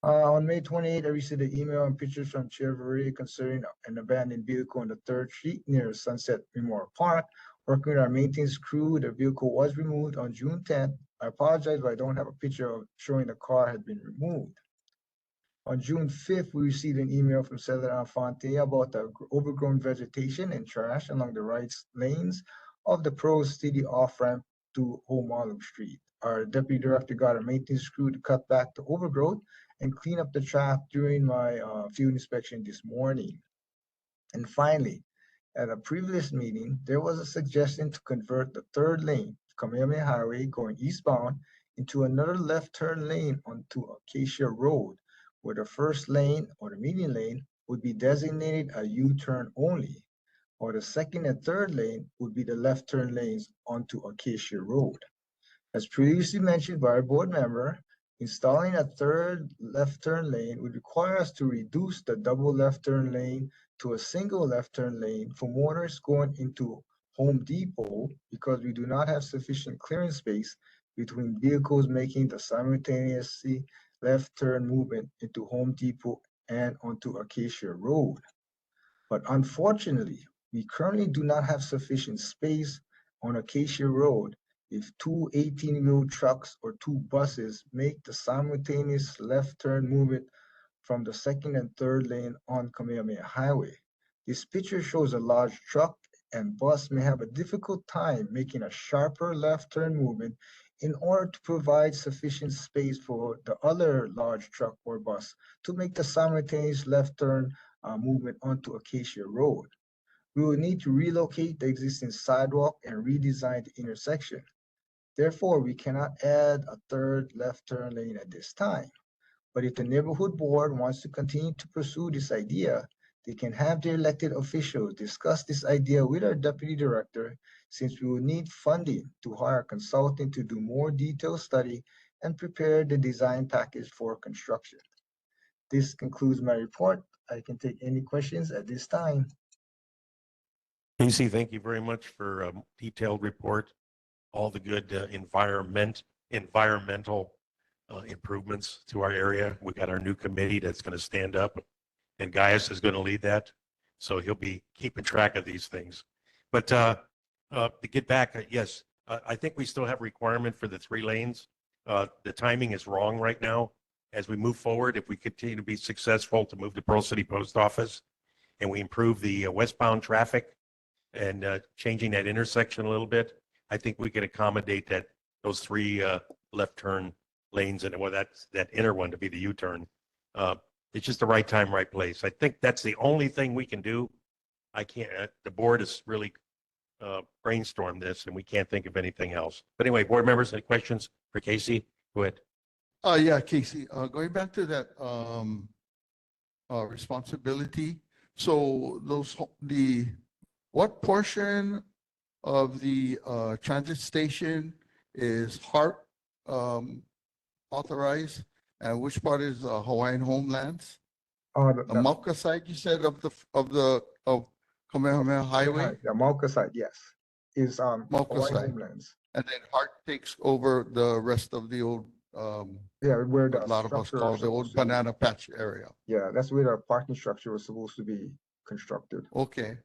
On May 28th, I received an email and pictures from Chair Vere concerning an abandoned vehicle on the 3rd Street near Sunset Memorial Park. Working with our maintenance crew, the vehicle was removed on June 10th. I apologize, but I don't have a picture of showing the car had been removed. On June 5th, we received an email from Senator Elefante about the overgrown vegetation and trash along the right lanes of the Pearl City off-ramp to Ho'omalu Street. Our deputy director got a maintenance crew to cut back the overgrowth and clean up the trash during my field inspection this morning. And finally, at a previous meeting, there was a suggestion to convert the 3rd lane, Kamehameha Highway going eastbound, into another left turn lane onto Acacia Road, where the 1st lane or the median lane would be designated a U-turn only. while the second and third lane would be the left turn lanes onto Acacia Road. As previously mentioned by our board member, installing a third left turn lane would require us to reduce the double left turn lane to a single left turn lane for motorists going into Home Depot because we do not have sufficient clearance space between vehicles making the simultaneously left turn movement into Home Depot and onto Acacia Road. But unfortunately, we currently do not have sufficient space on Acacia Road if two 18-wheel trucks or two buses make the simultaneous left turn movement from the second and third lane on Kamehameha Highway. This picture shows a large truck and bus may have a difficult time making a sharper left turn movement in order to provide sufficient space for the other large truck or bus to make the simultaneous left turn movement onto Acacia Road. We will need to relocate the existing sidewalk and redesign the intersection. Therefore, we cannot add a third left turn lane at this time. But if the neighborhood board wants to continue to pursue this idea, they can have their elected officials discuss this idea with our deputy director, since we will need funding to hire a consultant to do more detailed study and prepare the design package for construction. This concludes my report. I can take any questions at this time. Casey, thank you very much for a detailed report. All the good environmental improvements to our area. We got our new committee that's going to stand up, and Gaius is going to lead that. So he'll be keeping track of these things. But to get back, yes, I think we still have requirement for the 3 lanes. The timing is wrong right now. As we move forward, if we continue to be successful to move to Pearl City Post Office and we improve the westbound traffic and changing that intersection a little bit, I think we can accommodate those 3 left turn lanes and that inner one to be the U-turn. It's just the right time, right place. I think that's the only thing we can do. I can't. The board has really brainstormed this, and we can't think of anything else. But anyway, board members, any questions for Casey? Go ahead. Yeah, Casey, going back to that responsibility. So what portion of the transit station is HART authorized, and which part is Hawaiian Homelands? The Mauka side, you said, of Kamehameha Highway? The Mauka side, yes, is Mauka Hawaiian side. Homelands. And then HART takes over the rest of the old, where the a lot of us structure call is the old supposed to be. banana patch area. Yeah, that's where the parking structure was supposed to be constructed. Okay.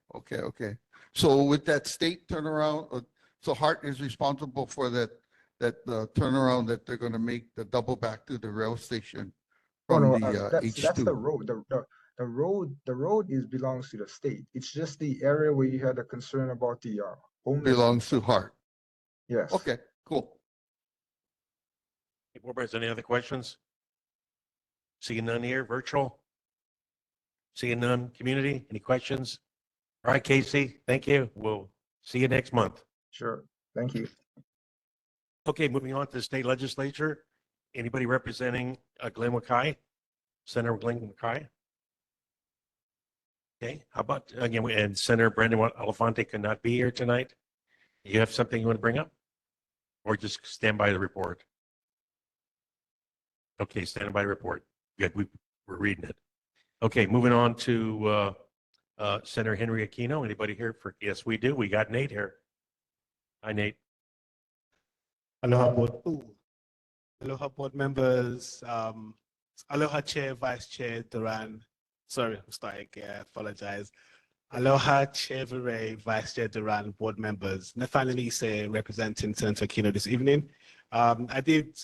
So with that state turnaround, so HART is responsible for that turnaround that they're going to make, the double back to the rail station from the that's the H2. road. The road belongs to the state. It's just the area where you had a concern about the homeless. Belongs to HART. Yes. Okay, cool. Hey, board members, any other questions? Seeing none here, virtual? Seeing none, community, any questions? All right, Casey, thank you. We'll see you next month. Sure. Thank you. Okay, moving on to the state legislature. Anybody representing Glen Wakai? Senator Glen Wakai? Okay, how about, again, and Senator Brandon Elefante could not be here tonight. You have something you want to bring up? Or just stand by the report? Okay, stand by the report. Good, we're reading it. Okay, moving on to Senator Henry Aquino. Anybody here for, yes, we do. We got Nate here. Hi, Nate. Aloha board members. Aloha Chair, Vice Chair Duran. Sorry, I'm starting again. I apologize. Aloha Chair Vere, Vice Chair Duran, board members. Nathaniel Ise representing Senator Aquino this evening. I did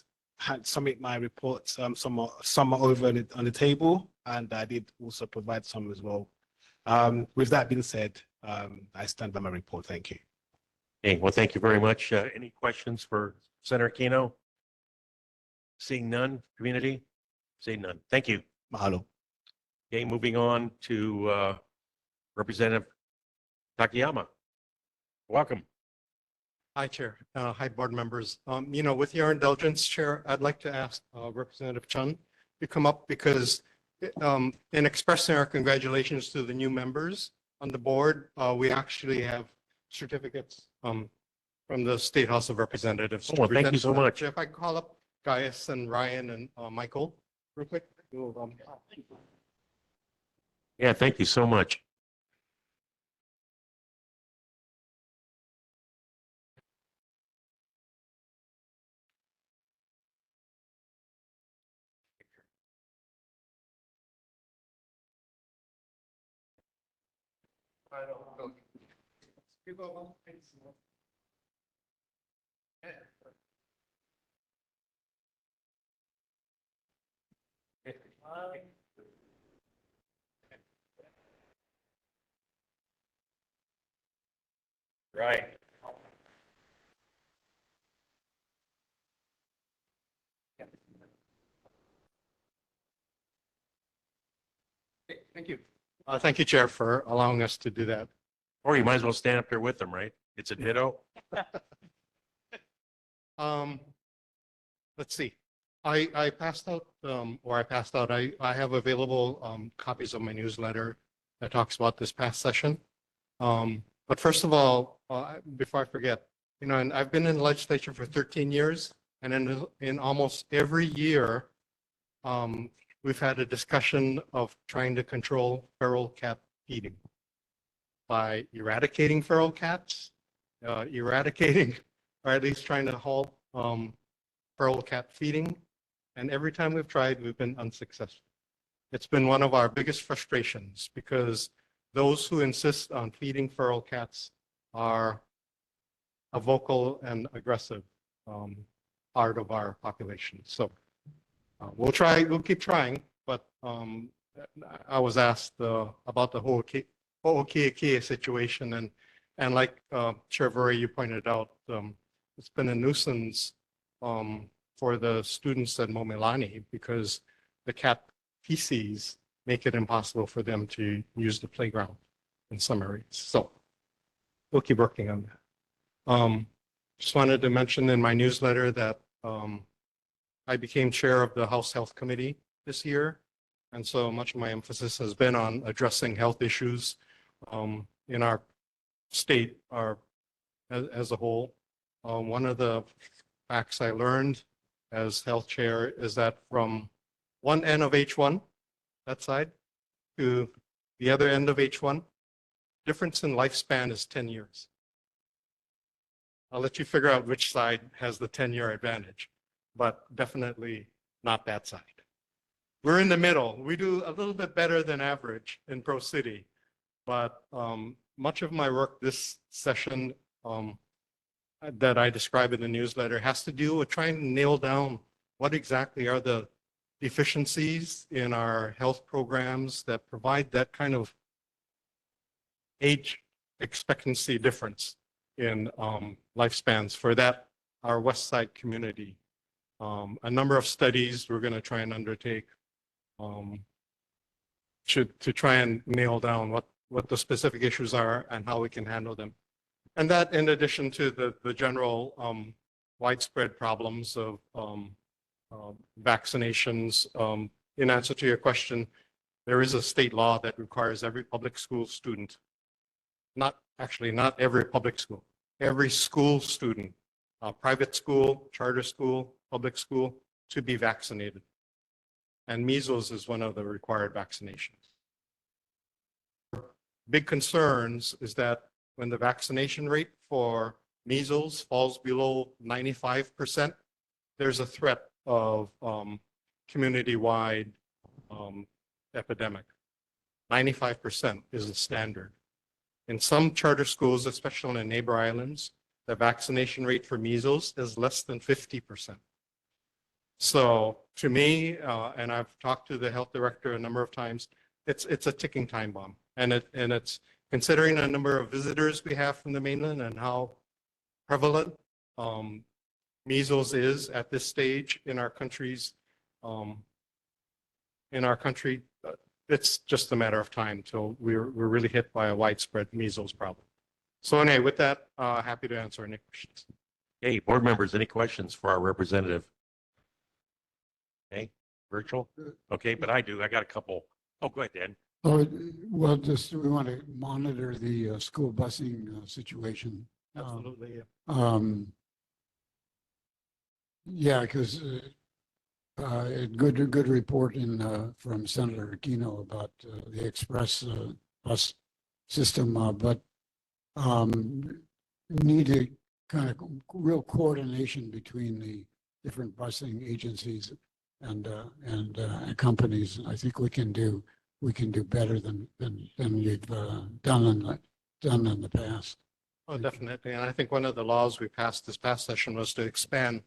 submit my reports, some are over on the table, and I did also provide some as well. With that being said, I stand by my report. Thank you. Okay, well, thank you very much. Any questions for Senator Aquino? Seeing none, community? Seeing none. Thank you. Mahalo. Okay, moving on to Representative Takayama. Welcome. Hi, Chair. Hi, board members. With your indulgence, Chair, I'd like to ask Representative Chun to come up because in expressing our congratulations to the new members, on the board, we actually have certificates from the State House of Representatives. to Oh, well, thank you present so to them. much. So if I call up Gaius and Ryan and Michael real quick. we'll, Yeah, thank you so much. Right. Thank you. Thank you, Chair, for allowing us to do that. Or you might as well stand up there with them, right? It's a ditto. Let's see. I passed out, I have available copies of my newsletter that talks about this past session. But first of all, before I forget, and I've been in the legislature for 13 years, and in almost every year, we've had a discussion of trying to control feral cat feeding by eradicating feral cats, eradicating, or at least trying to halt feral cat feeding. And every time we've tried, we've been unsuccessful. It's been one of our biggest frustrations because those who insist on feeding feral cats are a vocal and aggressive part of our population. So we'll keep trying, but I was asked about the Ho'oki'eki situation, and like Chair Vare, you pointed out, it's been a nuisance for the students at Momilani because the cat feces make it impossible for them to use the playground in some areas. So we'll keep working on that. Just wanted to mention in my newsletter that I became chair of the House Health Committee this year. And so much of my emphasis has been on addressing health issues in our state as a whole. One of the facts I learned as health chair is that from one end of H1, that side, to the other end of H1, difference in lifespan is 10 years. I'll let you figure out which side has the 10-year advantage, but definitely not that side. We're in the middle. We do a little bit better than average in Pro City, but much of my work this session that I describe in the newsletter has to do with trying to nail down what exactly are the deficiencies in our health programs that provide that kind of age expectancy difference in lifespans for our West Side community. A number of studies we're going to try and undertake to try and nail down what the specific issues are and how we can handle them. And that in addition to the general widespread problems of vaccinations. In answer to your question, there is a state law that requires every public school student, not every public school, every school student, private school, charter school, public school, to be vaccinated. And measles is one of the required vaccinations. Big concerns is that when the vaccination rate for measles falls below 95%, there's a threat of community-wide epidemic. 95% is the standard. In some charter schools, especially in the neighbor islands, the vaccination rate for measles is less than 50%. So to me, and I've talked to the health director a number of times, it's a ticking time bomb. And it's considering the number of visitors we have from the mainland and how prevalent measles is at this stage in our country's it's just a matter of time till we're really hit by a widespread measles problem. So anyway, with that, happy to answer any questions. Hey, board members, any questions for our representative? Okay, virtual? Okay, but I do. I got a couple. Oh, go ahead, Dan. Oh, well, just we want to monitor the school busing situation. Absolutely, yeah. Yeah, because good report from Senator Aquino about the express bus system, but need to kind of real coordination between the different busing agencies and companies. I think we can do better than we've done in the past. Oh, definitely. And I think one of the laws we passed this past session was to expand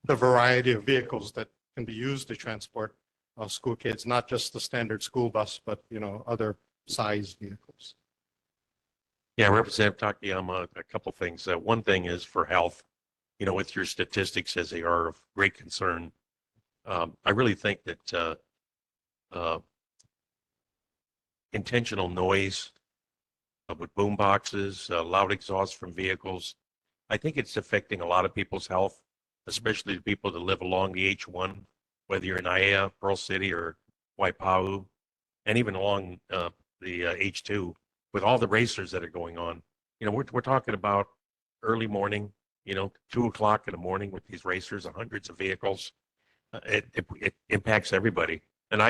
the variety of vehicles that can be used to transport school kids, not just the standard school bus, but, you know, other size vehicles. Yeah, Representative Takayama, a couple things. One thing is for health, you know, with your statistics as they are of great concern. I really think that intentional noise with boom boxes, loud exhaust from vehicles, I think it's affecting a lot of people's health, especially the people that live along the H1, whether you're in Aiea, Pearl City, or Waipahu, and even along the H2 with all the racers that are going on. You know, we're talking about early morning, you know, 2 o'clock in the morning with these racers, hundreds of vehicles. It impacts everybody. And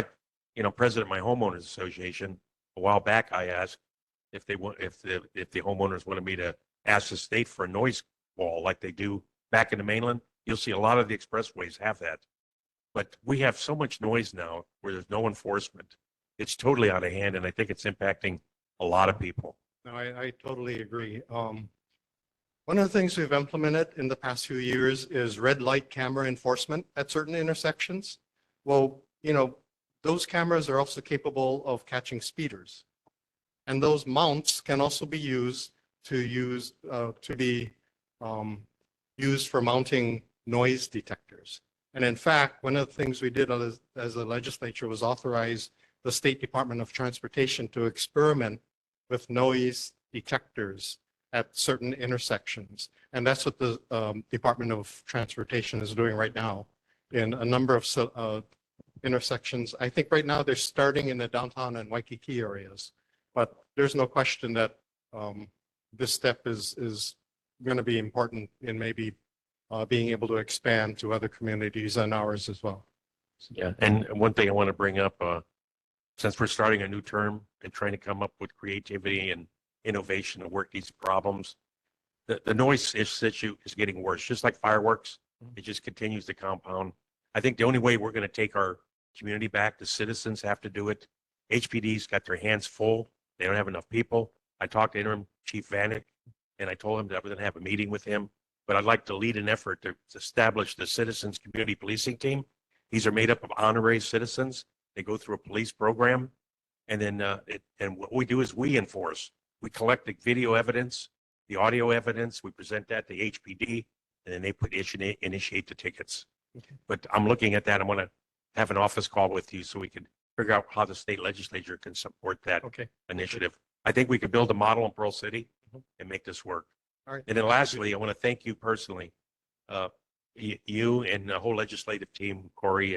you know, president of my homeowners association, a while back, I asked if they want, if the homeowners wanted me to ask the state for a noise wall like they do back in the mainland. You'll see a lot of the expressways have that. But we have so much noise now where there's no enforcement. It's totally out of hand, and I think it's impacting a lot of people. No, I totally agree. One of the things we've implemented in the past few years is red light camera enforcement at certain intersections. Well, you know, those cameras are also capable of catching speeders. And those mounts can also be used used for mounting noise detectors. And in fact, one of the things we did as a legislature was authorize the State Department of Transportation to experiment with noise detectors at certain intersections. And that's what the Department of Transportation is doing right now in a number of intersections. I think right now they're starting in the downtown and Waikiki areas, but there's no question that this step is going to be important in maybe being able to expand to other communities and ours as well. Yeah, and one thing I want to bring up, since we're starting a new term and trying to come up with creativity and innovation to work these problems, the noise issue is getting worse, just like fireworks. It just continues to compound. I think the only way we're going to take our community back, the citizens have to do it. HPD's got their hands full. They don't have enough people. I talked to Interim Chief Vanek, and I told him that we're going to have a meeting with him. But I'd like to lead an effort to establish the Citizens Community Policing Team. These are made up of honorary citizens. They go through a police program, and then and what we do is we enforce. We collect the video evidence, the audio evidence. We present that to HPD, and then they initiate the tickets. Okay. But I'm looking at that. I'm going to have an office call with you so we can figure out how the state legislature can support that initiative. I think we could build a model in Pearl City and make this work. All right. And then lastly, I want to thank you personally, you and the whole legislative team, Corey,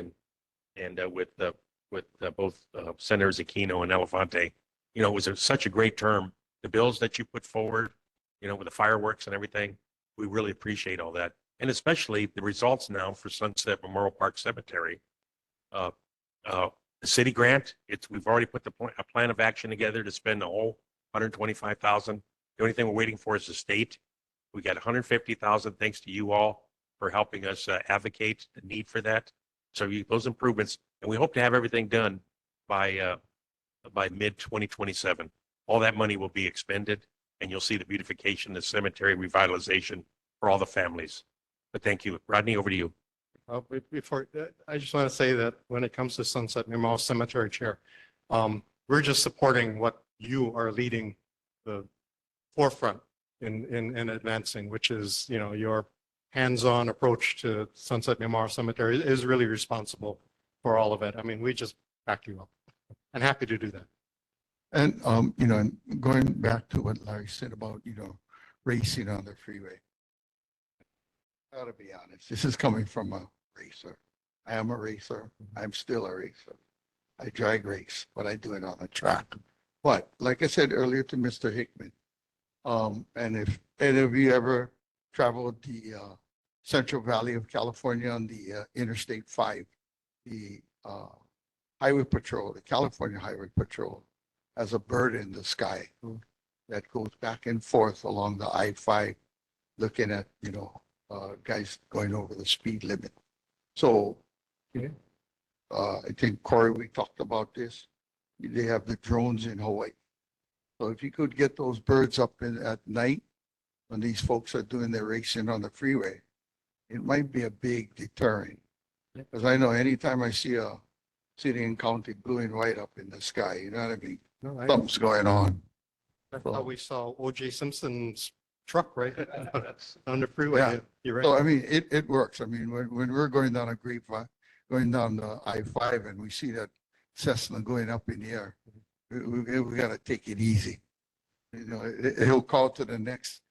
and with both Senators Aquino and Elefante. You know, it was such a great term. The bills that you put forward, you know, with the fireworks and everything, we really appreciate all that. And especially the results now for Sunset Memorial Park Cemetery. The city grant, we've already put a plan of action together to spend the whole $125,000. The only thing we're waiting for is the state. We got $150,000 thanks to you all for helping us advocate the need for that. So those improvements, and we hope to have everything done by mid 2027. All that money will be expended, and you'll see the beautification, the cemetery revitalization for all the families. But thank you, Rodney. Over to you. Before, I just want to say that when it comes to Sunset Memorial Cemetery Chair, we're just supporting what you are leading the forefront in advancing, which is, you know, your hands-on approach to Sunset Memorial Cemetery is really responsible for all of it. I mean, we just back you up and happy to do that. And, you know, and going back to what Larry said about, you know, racing on the freeway. I gotta be honest, this is coming from a racer. I am a racer. I'm still a racer. I drag race, but I do it on a track. But like I said earlier to Mr. Hickman, and if any of you ever traveled the Central Valley of California on the Interstate 5, the Highway Patrol, the California Highway Patrol, has a bird in the sky that goes back and forth along the I-5, looking at, guys going over the speed limit. So, I think Corey, we talked about this. They have the drones in Hawaii. So if you could get those birds up at night when these folks are doing their racing on the freeway, it might be a big deterrent. Because I know anytime I see a city and county blue and white up in the sky, you know what I mean? Something's going on. That's how we saw O.J. Simpson's truck, right? On the freeway. Yeah. You're right. So I mean, it works. I mean, when we're going down a Grapevine, going down the I-5 and we see that Cessna going up in the air, we got to take it easy. He'll call to the next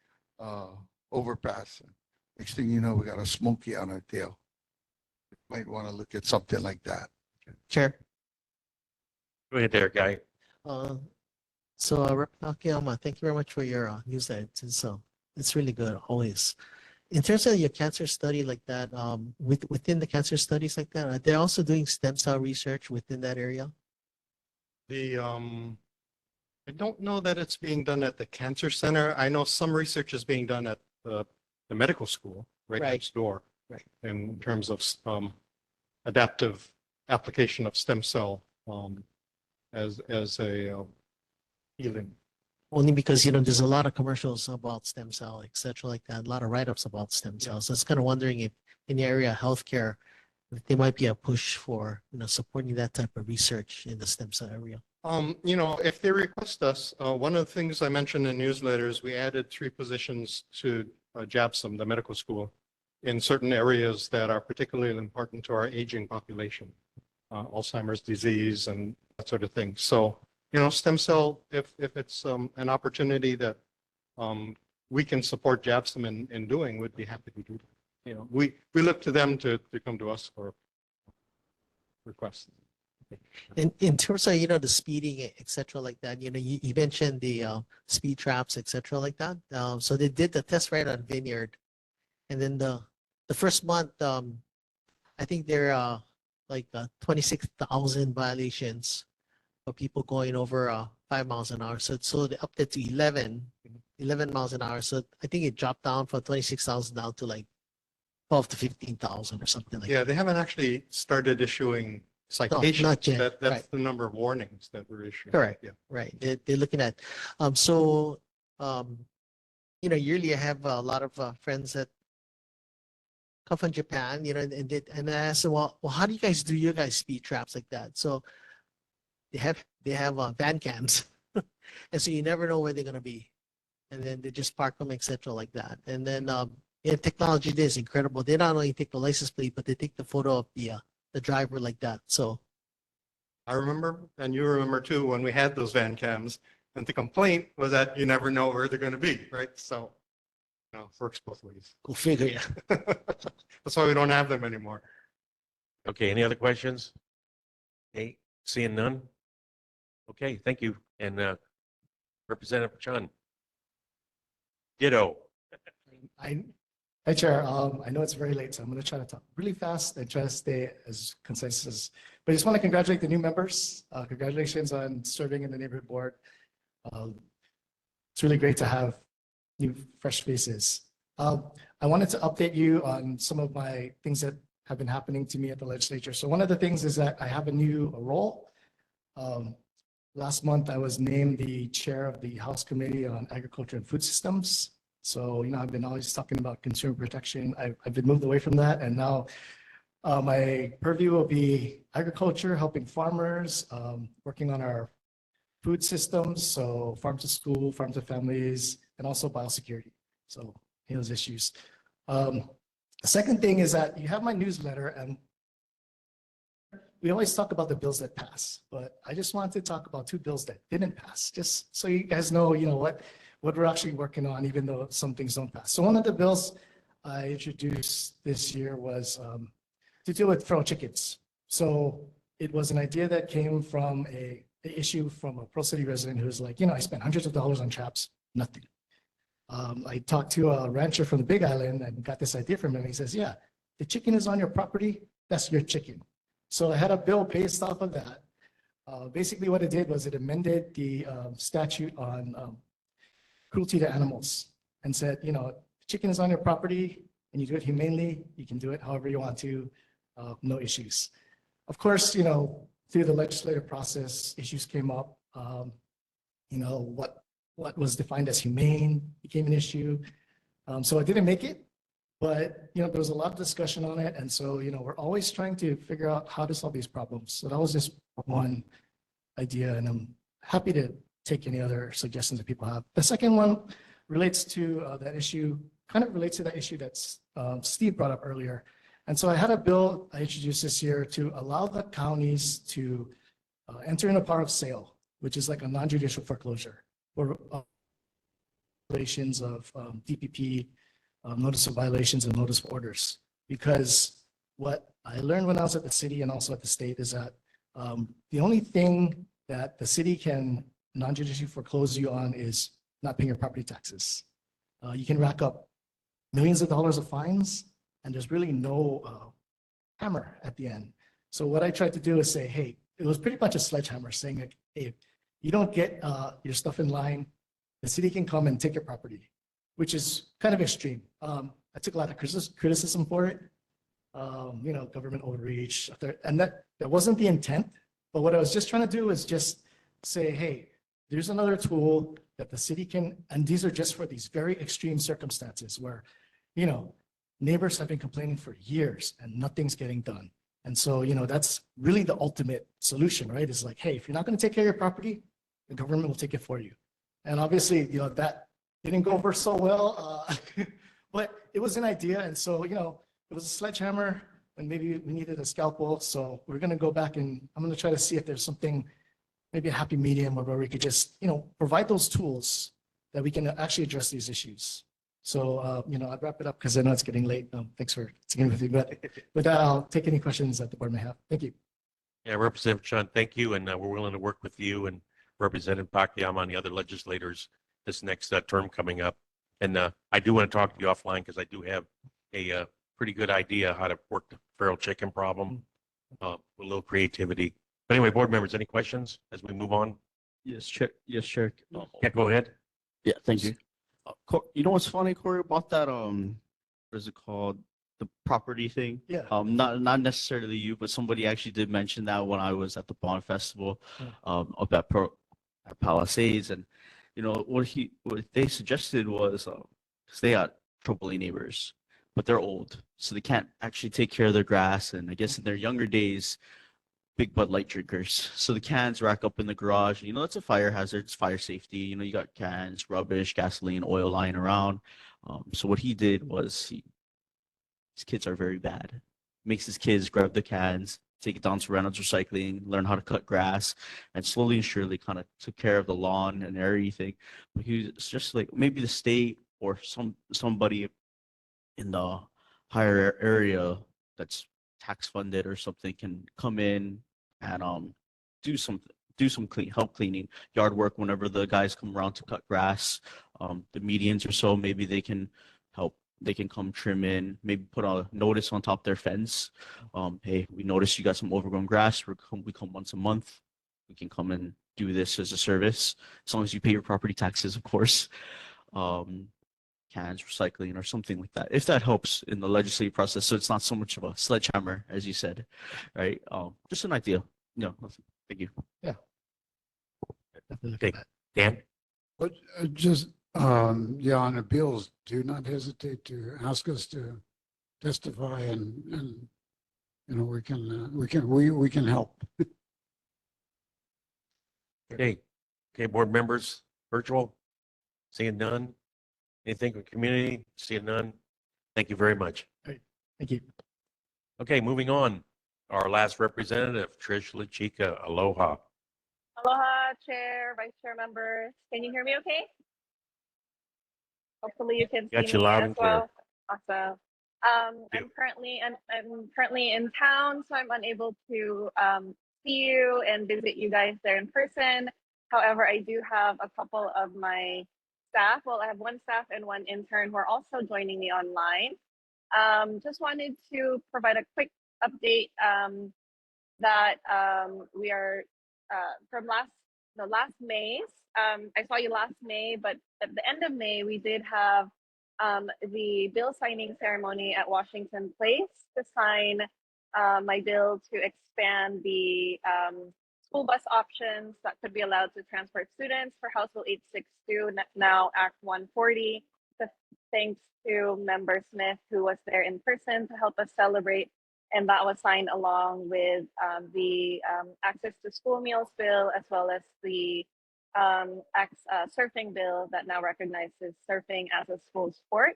overpass. Next thing you know, we got a smoky on our tail. Might want to look at something like that. Chair. Go ahead there, Guy. Rep. Nakayama, thank you very much for your newsletter. It's really good always. In terms of your cancer study like that, within the cancer studies like that, are they also doing stem cell research within that area? I don't know that it's being done at the cancer center. I know some research is being done at the medical school right next door. Right. In terms of adaptive application of stem cell as a healing. Only because, there's a lot of commercials about stem cell, et cetera, like that, a lot of write-ups about stem cells. So I was kind of wondering if in the area of healthcare, if there might be a push for, supporting that type of research in the stem cell area. If they request us, one of the things I mentioned in newsletters, we added 3 positions to JABSOM, the medical school, in certain areas that are particularly important to our aging population, Alzheimer's disease and that sort of thing. So, stem cell, if it's an opportunity that we can support JABSOM in doing, we'd be happy to do that. We look to them to come to us for requests. In terms of, the speeding, et cetera, like that, you mentioned the speed traps, et cetera, like that. So they did the test right on Vineyard. And then the first month, I think there are 26,000 violations for people going over 5 miles an hour. So they upped it to 11 miles an hour. So I think it dropped down from 26,000 down to 12 to 15,000 or something like that. Yeah, they haven't actually started issuing citations. Not yet. That's Right. the number of warnings that we're issuing. Correct. Yeah. Right. They're looking at, yearly I have a lot of friends that come from Japan, and I asked them, well, how do you guys do your guys' speed traps like that? So they have van cams, and so you never know where they're gonna be, and then they just park them, etc., like that. And then technology there is incredible. They not only take the license plate, but they take the photo of the driver like that. So I remember, and you remember too, when we had those van cams, and the complaint was that you never know where they're going to be, right? So, it works both ways. go figure, yeah. That's why we don't have them anymore. Okay, any other questions? Hey, seeing none? Okay, thank you. And Representative Chun. Ditto. Hi, Chair. I know it's very late, so I'm going to try to talk really fast and try to stay as concise as. But I just want to congratulate the new members. Congratulations on serving in the neighborhood board. It's really great to have new, fresh faces. I wanted to update you on some of my things that have been happening to me at the legislature. So one of the things is that I have a new role. Last month, I was named the chair of the House Committee on Agriculture and Food Systems. So, I've been always talking about consumer protection. I've been moved away from that. And now my purview will be agriculture, helping farmers, working on our food systems. So farm to school, farm to families, and also biosecurity. So those issues. The second thing is that you have my newsletter, and we always talk about the bills that pass, but I just wanted to talk about 2 bills that didn't pass, just so you guys know, what we're actually working on, even though some things don't pass. So one of the bills I introduced this year was to deal with feral chickens. So it was an idea that came from a issue from a Pro City resident who was like, I spent hundreds of dollars on traps, nothing. I talked to a rancher from the Big Island and got this idea from him. He says, yeah, the chicken is on your property, that's your chicken. So I had a bill based off of that. Basically what it did was it amended the statute on cruelty to animals and said, chicken is on your property and you do it humanely, you can do it however you want to, no issues. Of course, through the legislative process, issues came up. What was defined as humane became an issue. So I didn't make it, but there was a lot of discussion on it. And so, we're always trying to figure out how to solve these problems. So that was just one idea, and I'm happy to take any other suggestions that people have. The second one relates to that issue, kind of relates to that issue that Steve brought up earlier. And so I had a bill I introduced this year to allow the counties to enter in a power of sale, which is like a non-judicial foreclosure for violations of DPP, notice of violations and notice of orders. Because what I learned when I was at the city and also at the state is that the only thing that the city can non-judicially foreclose you on is not paying your property taxes. You can rack up millions of dollars of fines, and there's really no hammer at the end. So what I tried to do is say, hey, it was pretty much a sledgehammer saying, like, hey, you don't get your stuff in line, the city can come and take your property, which is kind of extreme. I took a lot of criticism for it, government overreach, and that wasn't the intent. But what I was just trying to do is just say, hey, there's another tool that the city can, and these are just for these very extreme circumstances where, neighbors have been complaining for years and nothing's getting done. And so, that's really the ultimate solution, right? It's like, hey, if you're not going to take care of your property, the government will take it for you. And obviously, that didn't go over so well, but it was an idea. And so, it was a sledgehammer and maybe we needed a scalpel. So we're going to go back and I'm going to try to see if there's something, maybe a happy medium where we could just, provide those tools that we can actually address these issues. So, I'd wrap it up because I know it's getting late. Thanks for sticking with me. But with that, I'll take any questions that the board may have. Thank you. Yeah, Representative Chun, thank you. And we're willing to work with you and Representative Pacquiao and the other legislators this next term coming up. And I do want to talk to you offline because I do have a pretty good idea how to work the feral chicken problem with a little creativity. But anyway, board members, any questions as we move on? Yes, Chair. Yes, Chair. Yeah, go ahead. Yeah, thank you. You know what's funny, Corey, about that? What is it called? The property thing. Yeah. Not necessarily you, but somebody actually did mention that when I was at the Bond Festival, up at Palisades, and what they suggested was because they got troubling neighbors, but they're old, so they can't actually take care of their grass, and I guess in their younger days, big Bud Light drinkers. So the cans rack up in the garage. It's a fire hazard. It's fire safety. You got cans, rubbish, gasoline, oil lying around. So what he did was his kids are very bad. Makes his kids grab the cans, take it down to Reynolds Recycling, learn how to cut grass, and slowly and surely kind of took care of the lawn and everything. But he was just like, maybe the state or somebody in the higher area that's tax funded or something can come in and do some help cleaning, yard work whenever the guys come around to cut grass. The medians or so, maybe they can help. They can come trim in, maybe put a notice on top of their fence. Hey, we noticed you got some overgrown grass. We come once a month. We can come and do this as a service, as long as you pay your property taxes, of course. Cans, recycling, or something like that, if that helps in the legislative process. So it's not so much of a sledgehammer, as you said, right? Just an idea. No, thank you. Yeah. Okay, Dan? But just, on the bills, do not hesitate to ask us to testify and we can help. Okay, board members, virtual, seeing none. Anything from community? Seeing none. Thank you very much. Great. Thank you. Okay, moving on. Our last representative, Trish Lachika. Aloha. Aloha, Chair, Vice Chair members. Can you hear me okay? Hopefully you can Got see you me loud as and clear. well. Awesome. I'm currently in town, so I'm unable to see you and visit you guys there in person. However, I do have a couple of my staff. Well, I have one staff and one intern who are also joining me online. Just wanted to provide a quick update that we are from the last May. I saw you last May, but at the end of May, we did have the bill signing ceremony at Washington Place to sign my bill to expand the school bus options that could be allowed to transport students for House Bill 862, now Act 140. So thanks to Member Smith, who was there in person to help us celebrate. And that was signed along with the Access to School Meals bill, as well as the surfing bill that now recognizes surfing as a school sport.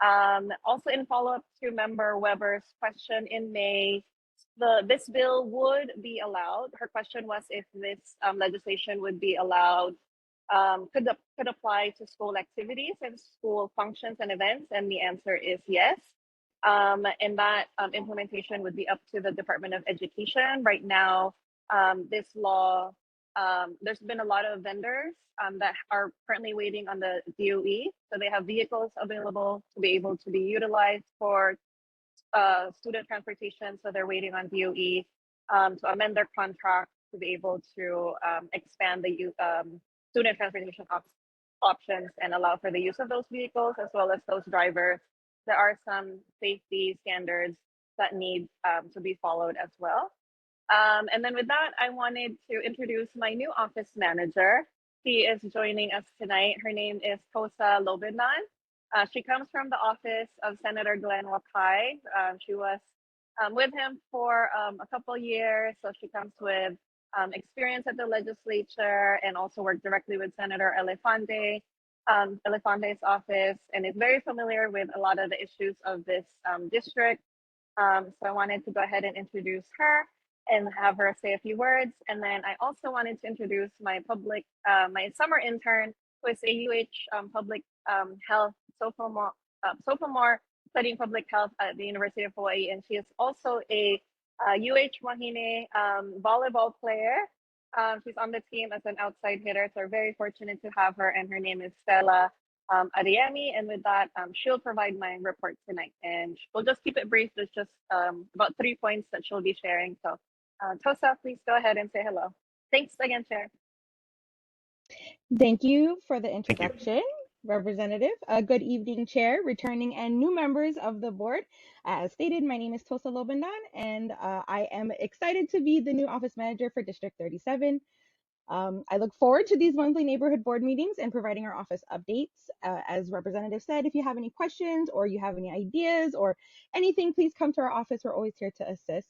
Also, in follow-up to Member Weber's question in May, this bill would be allowed. Her question was if this legislation would be allowed, could apply to school activities and school functions and events, and the answer is yes. And that implementation would be up to the Department of Education. Right now, this law, there's been a lot of vendors that are currently waiting on the DOE. So they have vehicles available to be able to be utilized for student transportation. So they're waiting on DOE to amend their contract to be able to expand the student transportation options and allow for the use of those vehicles as well as those drivers. There are some safety standards that need to be followed as well. And then with that, I wanted to introduce my new office manager. She is joining us tonight. Her name is Tosa Lobindan. She comes from the office of Senator Glenn Wakai. She was with him for a couple years, so she comes with experience at the legislature and also worked directly with Senator Elefante's office, and is very familiar with a lot of the issues of this district. So I wanted to go ahead and introduce her and have her say a few words. And then I also wanted to introduce my my summer intern, who is a UH Public Health sophomore studying public health at the University of Hawaii, and she is also a UH Wahine volleyball player. She's on the team as an outside hitter, so we're very fortunate to have her, and her name is Stella Ariemi. And with that, she'll provide my report tonight, and we'll just keep it brief. There's just about 3 points that she'll be sharing. So Tosa, please go ahead and say hello. Thanks again, Chair. Thank you for the introduction, Representative. Good evening, Chair, returning and new members of the board. As stated, my name is Tosa Lobindan, and I am excited to be the new office manager for District 37. I look forward to these monthly neighborhood board meetings and providing our office updates. As Representative said, if you have any questions or you have any ideas or anything, please come to our office. We're always here to assist.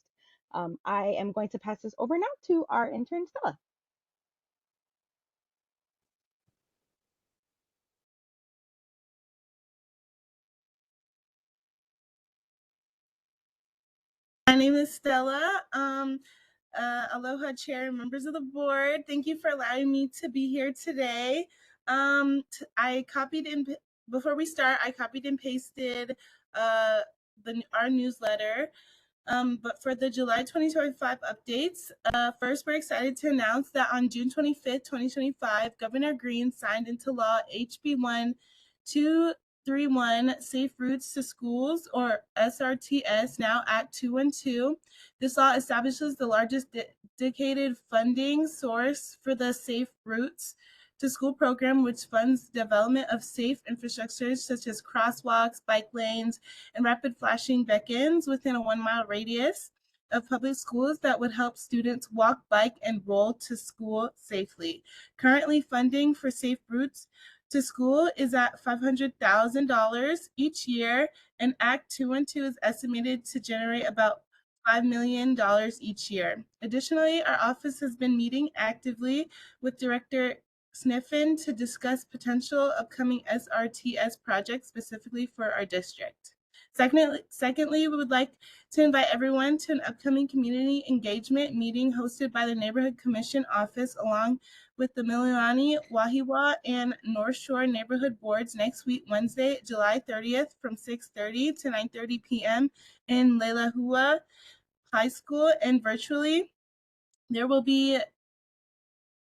I am going to pass this over now to our intern, Stella. My name is Stella. Aloha, Chair and members of the board. Thank you for allowing me to be here today. I copied and before we start, I copied and pasted our newsletter. But for the July 2025 updates, first, we're excited to announce that on June 25th, 2025, Governor Green signed into law HB 1231, Safe Routes to Schools, or SRTS, now Act 212. This law establishes the largest dedicated funding source for the Safe Routes to School program, which funds development of safe infrastructures such as crosswalks, bike lanes, and rapid flashing beacons within a 1-mile radius of public schools that would help students walk, bike, and roll to school safely. Currently, funding for Safe Routes to School is at $500,000 each year, and Act 212 is estimated to generate about $5 million each year. Additionally, our office has been meeting actively with Director Sniffen to discuss potential upcoming SRTS projects specifically for our district. Secondly, we would like to invite everyone to an upcoming community engagement meeting hosted by the Neighborhood Commission Office along with the Mililani, Wahiawa, and North Shore Neighborhood Boards next week, Wednesday, July 30th from 6:30 to 9:30 p.m. in Leilehua High School and virtually. There will be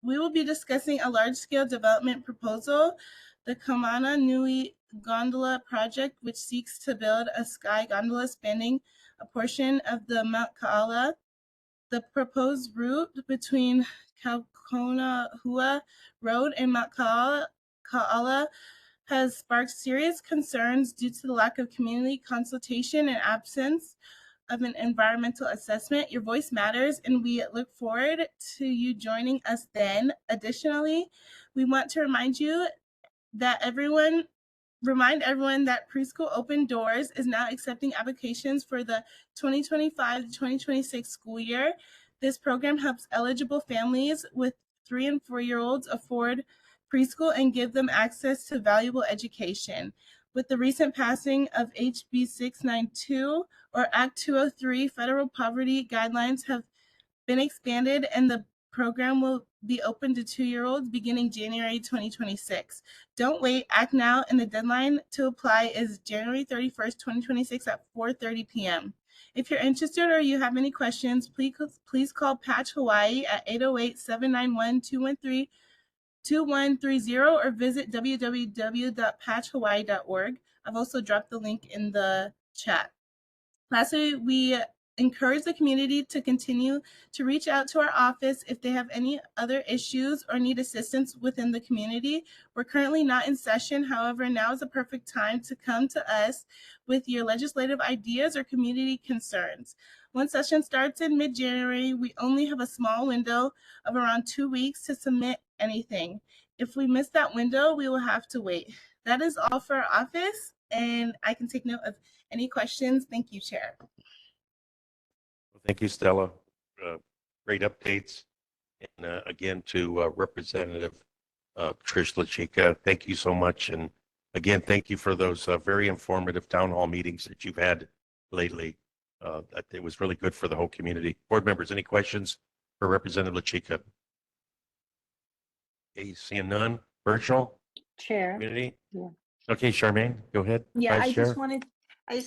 we will be discussing a large-scale development proposal, the Kamana Nui Gondola Project, which seeks to build a sky gondola spanning a portion of the Mount Kaala. The proposed route between Kaukonahua Road and Mount Kaala has sparked serious concerns due to the lack of community consultation and absence of an environmental assessment. Your voice matters, and we look forward to you joining us then. Additionally, we want to remind everyone that Preschool Open Doors is now accepting applications for the 2025-2026 school year. This program helps eligible families with 3 and 4-year-olds afford preschool and give them access to valuable education. With the recent passing of HB 692 or Act 203, federal poverty guidelines have been expanded and the program will be open to 2-year-olds beginning January 2026. Don't wait, act now, and the deadline to apply is January 31st, 2026 at 4:30 p.m. If you're interested or you have any questions, please call Patch Hawaii at 808-791-2130 or visit www.patchhawaii.org. I've also dropped the link in the chat. Lastly, we encourage the community to continue to reach out to our office if they have any other issues or need assistance within the community. We're currently not in session. However, now is the perfect time to come to us with your legislative ideas or community concerns. When session starts in mid-January, we only have a small window of around 2 weeks to submit anything. If we miss that window, we will have to wait. That is all for our office, and I can take note of any questions. Thank you, Chair. Thank you, Stella. Great updates. And again, to Representative Trish LaChica, thank you so much. And again, thank you for those very informative town hall meetings that you've had lately. It was really good for the whole community. Board members, any questions for Representative LaChica? Okay, seeing none. Virtual? Chair. Community? Yeah. Okay, Charmaine, go ahead. Yeah, Vice I Chair. just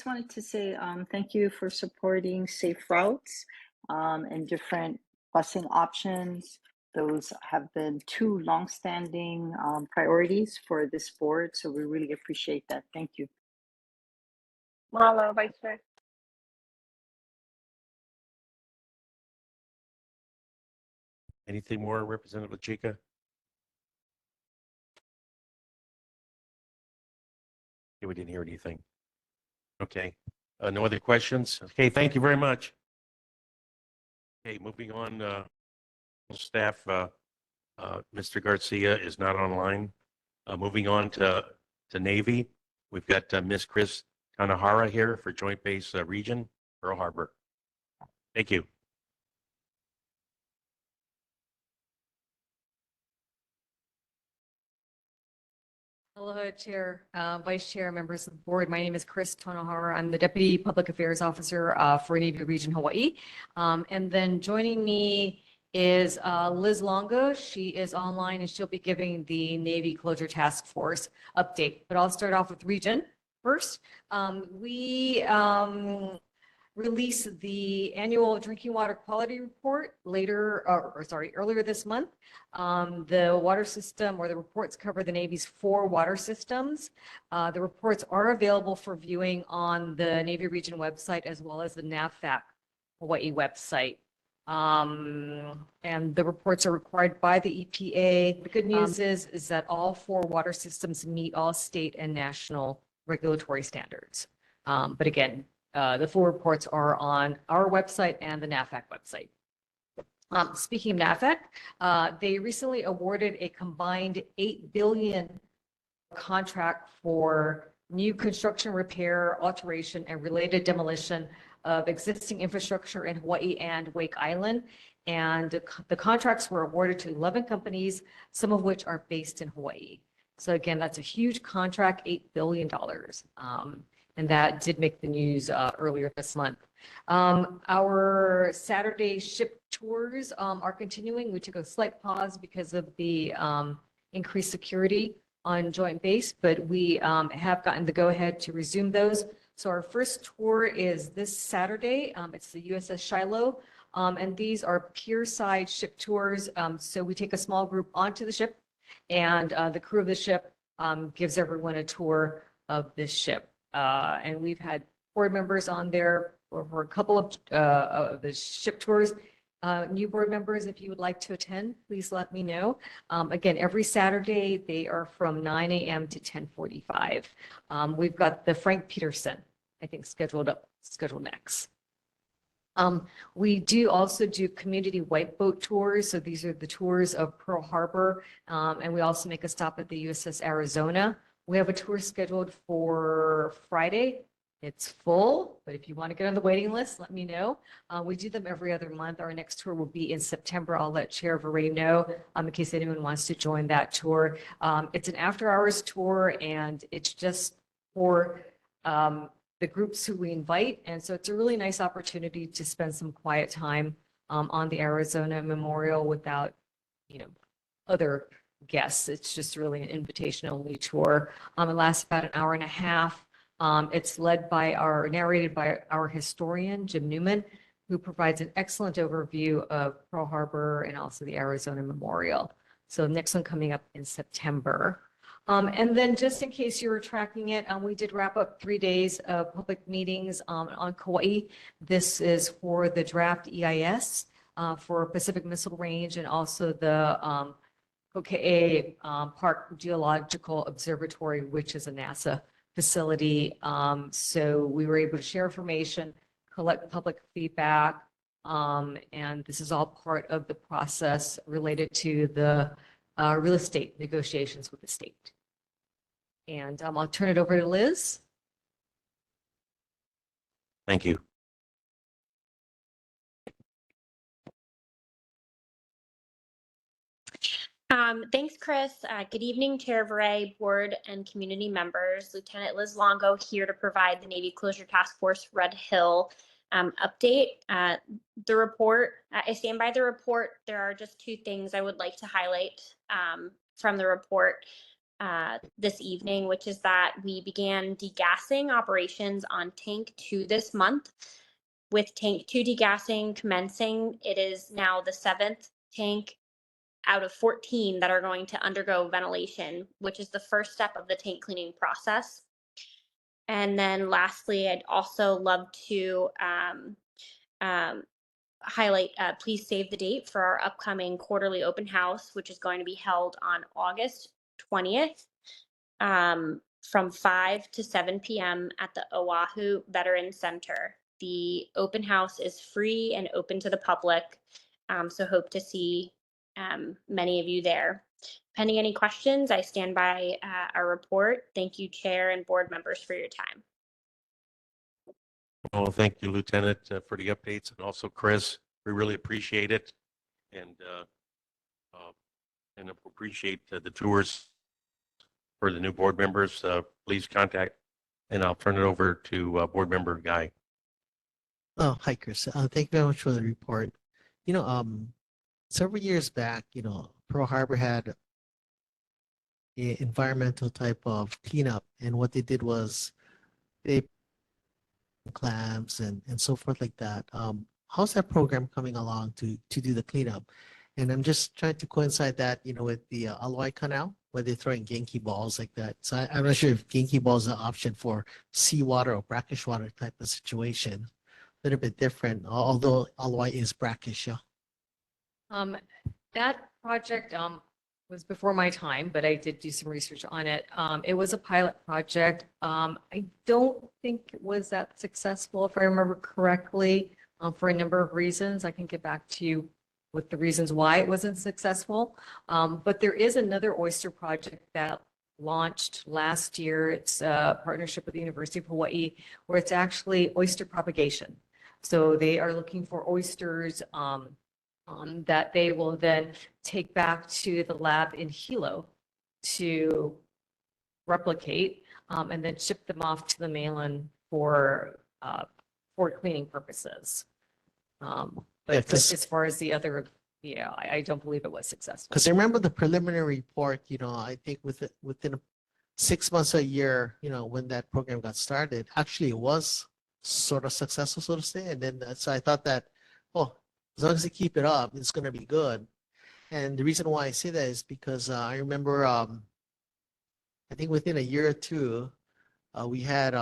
wanted to say thank you for supporting safe routes and different busing options. Those have been 2 longstanding priorities for this board, so we really appreciate that. Thank you. Mahalo, Vice Chair. Anything more, Representative LaChica? Okay, we didn't hear anything. Okay, no other questions? Okay, thank you very much. Okay, moving on, staff, Mr. Garcia is not online. Moving on to Navy, we've got Ms. Chris Kanahara here for Joint Base Region, Pearl Harbor. Thank you. Aloha, Chair, Vice Chair, members of the board. My name is Chris Tonohara. I'm the Deputy Public Affairs Officer for Navy Region Hawaii. And then joining me is Liz Longo. She is online and she'll be giving the Navy Closure Task Force update. But I'll start off with Region first. We release the annual drinking water quality report earlier this month. The water system or the reports cover the Navy's 4 water systems. The reports are available for viewing on the Navy Region website as well as the NAVFAC Hawaii website. And the reports are required by the EPA. The good news is that all 4 water systems meet all state and national regulatory standards. But again, the full reports are on our website and the NAVFAC website. Speaking of NAVFAC, they recently awarded a combined $8 billion contract for new construction, repair, alteration, and related demolition of existing infrastructure in Hawaii and Wake Island. And the contracts were awarded to 11 companies, some of which are based in Hawaii. So again, that's a huge contract, $8 billion. And that did make the news earlier this month. Our Saturday ship tours are continuing. We took a slight pause because of the increased security on Joint Base, but we have gotten the go-ahead to resume those. So our first tour is this Saturday. It's the USS Shiloh. And these are pier-side ship tours. So we take a small group onto the ship and the crew of the ship gives everyone a tour of this ship. And we've had board members on there for a couple of the ship tours. New board members, if you would like to attend, please let me know. Again, every Saturday, they are from 9 a.m. to 10:45. We've got the Frank Peterson, I think, scheduled next. We do also do community white boat tours. So these are the tours of Pearl Harbor. And we also make a stop at the USS Arizona. We have a tour scheduled for Friday. It's full, but if you want to get on the waiting list, let me know. We do them every other month. Our next tour will be in September. I'll let Chair Varay know in case anyone wants to join that tour. It's an after-hours tour, and it's just for the groups who we invite. And so it's a really nice opportunity to spend some quiet time on the Arizona Memorial without, other guests. It's just really an invitation-only tour. It lasts about an hour and a half. It's narrated by our historian, Jim Newman, who provides an excellent overview of Pearl Harbor and also the Arizona Memorial. So next one coming up in September. And then just in case you were tracking it, we did wrap up 3 days of public meetings on Kauai. This is for the draft EIS for Pacific Missile Range and also the Kokea Park Geological Observatory, which is a NASA facility. So we were able to share information, collect public feedback, and this is all part of the process related to the real estate negotiations with the state. And I'll turn it over to Liz. Thank you. Thanks, Chris. Good evening, Chair Varay, board and community members. Lieutenant Liz Longo here to provide the Navy Closure Task Force Red Hill update. The report, I stand by the report. There are just two things I would like to highlight from the report this evening, which is that we began degassing operations on Tank 2 this month. With Tank 2 degassing commencing, it is now the 7th tank out of 14 that are going to undergo ventilation, which is the first step of the tank cleaning process. And then lastly, I'd also love to highlight, please save the date for our upcoming quarterly open house, which is going to be held on August 20th from 5 to 7 p.m. at the Oahu Veterans Center. The open house is free and open to the public, so hope to see many of you there. Pending any questions, I stand by our report. Thank you, Chair and board members, for your time. Well, thank you, Lieutenant, for the updates, and also Chris. We really appreciate it, and appreciate the tours for the new board members. Please contact, and I'll turn it over to board member Guy. Oh, hi, Chris. Thank you very much for the report. Several years back, Pearl Harbor had an environmental type of cleanup, and what they did was they clams and so forth like that. How's that program coming along to do the cleanup? And I'm just trying to coincide that, with the Aloi Canal, where they're throwing Genki balls like that. So I'm not sure if Genki balls are an option for seawater or brackish water type of situation. A little bit different, although Aloi is brackish, yeah. That project was before my time, but I did do some research on it. It was a pilot project. I don't think it was that successful, if I remember correctly, for a number of reasons. I can get back to you with the reasons why it wasn't successful. But there is another oyster project that launched last year. It's a partnership with the University of Hawaii, where it's actually oyster propagation. So they are looking for oysters that they will then take back to the lab in Hilo to replicate and then ship them off to the mainland for cleaning purposes. But as far as the other, I don't believe it was successful. Because I remember the preliminary report, I think within 6 months a year, when that program got started, actually it was sort of successful, so to say. And then so I thought that, oh, as long as they keep it up, it's going to be good. And the reason why I say that is because I remember, I think within a year or two, we had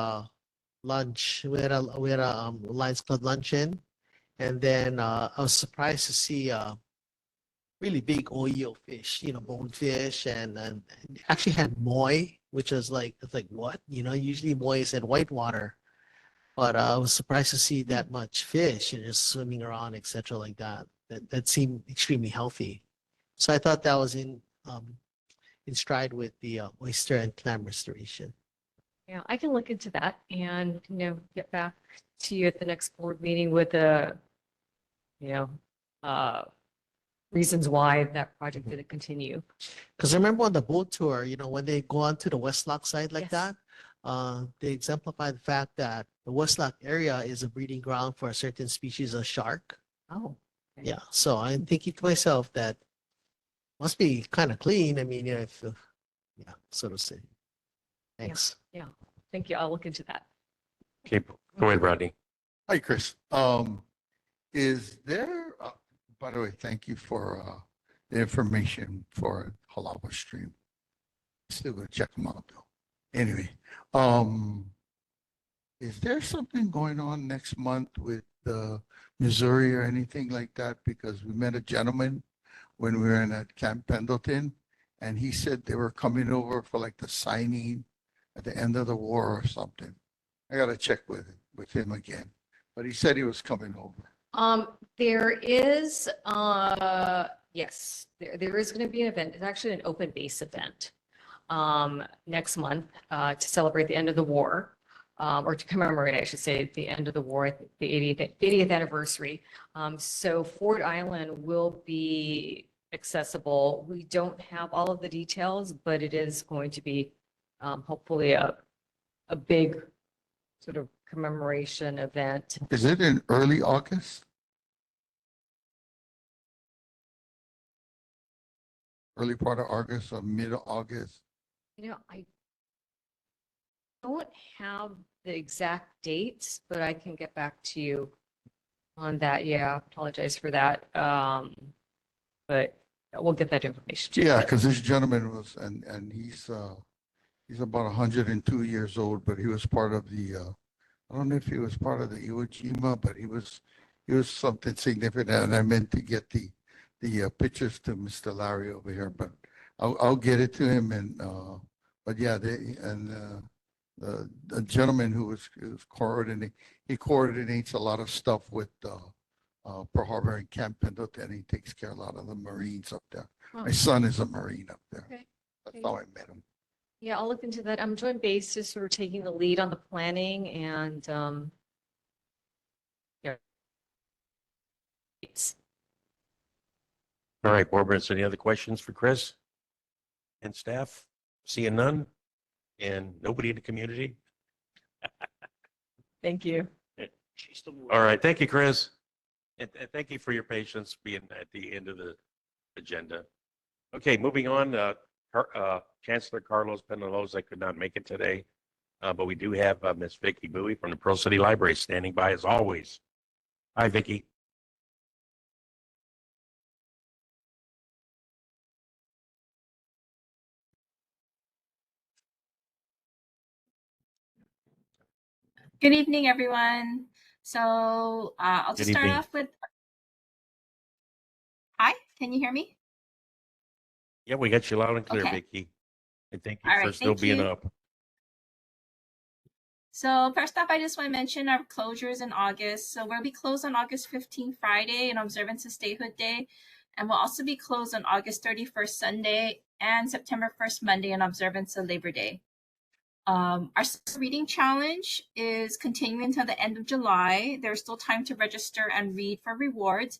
lunch. We had a Lions Club luncheon, and then I was surprised to see really big OEO fish, bonefish, and actually had moi, which was like, it's like what? Usually moi is in whitewater, but I was surprised to see that much fish just swimming around, etc., like that. That seemed extremely healthy. So I thought that was in stride with the oyster and clam restoration. Yeah, I can look into that and, get back to you at the next board meeting with the, reasons why that project didn't continue. Because I remember on the boat tour, when they go on to the West Lock side like that, they exemplify the fact that the West Lock area is a breeding ground for a certain species of shark. Oh. Yeah, so I'm thinking to myself that must be kind of clean. I mean, so to say. Thanks. Yeah, thank you. I'll look into that. Okay, go ahead, Rodney. Hi, Chris. Is there, by the way, thank you for the information for Halawa Stream. Still gonna check them out though. Anyway, is there something going on next month with Missouri or anything like that? Because we met a gentleman when we were in at Camp Pendleton, and he said they were coming over for like the signing at the end of the war or something. I gotta check with him again, but he said he was coming over. There is, yes, there is going to be an event. It's actually an open base event next month to celebrate the end of the war, or to commemorate, I should say, the end of the war, the 80th anniversary. So Ford Island will be accessible. We don't have all of the details, but it is going to be hopefully a big sort of commemoration event. Is it in early August? Early part of August or mid-August? I don't have the exact dates, but I can get back to you on that. Yeah, apologize for that. But we'll get that information. Yeah, because this gentleman was, and he's about 102 years old, but he was part of the, I don't know if he was part of the Iwo Jima, but he was something significant, and I meant to get the pictures to Mr. Larry over here, but I'll get it to him. And but yeah, the gentleman who was coordinating, he coordinates a lot of stuff with Pearl Harbor and Camp Pendleton. He takes care of a lot of the Marines up there. Oh. My son is a Marine up there. Okay. That's how I met him. Yeah, I'll look into that. I'm Joint Base is sort of taking the lead on the planning and yeah. All right, board members, any other questions for Chris and staff? Seeing none and nobody in the community? Thank you. All right, thank you, Chris. And thank you for your patience being at the end of the agenda. Okay, moving on, Chancellor Carlos Penaloza could not make it today, but we do have Miss Vicky Bowie from the Pearl City Library standing by as always. Hi, Vicky. Good evening, everyone. So I'll just Good start evening. off with, hi, can you hear me? Yeah, we got you loud and clear, Okay. Vicky. And thank you All for right, still thank being you. up. So first off, I just want to mention our closures in August. So we'll be closed on August 15th, Friday, in observance of Statehood Day. And we'll also be closed on August 31st, Sunday, and September 1st, Monday, in observance of Labor Day. Our reading challenge is continuing until the end of July. There's still time to register and read for rewards.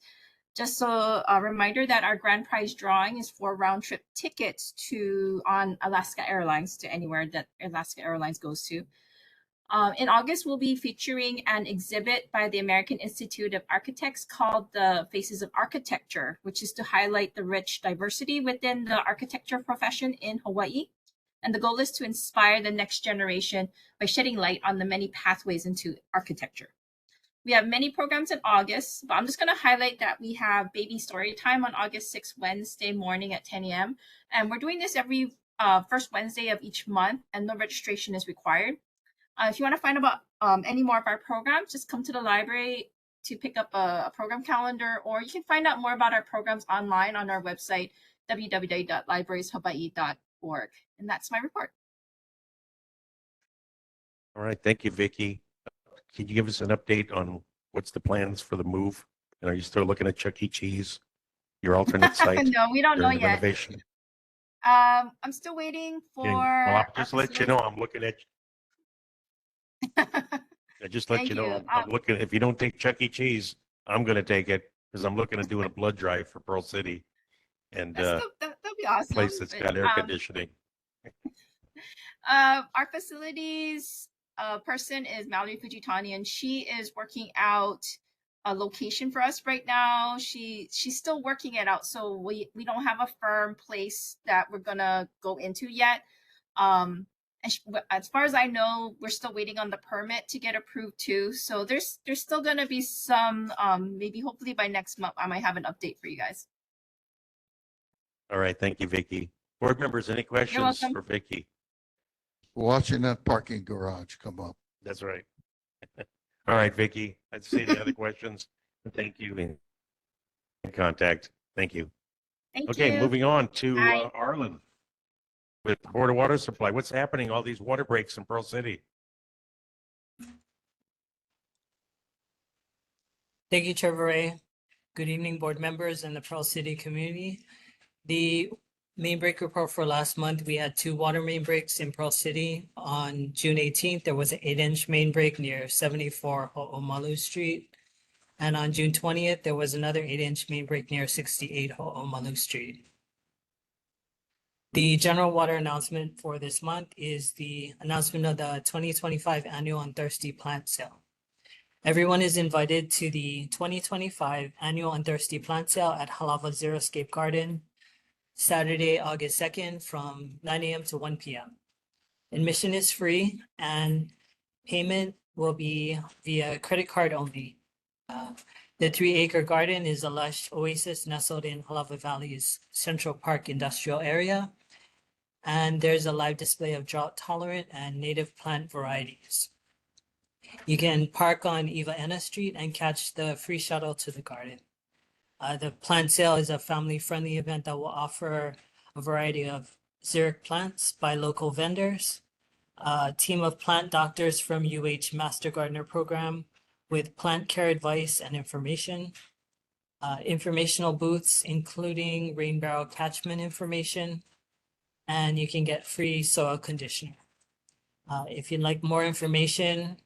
Just so a reminder that our grand prize drawing is for round trip tickets on Alaska Airlines to anywhere that Alaska Airlines goes to. In August, we'll be featuring an exhibit by the American Institute of Architects called The Faces of Architecture, which is to highlight the rich diversity within the architecture profession in Hawaii. And the goal is to inspire the next generation by shedding light on the many pathways into architecture. We have many programs in August, but I'm just going to highlight that we have baby story time on August 6th, Wednesday morning at 10 a.m. And we're doing this every first Wednesday of each month, and no registration is required. If you want to find out any more of our programs, just come to the library to pick up a program calendar, or you can find out more about our programs online on our website, www.librarieshawaii.org. And that's my report. All right, thank you, Vicky. Can you give us an update on what's the plans for the move? And are you still looking at Chuck E. Cheese, your alternate site? No, we don't know during the yet. renovation? I'm still waiting for. Well, I'll our just let you facility- know, I'm looking at. I just let Thank you know, you. I'm looking, if you don't take Chuck E. Cheese, I'm gonna take it, because I'm looking at doing a blood drive for Pearl City. And that'd be awesome. place that's got air conditioning. Our facilities person is Mallory Fujitani, and she is working out a location for us right now. She's still working it out, so we don't have a firm place that we're gonna go into yet. As far as I know, we're still waiting on the permit to get approved too. So there's still gonna be some maybe hopefully by next month I might have an update for you guys. All right, thank you, Vicky. Board members, any questions welcome. for Vicky? Watching that parking garage come up. That's right. All right, Vicky, I'd say any other questions? Thank you. In contact. Thank you. Thank Okay, you. moving on to Bye. Arlen with Board of Water Supply. What's happening? All these water breaks in Pearl City. Thank you, Chair Ray. Good evening, board members and the Pearl City community. The main break report for last month, we had 2 water main breaks in Pearl City. On June 18th, there was an 8-inch main break near 74 Ho'omalu Street. And on June 20th, there was another 8-inch main break near 68 Ho'omalu Street. The general water announcement for this month is the announcement of the 2025 annual Unthirsty plant sale. Everyone is invited to the 2025 annual Unthirsty plant sale at Halawa Xeriscape Garden, Saturday, August 2nd from 9 a.m. to 1 p.m. Admission is free and payment will be via credit card only. The 3-acre garden is a lush oasis nestled in Halawa Valley's Central Park industrial area. And there's a live display of drought-tolerant and native plant varieties. You can park on Eva Anna Street and catch the free shuttle to the garden. The plant sale is a family-friendly event that will offer a variety of xeric plants by local vendors, a team of plant doctors from UH Master Gardener Program with plant care advice and information, informational booths including rain barrel catchment information, and you can get free soil conditioner. If you'd like more information,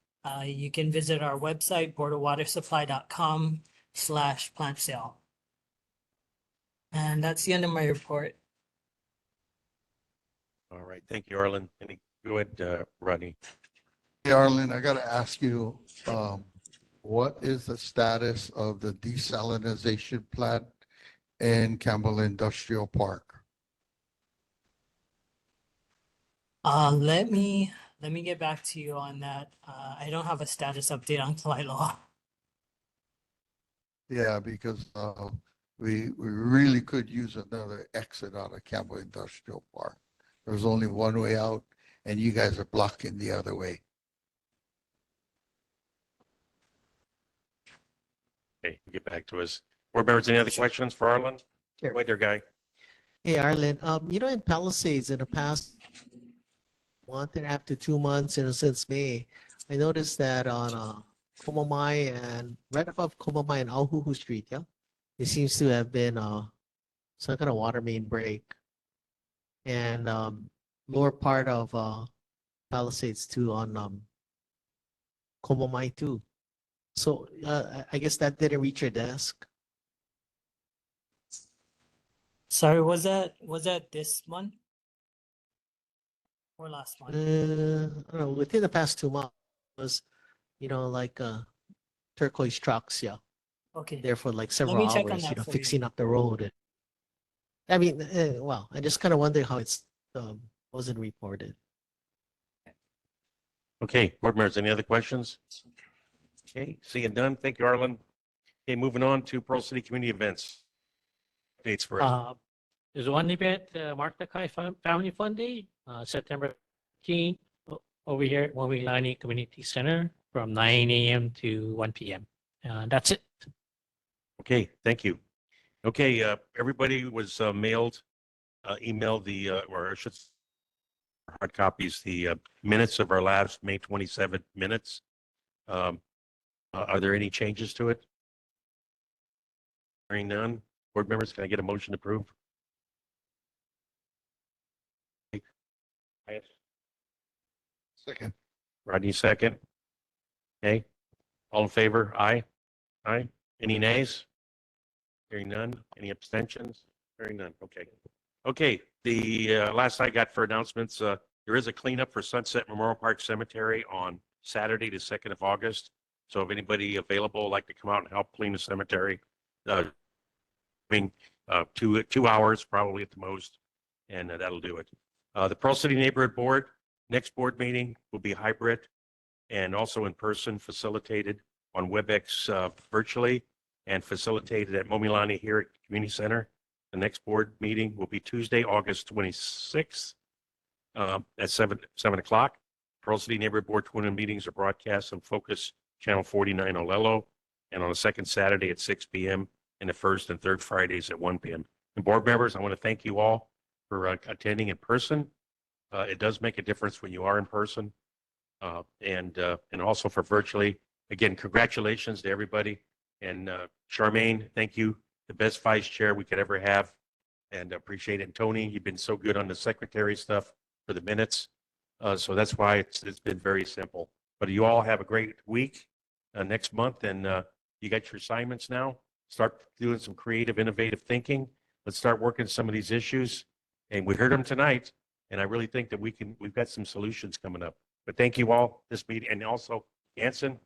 you can visit our website, boardofwatersupply.com/plant sale. And that's the end of my report. All right, thank you, Arlen. Go ahead, Rodney. Hey, Arlen, I got to ask you, what is the status of the desalinization plant in Campbell Industrial Park? Let me get back to you on that. I don't have a status update on Kailua. Yeah, because we really could use another exit out of Campbell Industrial Park. There's only one way out, and you guys are blocking the other way. Okay, get back to us. Board members, any other questions for Arlen? Sure. Wait there, guy. Hey, Arlen, in Palisades in the past month and a half to 2 months, since May, I noticed that on Komamai and right above Komamai and Auhuhu Street, yeah, it seems to have been some kind of water main break. And lower part of Palisades too on Komamai too. So I guess that didn't reach your desk. Sorry, was that this month? Or last month? I don't know, within the past 2 months was, like turquoise trucks, yeah. Okay. There for like Let several me check on hours, that for you. fixing up the road. I mean, well, I just kind of wonder how it's Wasn't reported. Okay, board members, any other questions? Okay, seeing none. Thank you, Arlen. Okay, moving on to Pearl City community events. Dates for us. There's one event, Mark Takai Family Fun Day, September 15th, over here at Wawilani Community Center from 9 a.m. to 1 p.m. That's it. Okay, thank you. Okay, everybody was emailed or I should hard copies, the minutes of our last May 27th minutes. Are there any changes to it? Hearing none. Board members, can I get a motion to approve? Second. Rodney, second. Okay. All in favor? Aye. Aye. Any nays? Hearing none. Any abstentions? Hearing none. Okay. Okay. The last I got for announcements, there is a cleanup for Sunset Memorial Park Cemetery on Saturday, the 2nd of August. So if anybody available would like to come out and help clean the cemetery, I mean, 2 hours probably at the most, and that'll do it. The Pearl City Neighborhood Board, next board meeting will be hybrid and also in person, facilitated on WebEx virtually and facilitated at Momilani here at Community Center. The next board meeting will be Tuesday, August 26th at 7 o'clock. Pearl City Neighborhood Board Twin meetings are broadcast on Focus Channel 49 Olelo and on the second Saturday at 6 p.m. and the first and third Fridays at 1 p.m. And board members, I want to thank you all for attending in person. It does make a difference when you are in person, and also for virtually. Again, congratulations to everybody. And Charmaine, thank you, the best vice chair we could ever have, and appreciate it. And Tony, you've been so good on the secretary stuff for the minutes, so that's why it's been very simple. But you all have a great week next month, and you got your assignments now. Start doing some creative, innovative thinking. Let's start working some of these issues. And we heard them tonight, and I really think that we've got some solutions coming up. But thank you all, this meeting, and also Anson,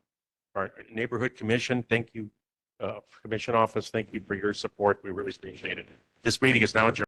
our neighborhood commission, thank you, commission office, thank you for your support. We really appreciate it. This meeting is now adjourned.